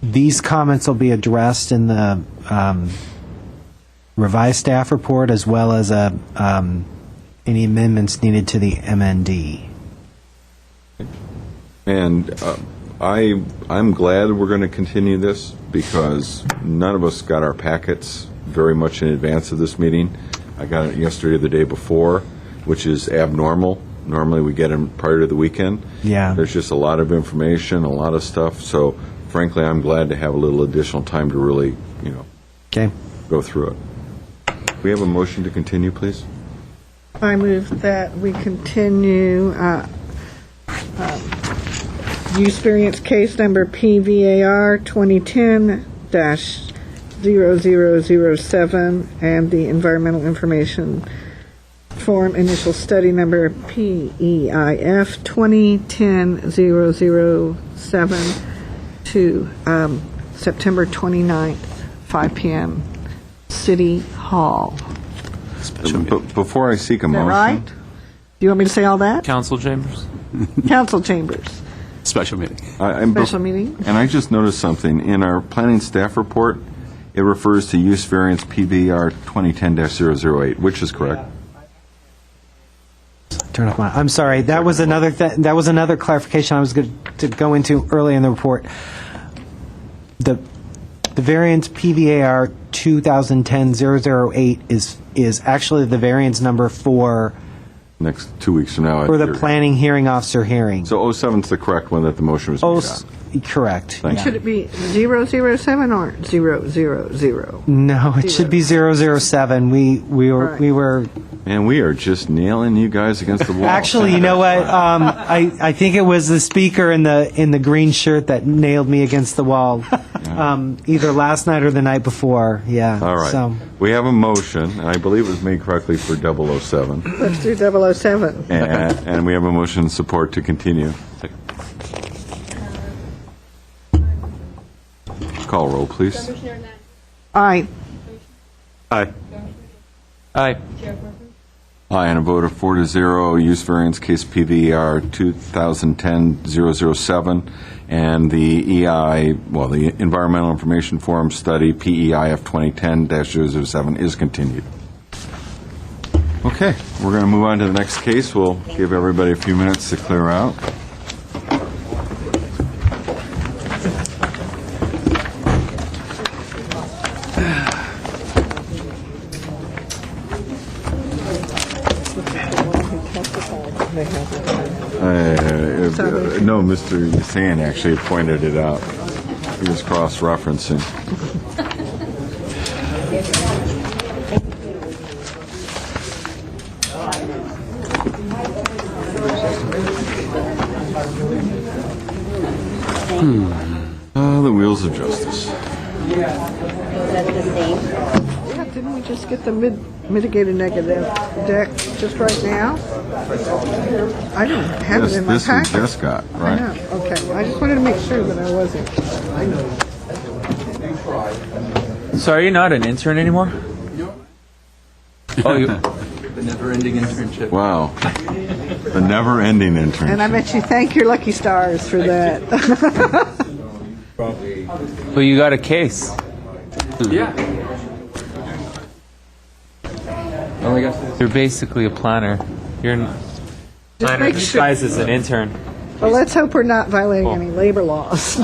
D: these comments will be addressed in the revised staff report, as well as any amendments needed to the MND.
A: And I'm glad we're going to continue this, because none of us got our packets very much in advance of this meeting. I got it yesterday or the day before, which is abnormal. Normally we get them prior to the weekend.
D: Yeah.
A: There's just a lot of information, a lot of stuff. So, frankly, I'm glad to have a little additional time to really, go through it. We have a motion to continue, please?
B: I move that we continue use variance case number PVAR 2010-0007 and the environmental information form initial study number PEIF 2010-007 to September 29th, 5 p.m. City Hall.
A: Before I seek a
B: Is that
A: motion...
B: right? Do you want me to say all that?
C: Council chambers?
B: Council chambers.
J: Special meeting.
B: Special meeting.
A: And I just noticed something. In our planning staff report, it refers to use variance PBR 2010-008, which is correct.
D: Turn off I'm sorry. That was another clarification I was going to go into early in the report. The variance PVAR 2010-008 is actually the variance number for
A: next 2 weeks from now.
D: For the planning hearing officer hearing.
A: So 07's the correct one that the motion was made on.
D: Correct.
A: Thank
B: Should it be 007 or 000?
D: No, it should be 007. We were.
A: Man, we are just nailing you guys against the wall.
D: Actually, you know what? I think it was the speaker in the green shirt that nailed me against the wall, either last night or the night before. Yeah.
A: All right.
D: So.
A: We have a motion, and I believe it was made correctly for 007.
B: Let's do 007.
A: And we have a motion support to continue. Call roll, please.
B: Aye.
A: Aye.
C: Aye.
A: Aye, and a vote of 4-0, use variance case PVR 2010-007, and the EI, well, the Environmental Information Forum Study, PEIF 2010-007, is continued. Okay, we're going to move on to the next case. We'll give everybody a few minutes to clear out. No, Mr. Yasan actually pointed it out. He was cross-referencing. The wheels of justice.
B: Yeah, didn't we just get the mitigated negative deck just right now? I didn't have it in my
A: This we
B: packet.
A: just got, right?
B: I know. Okay. I just wanted to make sure that I wasn't.
C: So are you not an intern anymore? Oh, the never-ending internship.
A: Wow. The never-ending internship.
B: And I bet you thank your lucky stars for that.
C: Well, you got a case. Yeah. You're basically a planner. You're a planner
B: make sure-
C: disguised as an intern.
B: Well, let's hope we're not violating any labor laws.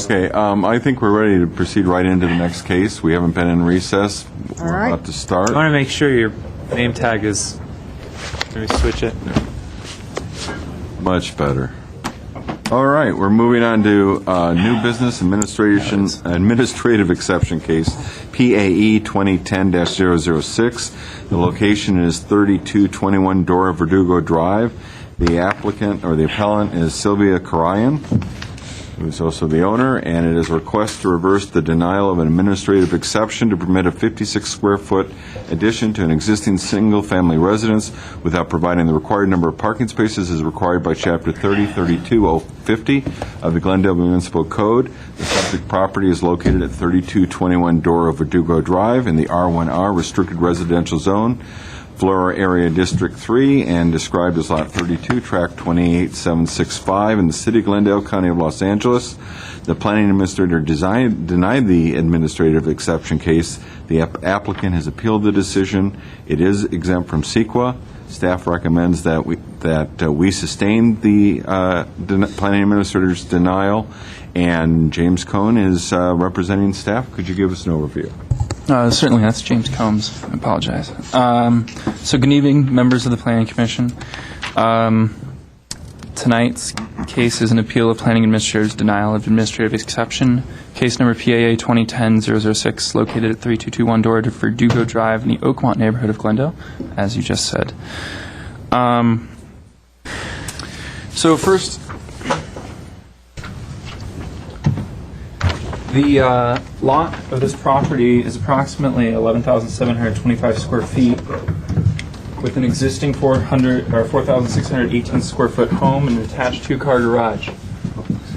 A: Okay, I think we're ready to proceed right into the next case. We haven't been in recess.
B: All
A: We're
B: right.
A: about to start.
C: I want to make sure your name tag is. Let me switch it.
A: Much better. All right, we're moving on to new business administrative exception case, PAE 2010-006. The location is 3221 Dora Verdugo Drive. The applicant or the appellant is Sylvia Karayan, who is also the owner, and it is a request to reverse the denial of an administrative exception to permit a 56-square-foot addition to an existing single-family residence without providing the required number of parking spaces as required by Chapter 30250 of the Glendale Municipal Code. The subject property is located at 3221 Dora Verdugo Drive in the R1R Restricted Residential Zone, Flora Area District 3, and described as Lot 32, Tract 28765 in the City of Glendale, County of Los Angeles. The planning administrator denied the administrative exception case. The applicant has appealed the decision. It is exempt from CEQA. Staff recommends that we sustain the planning administrator's denial, and James Cohn is representing staff. Could you give us an overview?
I: Certainly, that's James Combs. I apologize. So good evening, members of the Planning Commission. Tonight's case is an appeal of Planning Administrator's denial of administrative exception. Case number PAA 2010-006, located at 3221 Dora Verdugo Drive in the Oakmont neighborhood of Glendale, as you just said. So first, the lot of this property is approximately 11,725 square feet, with an existing 4,618 square foot home and an attached two-car garage.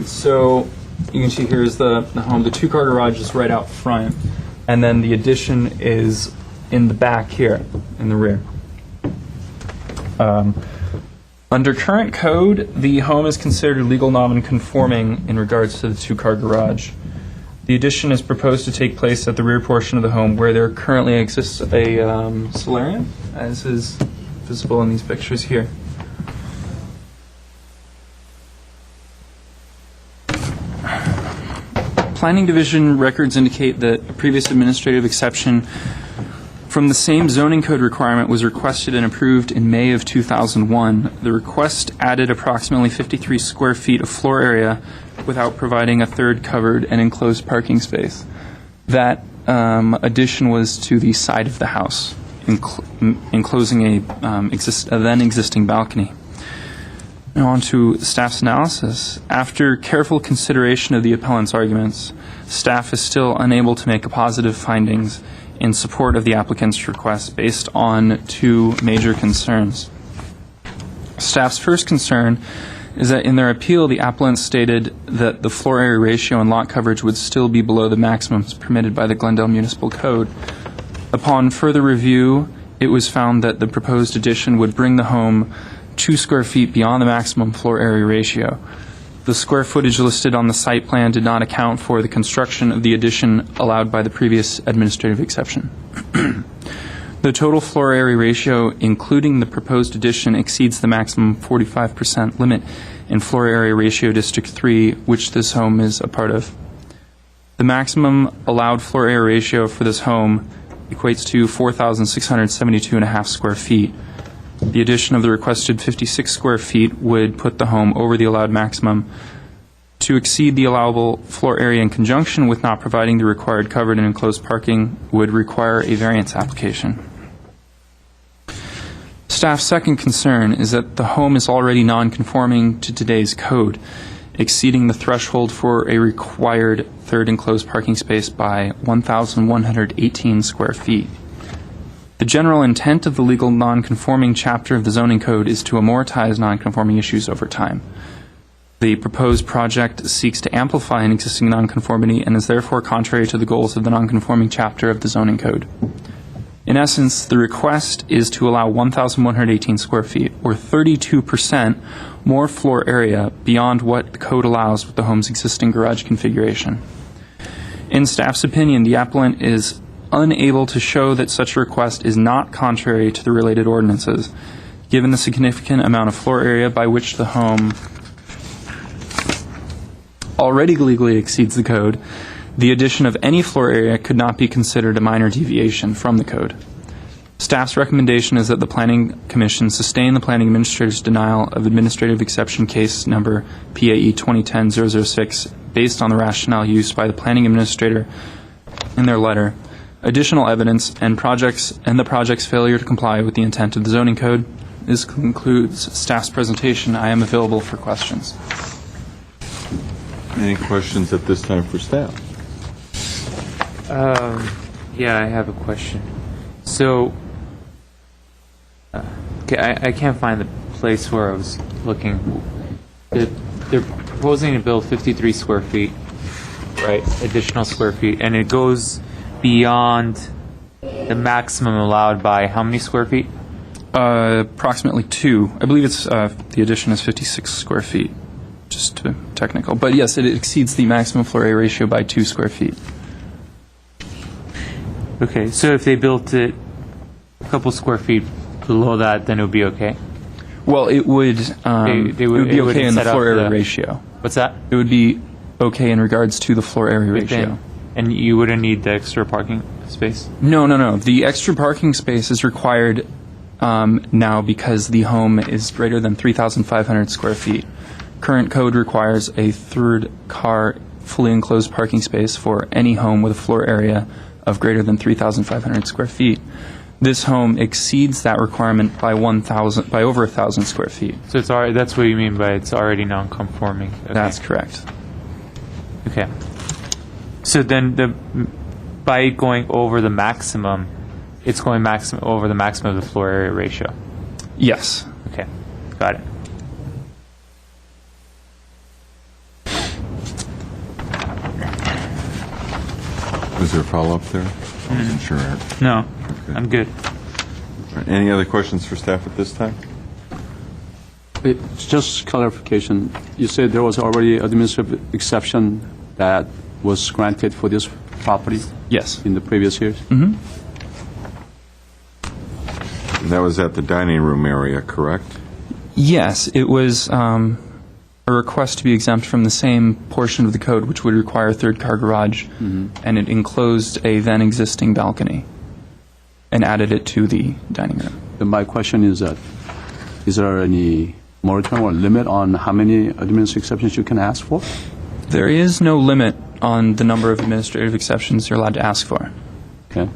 I: So you can see here is the home. The two-car garage is right out front, and then the addition is in the back here, in the rear. Under current code, the home is considered legal non-conforming in regards to the two-car garage. The addition is proposed to take place at the rear portion of the home where there currently exists a solarium, as is visible in these pictures here. Planning Division records indicate that a previous administrative exception from the same zoning code requirement was requested and approved in May of 2001. The request added approximately 53 square feet of floor area without providing a third covered and enclosed parking space. That addition was to the side of the house, enclosing a then existing balcony. Now on to staff's analysis. After careful consideration of the appellant's arguments, staff is still unable to make a positive findings in support of the applicant's request based on two major concerns. Staff's first concern is that in their appeal, the appellant stated that the floor area ratio and lot coverage would still be below the maximums permitted by the Glendale Municipal Code. Upon further review, it was found that the proposed addition would bring the home 2 square feet beyond the maximum floor area ratio. The square footage listed on the site plan did not account for the construction of the addition allowed by the previous administrative exception. The total floor area ratio, including the proposed addition, exceeds the maximum 45% limit in floor area ratio District 3, which this home is a part of. The maximum allowed floor area ratio for this home equates to 4,672.5 square feet. The addition of the requested 56 square feet would put the home over the allowed maximum. To exceed the allowable floor area in conjunction with not providing the required covered and enclosed parking would require a variance application. Staff's second concern is that the home is already non-conforming to today's code, exceeding the threshold for a required third enclosed parking space by 1,118 square feet. The general intent of the legal non-conforming chapter of the zoning code is to amortize non-conforming issues over time. The proposed project seeks to amplify an existing nonconformity and is therefore contrary to the goals of the nonconforming chapter of the zoning code. In essence, the request is to allow 1,118 square feet, or 32% more floor area beyond what the code allows with the home's existing garage configuration. In staff's opinion, the appellant is unable to show that such a request is not contrary to the related ordinances, given the significant amount of floor area by which the home already legally exceeds the code. The addition of any floor area could not be considered a minor deviation from the code. Staff's recommendation is that the Planning Commission sustain the Planning Administrator's denial of administrative exception case number PAE 2010-006 based on the rationale used by the Planning Administrator in their letter. Additional evidence and the project's failure to comply with the intent of the zoning code. This concludes staff's presentation. I am available for questions.
A: Any questions at this time for staff?
C: Yeah, I have a question. So, okay, I can't find the place where I was looking. They're proposing to build 53 square feet, right? Additional square feet, and it goes beyond the maximum allowed by how many square feet?
I: Approximately 2. I believe it's the addition is 56 square feet, just to technical. But yes, it exceeds the maximum floor area ratio by 2 square feet.
C: Okay, so if they built it a couple square feet below that, then it would be okay?
I: Well, it would, it would be okay in the floor area ratio.
C: What's that?
I: It would be okay in regards to the floor area ratio.
C: And you wouldn't need the extra parking space?
I: No. The extra parking space is required now because the home is greater than 3,500 square feet. Current code requires a third car fully enclosed parking space for any home with a floor area of greater than 3,500 square feet. This home exceeds that requirement by over 1,000 square feet.
C: So it's already, that's what you mean by it's already non-conforming? Okay.
I: That's correct.
C: Okay. So then by going over the maximum, it's going over the maximum of the floor area ratio?
I: Yes.
C: Okay, got it.
A: Was there a follow-up there? I wasn't sure.
C: No,
A: okay.
C: I'm good.
A: Right. Any other questions for staff at this time?
J: It's just clarification. You said there was already administrative exception that was granted for this property?
I: Yes.
J: In the previous years?
I: Mm-hmm.
A: And that was at the dining room area, correct?
I: Yes, it was a request to be exempt from the same portion of the code which would require a third car garage, and it enclosed a then existing balcony. and added it to the dining room.
J: Then my question is that, is there any moratorium or limit on how many administrative exceptions you can ask for?
I: There is no limit on the number of administrative exceptions you're allowed to ask for.
J: Okay.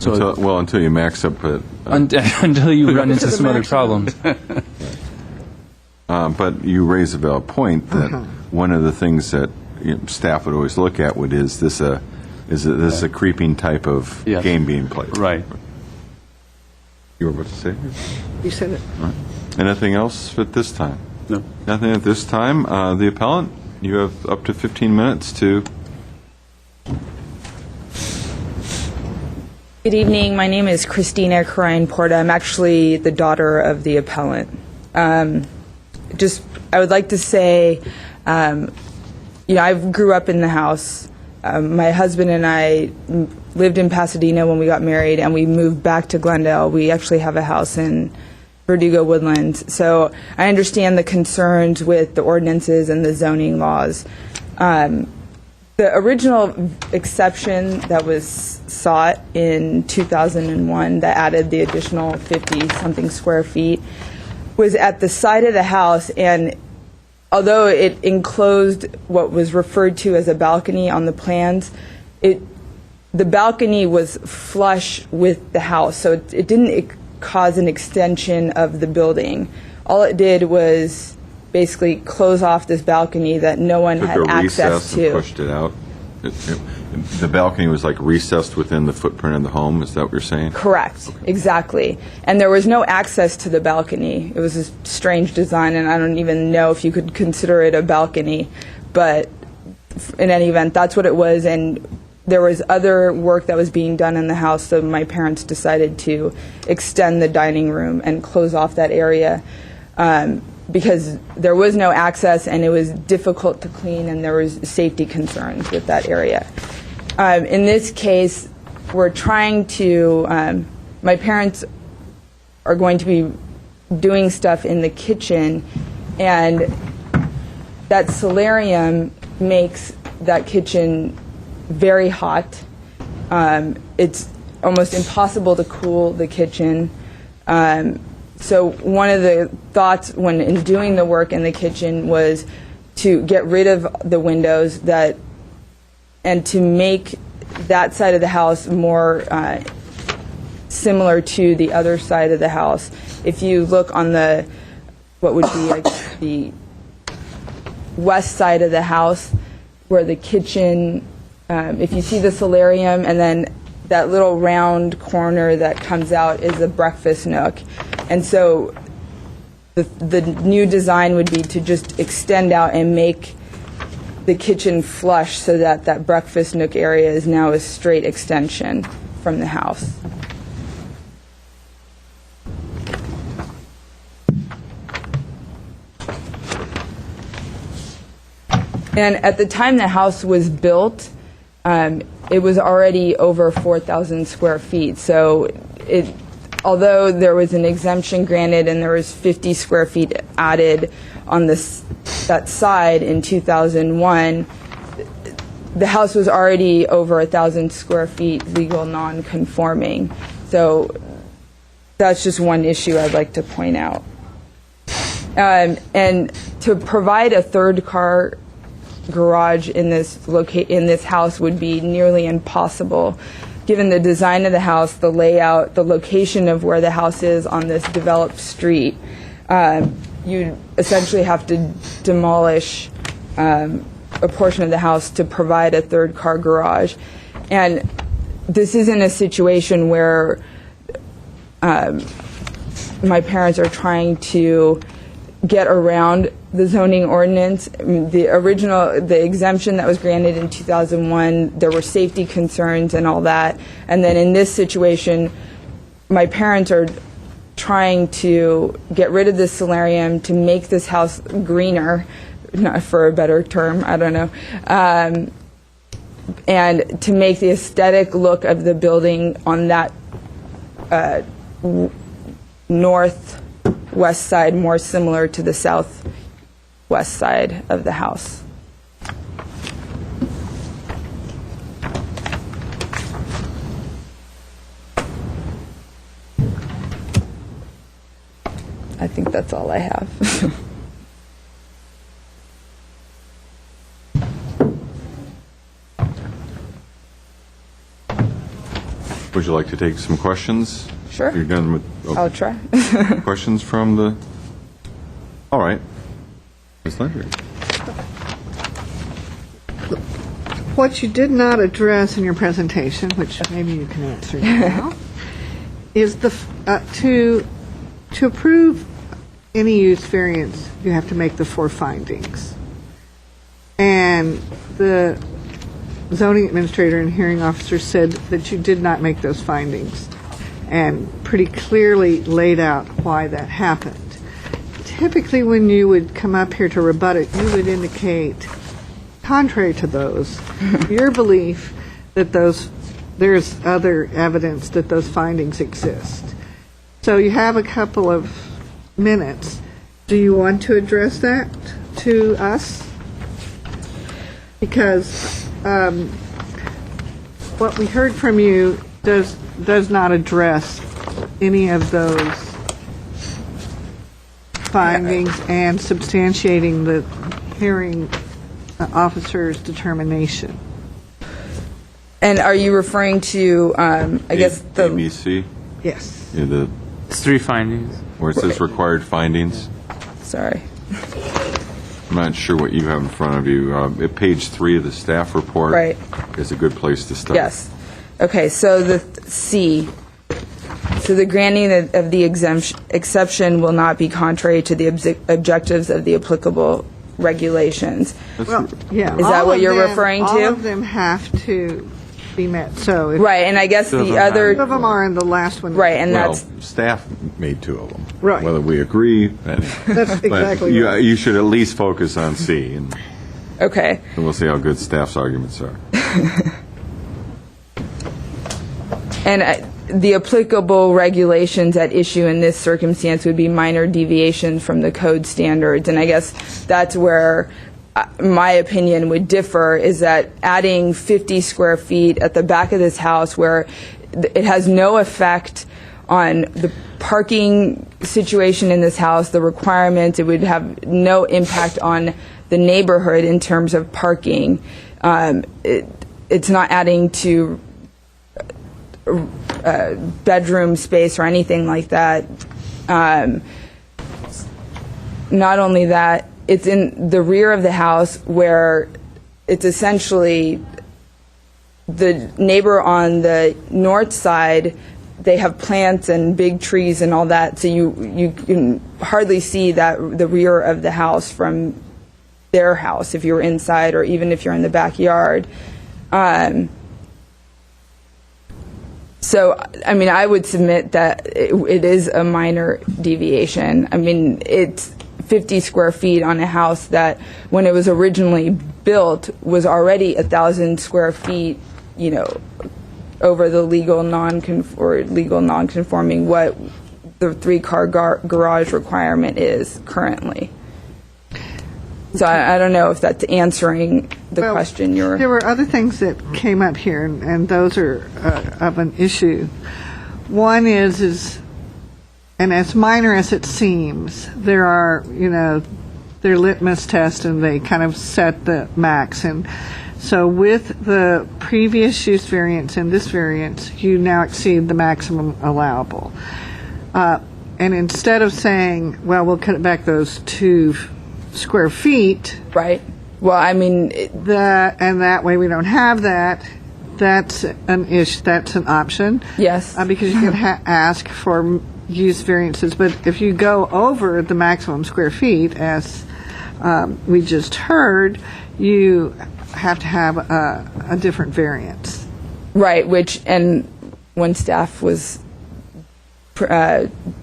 A: Until you max up at...
I: Until you run into some other problems.
A: But you raise a valid point that one of the things that staff would always look at is this a creeping type of game being played?
J: Right.
A: You were about to say?
B: You said it.
A: All right. Anything else at this time?
J: No.
A: Nothing at this time. The appellant, you have up to 15 minutes to...
G: Good evening. My name is Christina Carine Porta. I'm actually the daughter of the appellant. I would like to say, I grew up in the house. My husband and I lived in Pasadena when we got married, and we moved back to Glendale. We actually have a house in Verdugo Woodlands. So I understand the concerns with the ordinances and the zoning laws. The original exception that was sought in 2001 that added the additional 50-something square feet was at the side of the house, and although it enclosed what was referred to as a balcony on the plans, the balcony was flush with the house, so it didn't cause an extension of the building. All it did was basically close off this balcony that no one had access to.
A: And pushed it out. The balcony was like recessed within the footprint of the home. Is that what you're saying?
G: Correct. Okay. Exactly. And there was no access to the balcony. It was a strange design, and I don't even know if you could consider it a balcony. But in any event, that's what it was. And there was other work that was being done in the house, so my parents decided to extend the dining room and close off that area. Because there was no access and it was difficult to clean, and there was safety concerns with that area. In this case, we're trying to, my parents are going to be doing stuff in the kitchen, and that solarium makes that kitchen very hot. It's almost impossible to cool the kitchen. So one of the thoughts when in doing the work in the kitchen was to get rid of the windows and to make that side of the house more similar to the other side of the house. If you look on what would be like the west side of the house, where the kitchen, if you see the solarium, and then that little round corner that comes out is a breakfast nook. And so the new design would be to just extend out and make the kitchen flush so that that breakfast nook area is now a straight extension from the house. And at the time the house was built, it was already over 4,000 square feet. So although there was an exemption granted and there was 50 square feet added on that side in 2001, the house was already over 1,000 square feet legal non-conforming. So that's just one issue I'd like to point out. And to provide a third car garage in this house would be nearly impossible, given the design of the house, the layout, the location of where the house is on this developed street. You'd essentially have to demolish a portion of the house to provide a third car garage. And this isn't a situation where my parents are trying to get around the zoning ordinance. The exemption that was granted in 2001, there were safety concerns and all that. And then in this situation, my parents are trying to get rid of this solarium to make this house greener, not for a better term, I don't know, and to make the aesthetic look of the building on that northwest side more similar to the southwest side of the house. I think that's all I have.
A: Would you like to take some questions?
G: Sure.
A: You're done with
G: I'll try.
A: questions from the... All right. Ms. Landry.
B: What you did not address in your presentation, which maybe you can answer now, is to approve any use variance, you have to make the 4 findings. And the zoning administrator and hearing officer said that you did not make those findings and pretty clearly laid out why that happened. Typically, when you would come up here to rebut it, you would indicate, contrary to those, your belief that there's other evidence that those findings exist. So you have a couple of minutes. Do you want to address that to us? Because what we heard from you does not address any of those findings and substantiating the hearing officer's determination.
G: And are you referring to, I guess, the...
A: ABC?
B: Yes.
A: Yeah,
C: It's 3 findings.
A: where it says required findings.
G: Sorry.
A: I'm not sure what you have in front of you. At page 3 of the staff report
G: Right.
A: is a good place to start.
G: Yes. Okay, so the C. So the granting of the exception will not be contrary to the objectives of the applicable regulations.
B: Well, yeah.
G: Is that what you're referring to?
B: All of them have to be met. So if
G: Right, and I guess the other...
B: two of them are in the last one.
G: Right, and
A: Well,
G: that's...
A: staff made 2 of them.
B: Right.
A: Whether we agree,
B: That's exactly
A: you,
B: right.
A: you should at least focus on C, and
G: Okay.
A: we'll see how good staff's arguments are.
G: And the applicable regulations at issue in this circumstance would be minor deviations from the code standards. And I guess that's where my opinion would differ, is that adding 50 square feet at the back of this house where it has no effect on the parking situation in this house, the requirements, it would have no impact on the neighborhood in terms of parking. It's not adding to bedroom space or anything like that. Not only that, it's in the rear of the house where it's essentially the neighbor on the north side, they have plants and big trees and all that, so you can hardly see that the rear of the house from their house if you're inside or even if you're in the backyard. So, I mean, I would submit that it is a minor deviation. I mean, it's 50 square feet on a house that, when it was originally built, was already 1,000 square feet, you know, over the legal non-conforming what the 3-car garage requirement is currently. So I don't know if that's answering the question you're...
B: There were other things that came up here, and those are of an issue. One is, and as minor as it seems, there are, you know, their litmus test, and they kind of set the max. And so with the previous use variance and this variance, you now exceed the maximum allowable. And instead of saying, well, we'll cut it back those 2 square feet.
G: Right. Well, I mean...
B: and that way we don't have that. That's an issue. That's an option.
G: Yes.
B: Because you can ask for use variances. But if you go over the maximum square feet, as we just heard, you have to have a different variance.
G: Right, and when staff was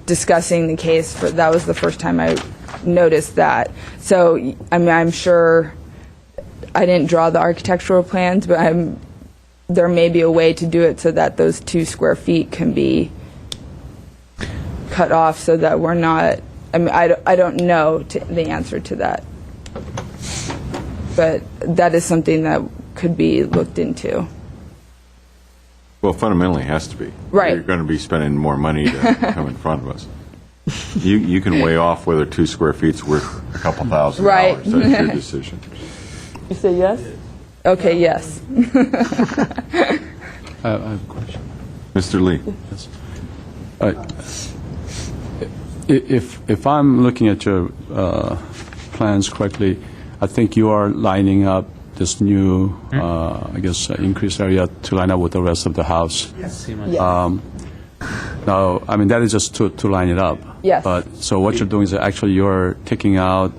G: discussing the case, that was the first time I noticed that. So, I mean, I'm sure I didn't draw the architectural plans, but there may be a way to do it so that those 2 square feet can be cut off so that we're not, I mean, I don't know the answer to that. But that is something that could be looked into.
A: Well, fundamentally, it has to be.
G: Right.
A: You're going to be spending more money to come in front of us. You can weigh off whether 2 square feet's worth a couple $1,000.
G: Right.
A: That's your decision.
G: You say yes? Okay, yes.
J: I have a question.
A: Mr. Lee?
J: If I'm looking at your plans correctly, I think you are lining up this new, increased area to line up with the rest of the house.
G: Yes.
J: Now, I mean, that is just to line it up.
G: Yes.
J: But so what you're doing is actually you're taking out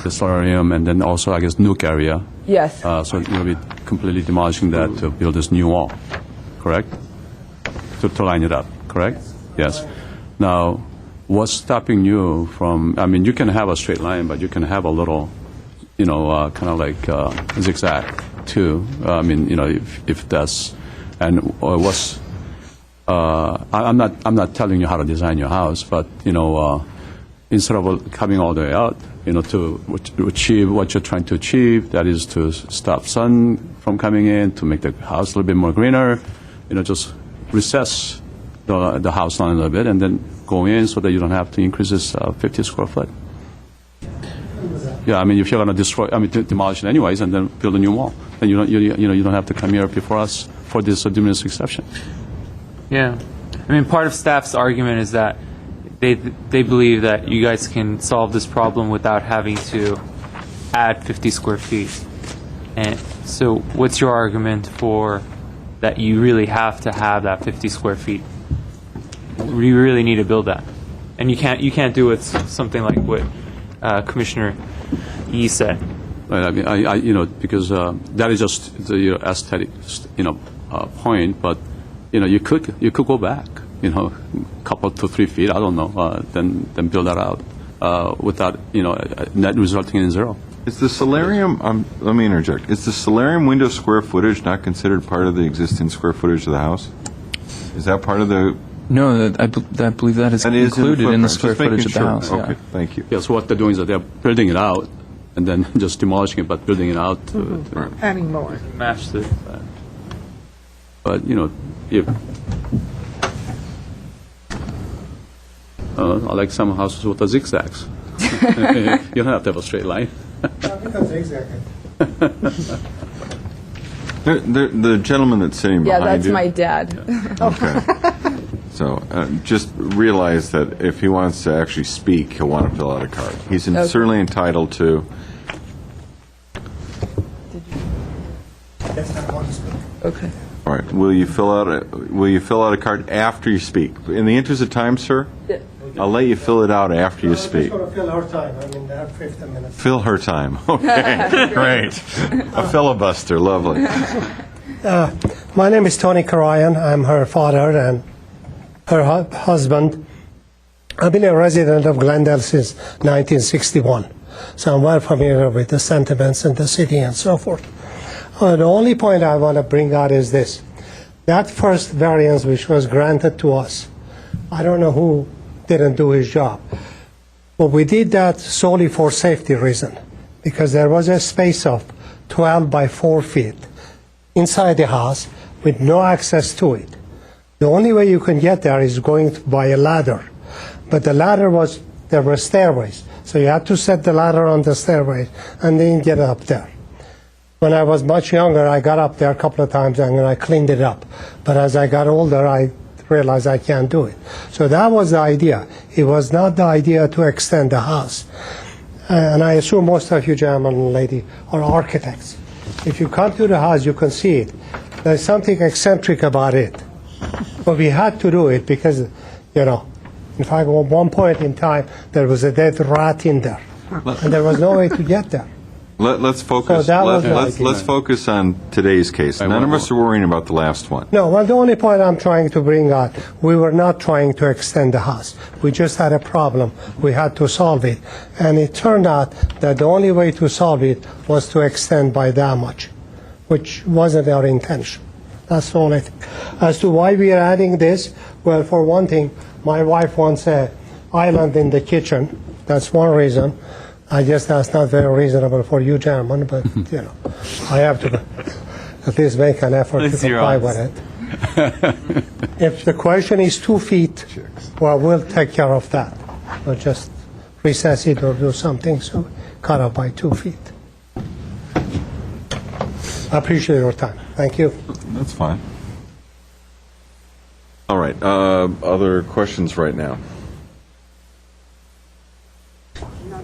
J: the solarium and then also, I guess, nuke area.
G: Yes.
J: So you'll be completely demolishing that to build this new wall, correct? To line it up, correct? Yes. Now, what's stopping you from, I mean, you can have a straight line, but you can have a little, kind of like zigzag too. I mean, if that's, and what's, I'm not telling you how to design your house, but, instead of coming all the way out, to achieve what you're trying to achieve, that is to stop sun from coming in, to make the house a little bit more greener, just recess the house line a little bit and then go in so that you don't have to increase this 50 square foot. Yeah, I mean, if you're going to demolish it anyways and then build a new wall, then you don't have to come here before us for this diminished exception.
C: Yeah. I mean, part of staff's argument is that they believe that you guys can solve this problem without having to add 50 square feet. And so what's your argument for that you really have to have that 50 square feet? You really need to build that. And you can't do it something like what Commissioner Yee said.
J: Right. I mean, because that is just the aesthetic, point. But you could go back, a couple to 3 feet. I don't know. Then build that out without net resulting in zero.
A: Is the solarium? Let me interject. Is the solarium window square footage not considered part of the existing square footage of the house? Is that part of the?
I: No, I believe that is included in the square footage of the house.
A: Okay, thank you.
J: Yeah, so what they're doing is that they're building it out and then just demolishing it, but building it out.
B: Adding more.
C: Match the.
J: But if I like some houses with the zigzags. You don't have to have a straight line.
A: The gentleman that's sitting
G: Yeah,
A: behind
G: that's
A: you.
G: my dad.
A: Okay. So just realize that if he wants to actually speak, he'll want to fill out a card. He's certainly entitled to.
G: Okay.
A: All right. Will you fill out a card after you speak? In the interest of time, sir, I'll let you fill it out after you speak.
H: I'm just going to fill her time. I mean, they have 15 minutes.
A: Fill her time. Okay. Great. A filibuster. Lovely.
H: My name is Tony Karayan. I'm her father and her husband. I've been a resident of Glendale since 1961, so I'm well familiar with the sentiments in the city and so forth. The only point I want to bring out is this. That first variance which was granted to us, I don't know who didn't do his job, but we did that solely for safety reason, because there was a space of 12 by 4 feet inside the house with no access to it. The only way you can get there is going by a ladder, but the ladder there were stairways, so you had to set the ladder on the stairway and then get up there. When I was much younger, I got up there a couple of times and I cleaned it up. But as I got older, I realized I can't do it. So that was the idea. It was not the idea to extend the house. And I assume most of you gentlemen and lady are architects. If you come to the house, you can see it. There's something eccentric about it. But we had to do it because, in fact, at one point in time, there was a dead rat in there. And there was no way to get there.
A: Let's focus. Let's focus on today's case. None of us are worrying about the last one.
H: No, well, the only point I'm trying to bring out, we were not trying to extend the house. We just had a problem. We had to solve it. And it turned out that the only way to solve it was to extend by that much, which wasn't our intention. That's the only thing. As to why we are adding this, well, for one thing, my wife wants an island in the kitchen. That's one reason. I guess that's not very reasonable for you gentlemen, but, I have to at least make an effort to comply with it. If the question is 2 feet, well, we'll take care of that. or just recess it or do something, so cut off by 2 feet. I appreciate your time. Thank you.
A: That's fine. All right, other questions right now?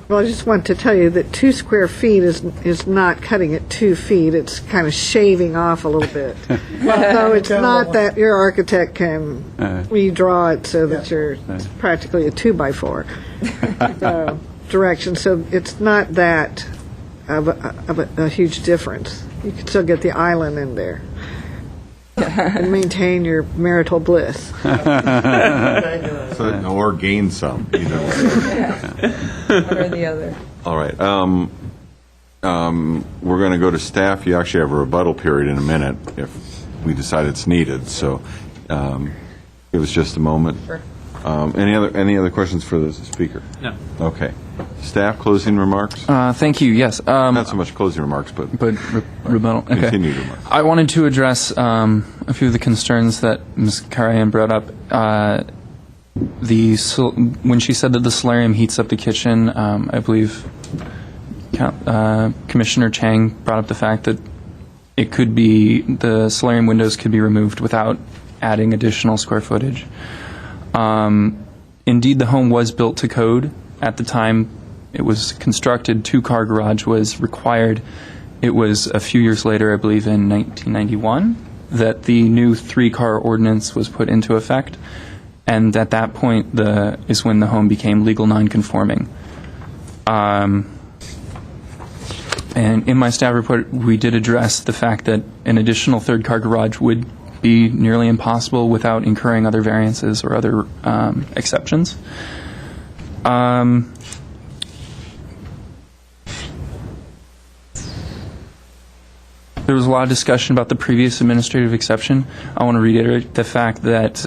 B: Well, I just want to tell you that 2 square feet is not cutting it 2 feet. It's kind of shaving off a little bit. So it's not that your architect can redraw it so that it's practically a 2x4 direction. So it's not that of a huge difference. You can still get the island in there and maintain your marital bliss.
A: Or gain some, either way.
G: One or the other.
A: All right. We're going to go to staff. You actually have a rebuttal period in a minute if we decide it's needed. So give us just a moment.
G: Sure.
A: Any other questions for the speaker?
I: No.
A: Okay. Staff, closing remarks?
I: Thank you. Yes.
A: Not so much closing remarks, but
I: rebuttal. Okay.
A: Continued remarks.
I: I wanted to address a few of the concerns that Ms. Karayan brought up. When she said that the solarium heats up the kitchen, I believe Commissioner Chang brought up the fact that the solarium windows could be removed without adding additional square footage. Indeed, the home was built to code. At the time it was constructed, 2-car garage was required. It was a few years later, I believe in 1991, that the new 3-car ordinance was put into effect. And at that point is when the home became legal nonconforming. And in my staff report, we did address the fact that an additional 3rd-car garage would be nearly impossible without incurring other variances or other exceptions. There was a lot of discussion about the previous administrative exception. I want to reiterate the fact that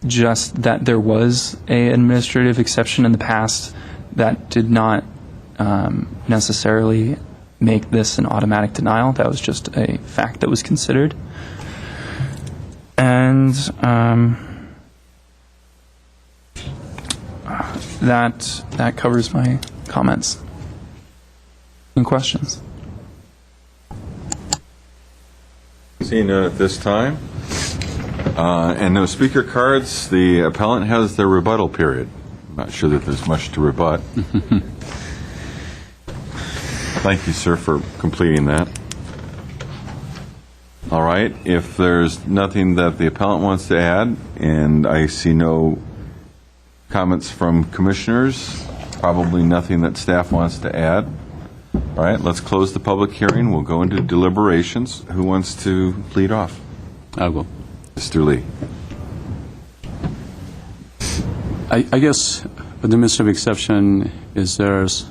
I: just that there was an administrative exception in the past that did not necessarily make this an automatic denial. That was just a fact that was considered. And that covers my comments. Any questions?
A: Seeing none at this time. And no speaker cards. The appellant has their rebuttal period. I'm not sure that there's much to rebut. Thank you, sir, for completing that. All right. If there's nothing that the appellant wants to add, and I see no comments from commissioners, probably nothing that staff wants to add. All right. Let's close the public hearing. We'll go into deliberations. Who wants to lead off?
J: I will.
A: Mr. Lee.
J: I guess the administrative exception is there's,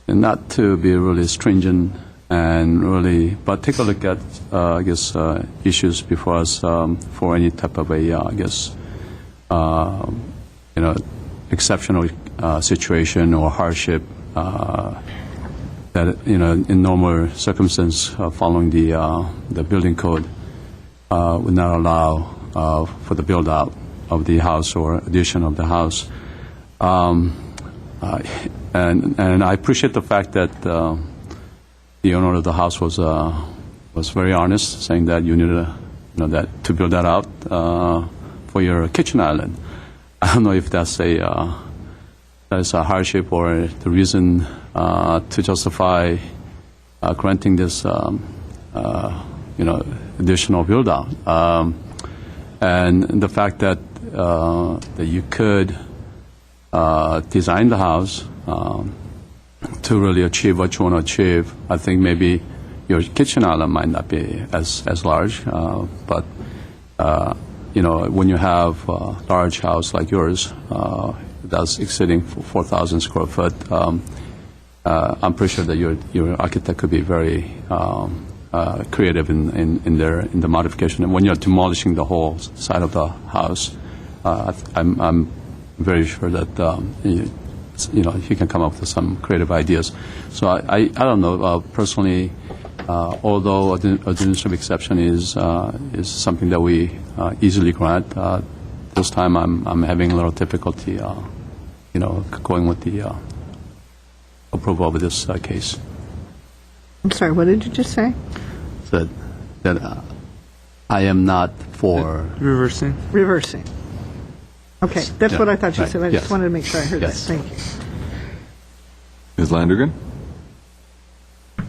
J: not to be really stringent and really, but take a look at, issues before us for any type of exceptional situation or hardship that, in normal circumstance following the building code would not allow for the build-out of the house or addition of the house. And I appreciate the fact that the owner of the house was very honest, saying that you needed that to build that out for your kitchen island. I don't know if that's a hardship or the reason to justify granting this additional build out, and the fact that you could design the house to really achieve what you want to achieve. I think maybe your kitchen island might not be as large, but when you have a large house like yours that's exceeding 4,000 square foot, I'm pretty sure that your architect could be very creative in the modification. And when you're demolishing the whole side of the house, I'm very sure that he can come up with some creative ideas. So I don't know personally. Although administrative exception is something that we easily grant, this time I'm having a little difficulty, going with the approval of this case.
B: I'm sorry, what did you just say?
J: That I am not for
C: Reversing?
B: Reversing. Okay, that's
J: Yeah,
B: what I thought you
J: right,
B: said. I
J: yes.
B: just wanted to make sure I heard
J: Yes.
B: that. Thank you.
A: Ms. Landergan?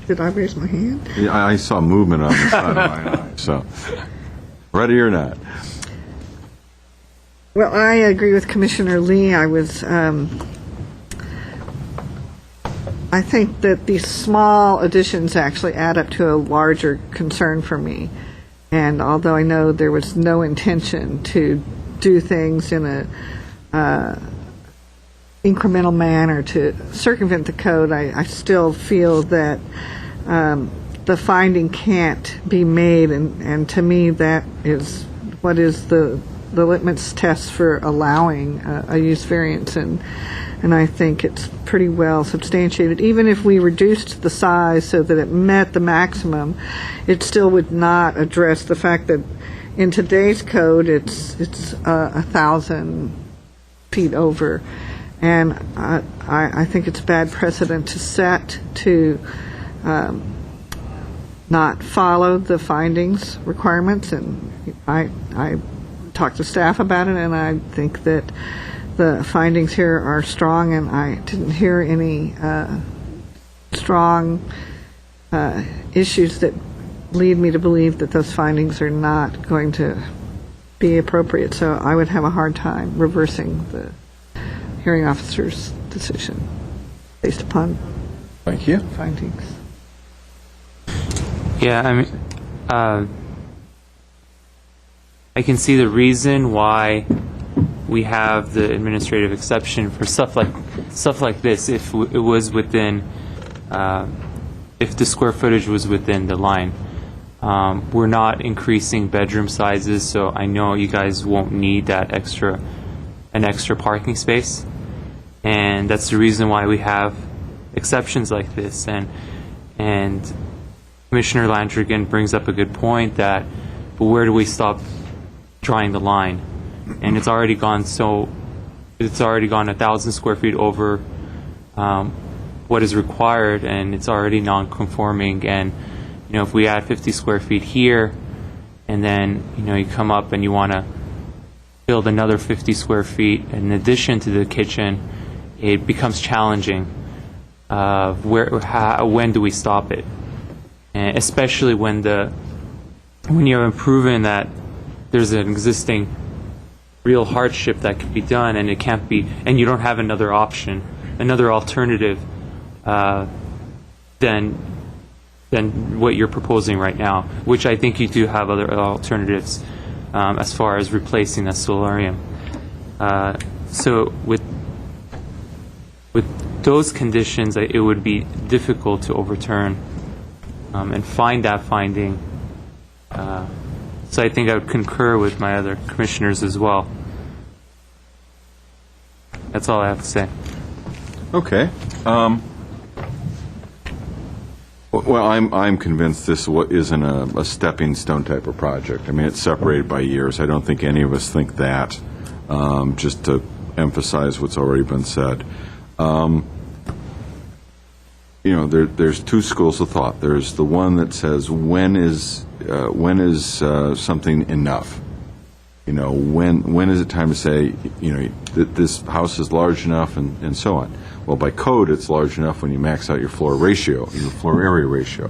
B: Did I raise my hand?
A: Yeah, I saw movement on the side of my eye, so, ready or not?
B: Well, I agree with Commissioner Lee. I think that these small additions actually add up to a larger concern for me. And although I know there was no intention to do things in a incremental manner to circumvent the code, I still feel that the finding can't be made, and to me that is what is the litmus test for allowing a use variance, and I think it's pretty well substantiated. Even if we reduced the size so that it met the maximum, it still would not address the fact that in today's code it's 1,000 feet over, and I think it's bad precedent to set to not follow the findings requirements, and I talked to staff about it, and I think that the findings here are strong, and I didn't hear any strong issues that lead me to believe that those findings are not going to be appropriate. So I would have a hard time reversing the hearing officer's decision based upon
A: Thank you.
B: findings.
C: Yeah, I mean, I can see the reason why we have the administrative exception for stuff like this. If it was within, if the square footage was within the line, we're not increasing bedroom sizes, so I know you guys won't need an extra parking space, and that's the reason why we have exceptions like this. And Commissioner Landrigan brings up a good point that, but where do we stop drawing the line? And it's already gone 1,000 square feet over what is required, and it's already non-conforming. And if we add 50 square feet here, and then you come up and you want to build another 50 square feet in addition to the kitchen, it becomes challenging. When do we stop it? And especially when you have proven that there's an existing real hardship that could be done, and it can't be, and you don't have another option, another alternative than what you're proposing right now, which I think you do have other alternatives as far as replacing the solarium. So with those conditions, it would be difficult to overturn and find that finding. So I think I would concur with my other commissioners as well. That's all I have to say.
A: Okay. Well, I'm convinced this isn't a stepping stone type of project. I mean, it's separated by years. I don't think any of us think that, just to emphasize what's already been said. There's two schools of thought. There's the one that says, when is something enough? When is it time to say, that this house is large enough, and so on? Well, by code, it's large enough when you max out your floor area ratio.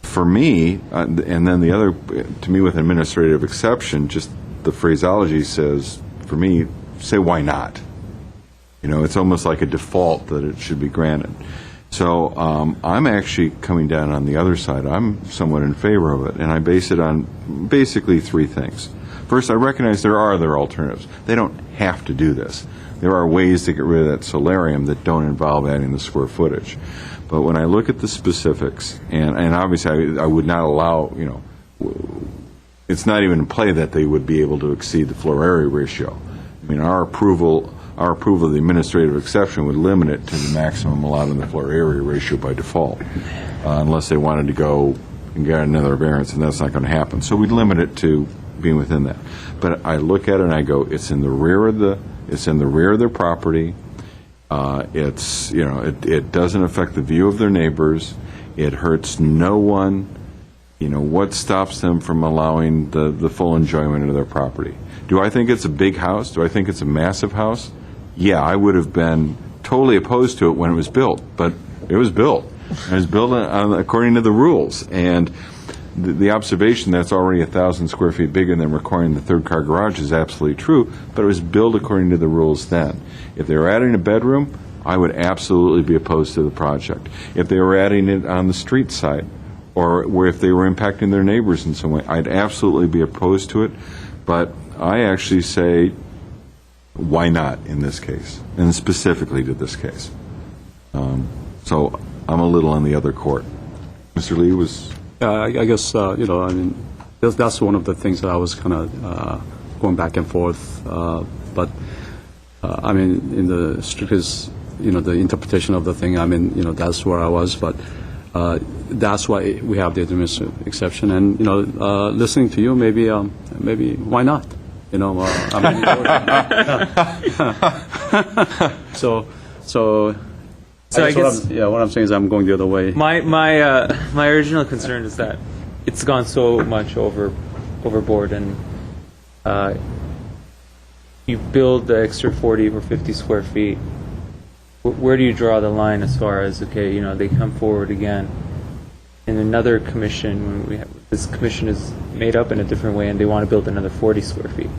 A: For me, and then the other, to me, with administrative exception, just the phraseology says, for me, say why not? It's almost like a default that it should be granted. So I'm actually coming down on the other side. I'm somewhat in favor of it, and I base it on basically three things. First, I recognize there are other alternatives. They don't have to do this. There are ways to get rid of that solarium that don't involve adding the square footage. But when I look at the specifics, and obviously I would not allow, it's not even in play that they would be able to exceed the floor area ratio. I mean, our approval of the administrative exception would limit it to the maximum allowed in the floor area ratio by default, unless they wanted to go and get another variance, and that's not going to happen. So we'd limit it to being within that. But I look at it and I go, it's in the rear of their property. It's, it doesn't affect the view of their neighbors. It hurts no one. What stops them from allowing the full enjoyment of their property? Do I think it's a big house? Do I think it's a massive house? Yeah, I would have been totally opposed to it when it was built, but it was built. It was built according to the rules. And the observation that's already 1,000 square feet bigger than requiring the third car garage is absolutely true, but it was built according to the rules then. If they were adding a bedroom, I would absolutely be opposed to the project. If they were adding it on the street side, or where if they were impacting their neighbors in some way, I'd absolutely be opposed to it. But I actually say, why not in this case, and specifically to this case? So I'm a little on the other court. Mr. Lee was...
J: I guess, that's one of the things that I was kind of going back and forth. But, in the strictest, the interpretation of the thing, that's where I was. But that's why we have the administrative exception. And, listening to you, maybe why not? So I guess what I'm saying is I'm going the other way.
C: My original concern is that it's gone so much overboard, and you build the extra 40 or 50 square feet. Where do you draw the line as far as they come forward again in another commission when this commission is made up in a different way and they want to build another 40 square feet?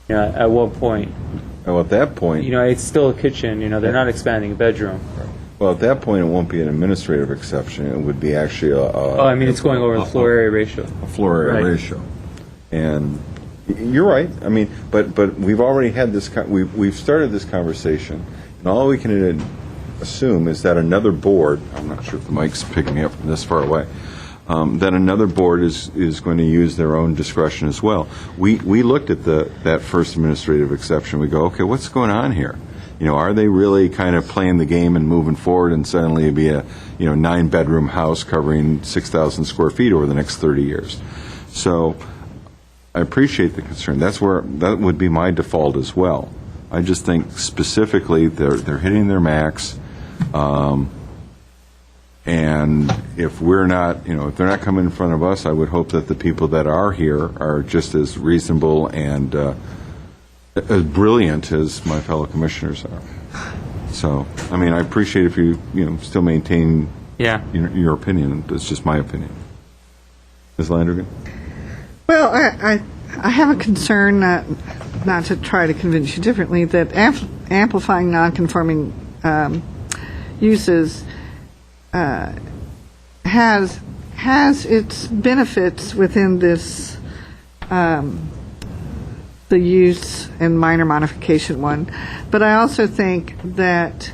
C: At what point?
A: Well, at that point...
C: it's still a kitchen. They're not expanding a bedroom.
A: Well, at that point, it won't be an administrative exception. It would be actually
C: it's going over the floor area ratio.
A: A floor area ratio. And you're right. But we've already had this... We've started this conversation, and all we can assume is that another board... I'm not sure if the mic's picking me up from this far away. That another board is going to use their own discretion as well. We looked at that first administrative exception. We go, okay, what's going on here? Are they really kind of playing the game and moving forward, and suddenly it'd be a 9-bedroom house covering 6,000 square feet over the next 30 years? So I appreciate the concern. That would be my default as well. I just think specifically they're hitting their max. And if we're not, if they're not coming in front of us, I would hope that the people that are here are just as reasonable and as brilliant as my fellow commissioners are. So, I appreciate if you, still maintain your opinion. It's just my opinion. Ms. Landrigan?
B: Well, I have a concern, not to try to convince you differently, that amplifying nonconforming uses has its benefits within this the use and minor modification one, but I also think that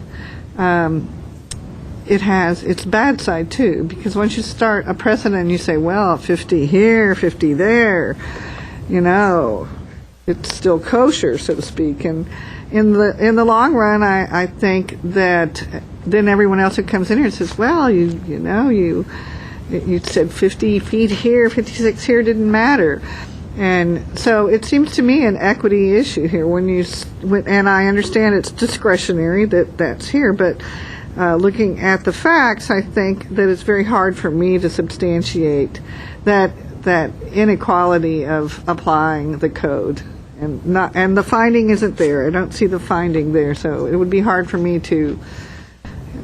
B: it has its bad side too, because once you start a precedent and you say, well, 50 here, 50 there, it's still kosher, so to speak, and in the long run, I think that then everyone else who comes in here says, well, you said 50 feet here, 56 here, didn't matter. And so it seems to me an equity issue here and I understand it's discretionary that's here, but looking at the facts, I think that it's very hard for me to substantiate that inequality of applying the code. And the finding isn't there. I don't see the finding there, so it would be hard for me to,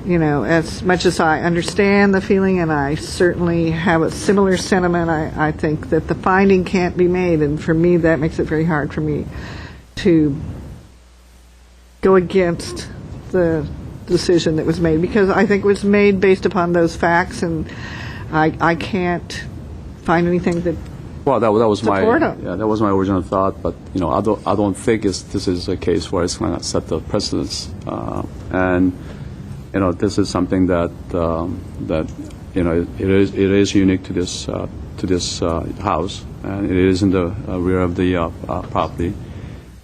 B: as much as I understand the feeling, and I certainly have a similar sentiment, I think that the finding can't be made, and for me that makes it very hard for me to go against the decision that was made, because I think it was made based upon those facts, and I can't find anything that...
J: Well, that was my original thought, but I don't think this is a case where it's going to set the precedence, and this is something that it is unique to this house, and it is in the rear of the property,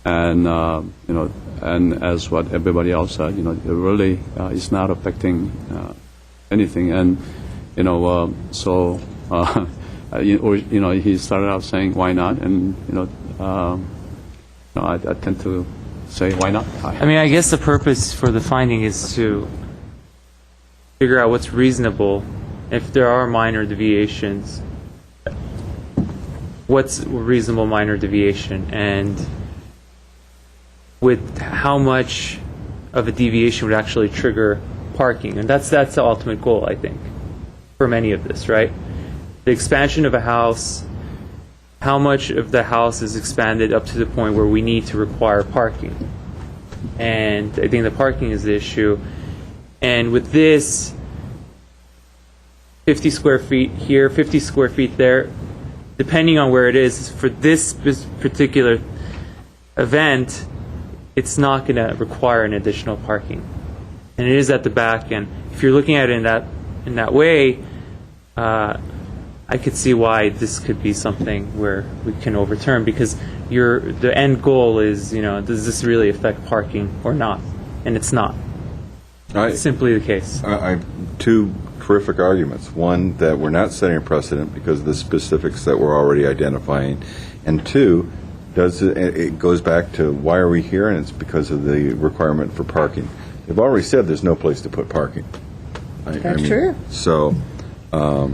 J: and and as what everybody else said, it really is not affecting anything, and so. he started out saying, why not? And, I tend to say, why not?
C: I mean, I guess the purpose for the finding is to figure out what's reasonable. If there are minor deviations, what's a reasonable minor deviation, and with how much of a deviation would actually trigger parking. And that's the ultimate goal, I think, for many of this, right? The expansion of a house, how much of the house is expanded up to the point where we need to require parking. And I think the parking is the issue. And with this, 50 square feet here, 50 square feet there, depending on where it is, for this particular event, it's not going to require an additional parking. And it is at the back, and if you're looking at it in that way, I could see why this could be something where we can overturn, because the end goal is, does this really affect parking or not? And it's not. It's simply the case.
A: Two terrific arguments. One, that we're not setting a precedent because of the specifics that we're already identifying. And two, it goes back to why are we here, and it's because of the requirement for parking. They've already said there's no place to put parking.
B: That's true.
A: So I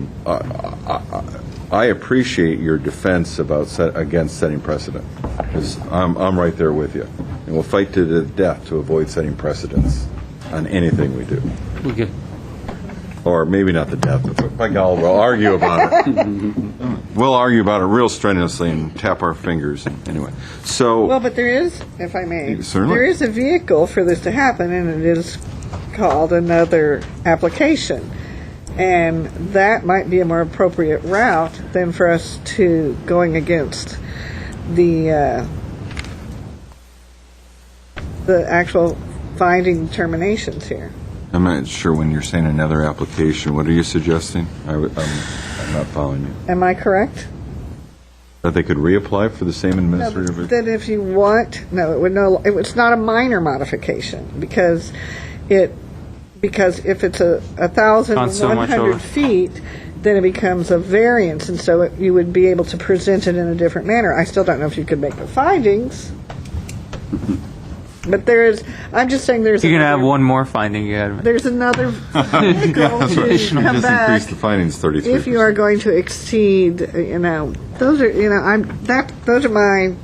A: appreciate your defense against setting precedent, because I'm right there with you. And we'll fight to the death to avoid setting precedents on anything we do.
C: Okay.
A: Or maybe not the death, but by God, we'll argue about it. We'll argue about it real strenuously and tap our fingers. Anyway, so...
B: Well, but there is, if I may,
A: certainly.
B: There is a vehicle for this to happen, and it is called another application. And that might be a more appropriate route than for us to going against the actual finding determinations here.
A: I'm not sure when you're saying another application. What are you suggesting? I'm not following you.
B: Am I correct?
A: That they could reapply for the same administrative...
B: No, that if you want... it's not a minor modification, because if it's 1,100 feet, then it becomes a variance, and so you would be able to present it in a different manner. I still don't know if you could make the findings, but I'm just saying there's...
C: You're going to have one more finding.
B: There's another vehicle to come back.
A: Increase the findings 33%.
B: If you are going to exceed, those are mine,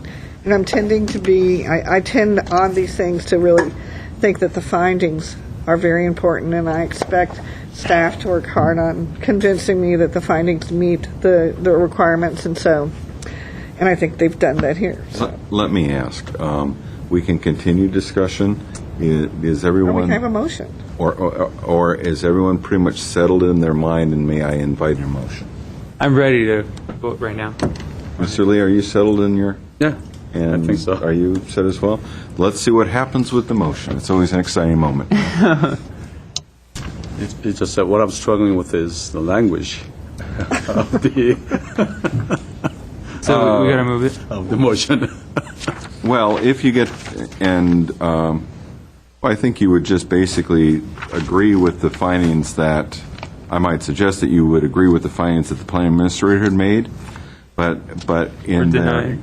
B: and I'm tending to be... I tend on these things to really think that the findings are very important, and I expect staff to work hard on convincing me that the findings meet the requirements, and I think they've done that here. So.
A: Let me ask. We can continue discussion. Is everyone...
B: Or we can have a motion.
A: Or is everyone pretty much settled in their mind, and may I invite a motion?
C: I'm ready to vote right now.
A: Mr. Lee, are you settled in your...
J: Yeah,
A: and
J: I think so.
A: Are you set as well? Let's see what happens with the motion. It's always an exciting moment.
J: It's just that what I'm struggling with is the language of the...
C: So we got to move it?
J: Of the motion.
A: Well, if you get, I think you would just basically agree with the findings that, I might suggest that you would agree with the findings that the planning administrator had made, but in their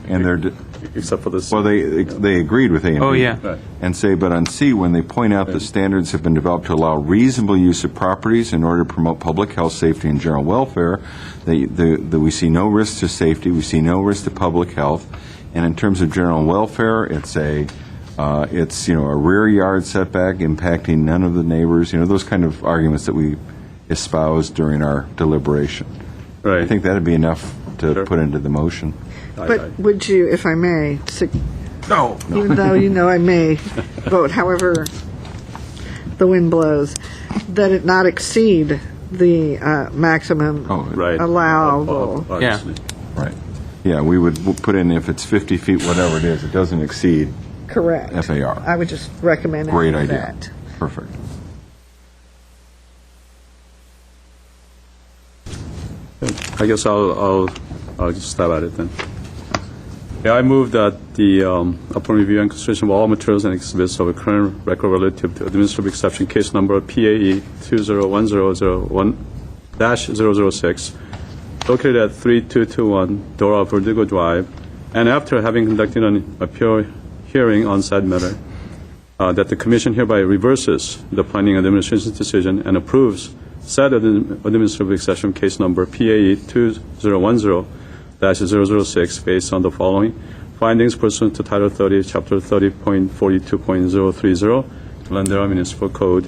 J: except for this.
A: Well, they agreed with A and B.
C: Oh, yeah.
J: Right.
A: And say, but on C, when they point out the standards have been developed to allow reasonable use of properties in order to promote public health, safety, and general welfare, we see no risk to safety, we see no risk to public health. And in terms of general welfare, it's a rear yard setback impacting none of the neighbors. Those kind of arguments that we espoused during our deliberation.
J: Right.
A: I think that'd be enough to put into the motion.
B: But would you, if I may,
A: No.
B: even though I may vote however the wind blows, that it not exceed the maximum allowable.
C: Yeah.
A: Right. Yeah, we'll put in if it's 50 feet, whatever it is, it doesn't exceed
B: Correct.
A: FAR.
B: I would just recommend
A: Great
B: that.
A: idea. Perfect.
J: I guess I'll just stab at it then. Yeah, I move that upon review and consideration of all materials and exhibits of a current record relative to administrative exception case number PAE 201001-006, located at 3221 Dora Verdugo Drive, and after having conducted an appeal hearing on said matter, that the Commission hereby reverses the Planning Administration's decision and approves said administrative exception case number PAE 2010-006 based on the following findings pursuant to Title 30, Chapter 30.42.030, Glendale Municipal Code.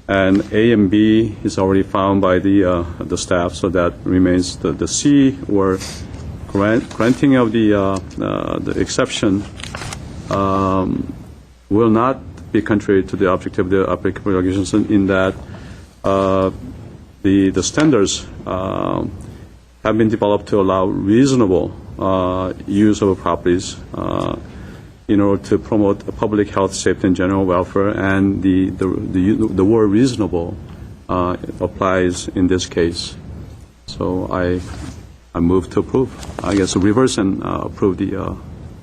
J: And A and B is already found by the staff, so that remains the C, or granting of the exception will not be contrary to the objective of the applicable regulations in that the standards have been developed to allow reasonable use of properties in order to promote public health, safety, and general welfare, and the word reasonable applies in this case. So I move to approve. I guess reverse and approve the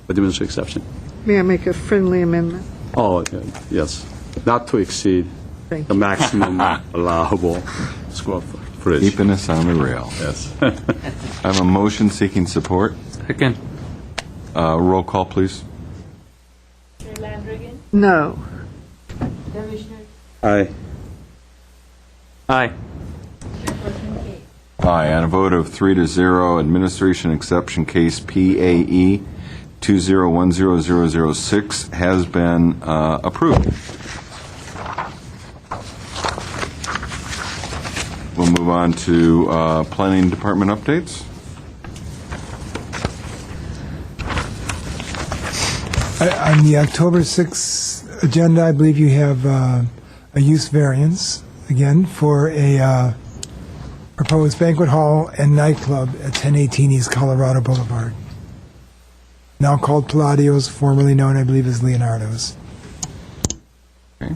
J: administrative exception.
B: May I make a friendly amendment?
J: Oh, yes. Not to exceed the maximum allowable square footage.
A: Keeping us on the rail.
J: Yes.
A: I have a motion seeking support.
C: Second.
A: Roll call, please.
B: No.
J: Aye.
C: Aye.
A: Aye. On a vote of 3-0, administration exception case PAE 2010-006 has been approved. We'll move on to planning department updates.
K: On the October 6th agenda, I believe you have a use variance, again, for a proposed banquet hall and nightclub at 1018 East Colorado Boulevard. Now called Palladio's, formerly known, I believe, as Leonardo's.
A: Okay.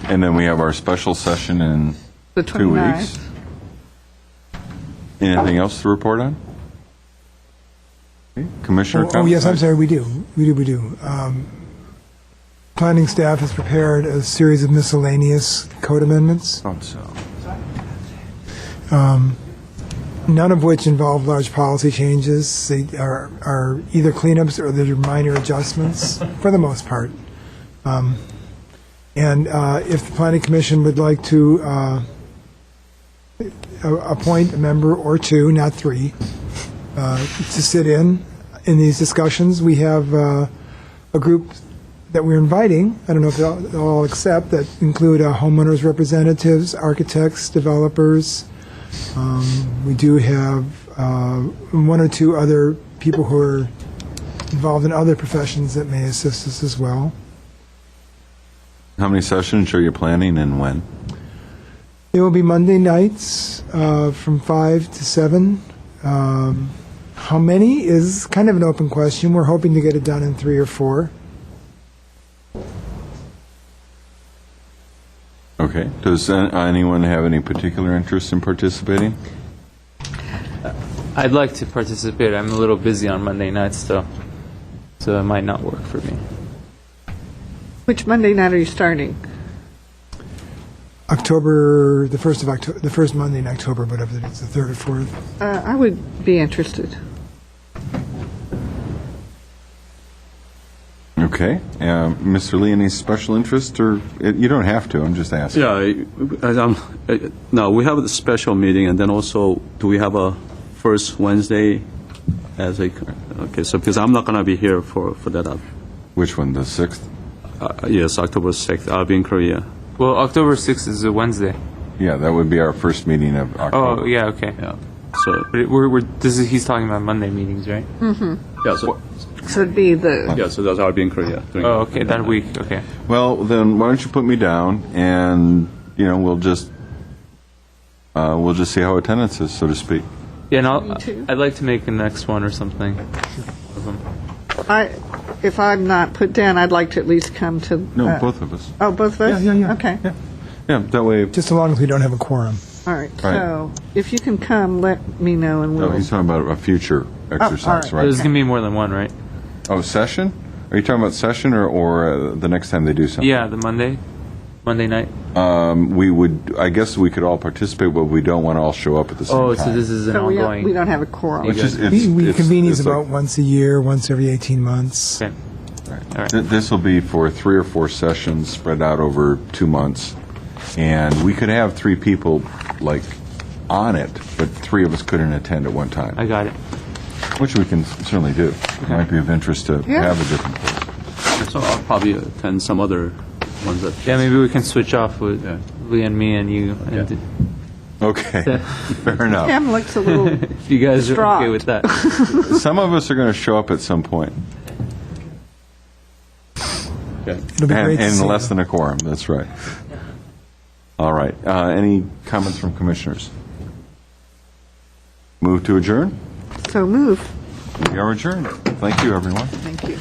A: And then we have our special session in
B: The
A: 2 weeks. Anything else to report on? Okay. Commissioner
K: Oh,
A: comments?
K: yes, I'm sorry, we do. Planning staff has prepared a series of miscellaneous code amendments. None of which involve large policy changes. They are either cleanups or they're minor adjustments, for the most part. And if the Planning Commission would like to appoint a member or two, not three, to sit in these discussions, we have a group that we're inviting. I don't know if they'll all accept, that include homeowners representatives, architects, developers. We do have one or two other people who are involved in other professions that may assist us as well.
A: How many sessions are you planning and when?
K: It will be Monday nights from 5 to 7. How many is kind of an open question. We're hoping to get it done in 3 or 4.
A: Okay. Does anyone have any particular interest in participating?
C: I'd like to participate. I'm a little busy on Monday nights, though, so it might not work for me.
B: Which Monday night are you starting?
K: October, the first Monday in October, whatever it is, the 3rd or 4th.
B: I would be interested.
A: Okay. Mr. Lee, any special interest? Or you don't have to, I'm just asking.
J: Yeah, no, we have a special meeting, and then also, do we have a first Wednesday as a, okay, so because I'm not going to be here for that.
A: Which one, the 6th?
J: Yes, October 6th. I'll be in Korea.
C: Well, October 6th is a Wednesday.
A: Yeah, that would be our first meeting of October.
C: Oh, yeah, okay.
J: Yeah. So
C: he's talking about Monday meetings, right?
B: Mm-hmm.
J: Yeah, so
B: it'd be the...
J: Yeah, so I'll be in Korea.
C: Oh, okay, that week, okay.
A: Well, then why don't you put me down, and we'll just see how attendance is, so to speak.
C: Yeah, and I'd like to make the next one or something.
B: If I'm not put down, I'd like to at least come to...
A: No, both of us.
B: Oh, both of us?
K: Yeah.
B: Okay.
A: Yeah, that way...
K: Just as long as we don't have a quorum.
B: All right, so if you can come, let me know, and we'll...
A: No, he's talking about a future exercise,
B: all
A: right?
C: There's going to be more than one, right?
A: Oh, session? Are you talking about session or the next time they do something?
C: Yeah, the Monday Monday night?
A: We would, I guess we could all participate, but we don't want to all show up at the same time.
C: Oh, so this is an
B: So
C: ongoing.
B: we don't have a quorum.
A: Which is,
K: We convene
A: it's
K: about
A: like-
K: once a year, once every 18 months.
C: Okay. All right.
A: This will be for 3 or 4 sessions spread out over 2 months. And we could have 3 people, like, on it, but 3 of us couldn't attend at one time.
C: I got it.
A: Which we can certainly do. It might be of interest to
B: Yeah.
A: have a different place.
J: So I'll probably attend some other ones that.
C: Yeah, maybe we can switch off with Lee and me and you. And
A: Okay, fair enough.
B: Tim looks a little
C: if you guys are
B: distraught.
C: okay with that.
A: Some of us are going to show up at some point.
K: It'll be great to
A: And
K: see
A: less
K: you.
A: than a quorum, that's right. All right. Any comments from commissioners? Move to adjourn?
B: So move.
A: We are adjourned. Thank you, everyone.
B: Thank you.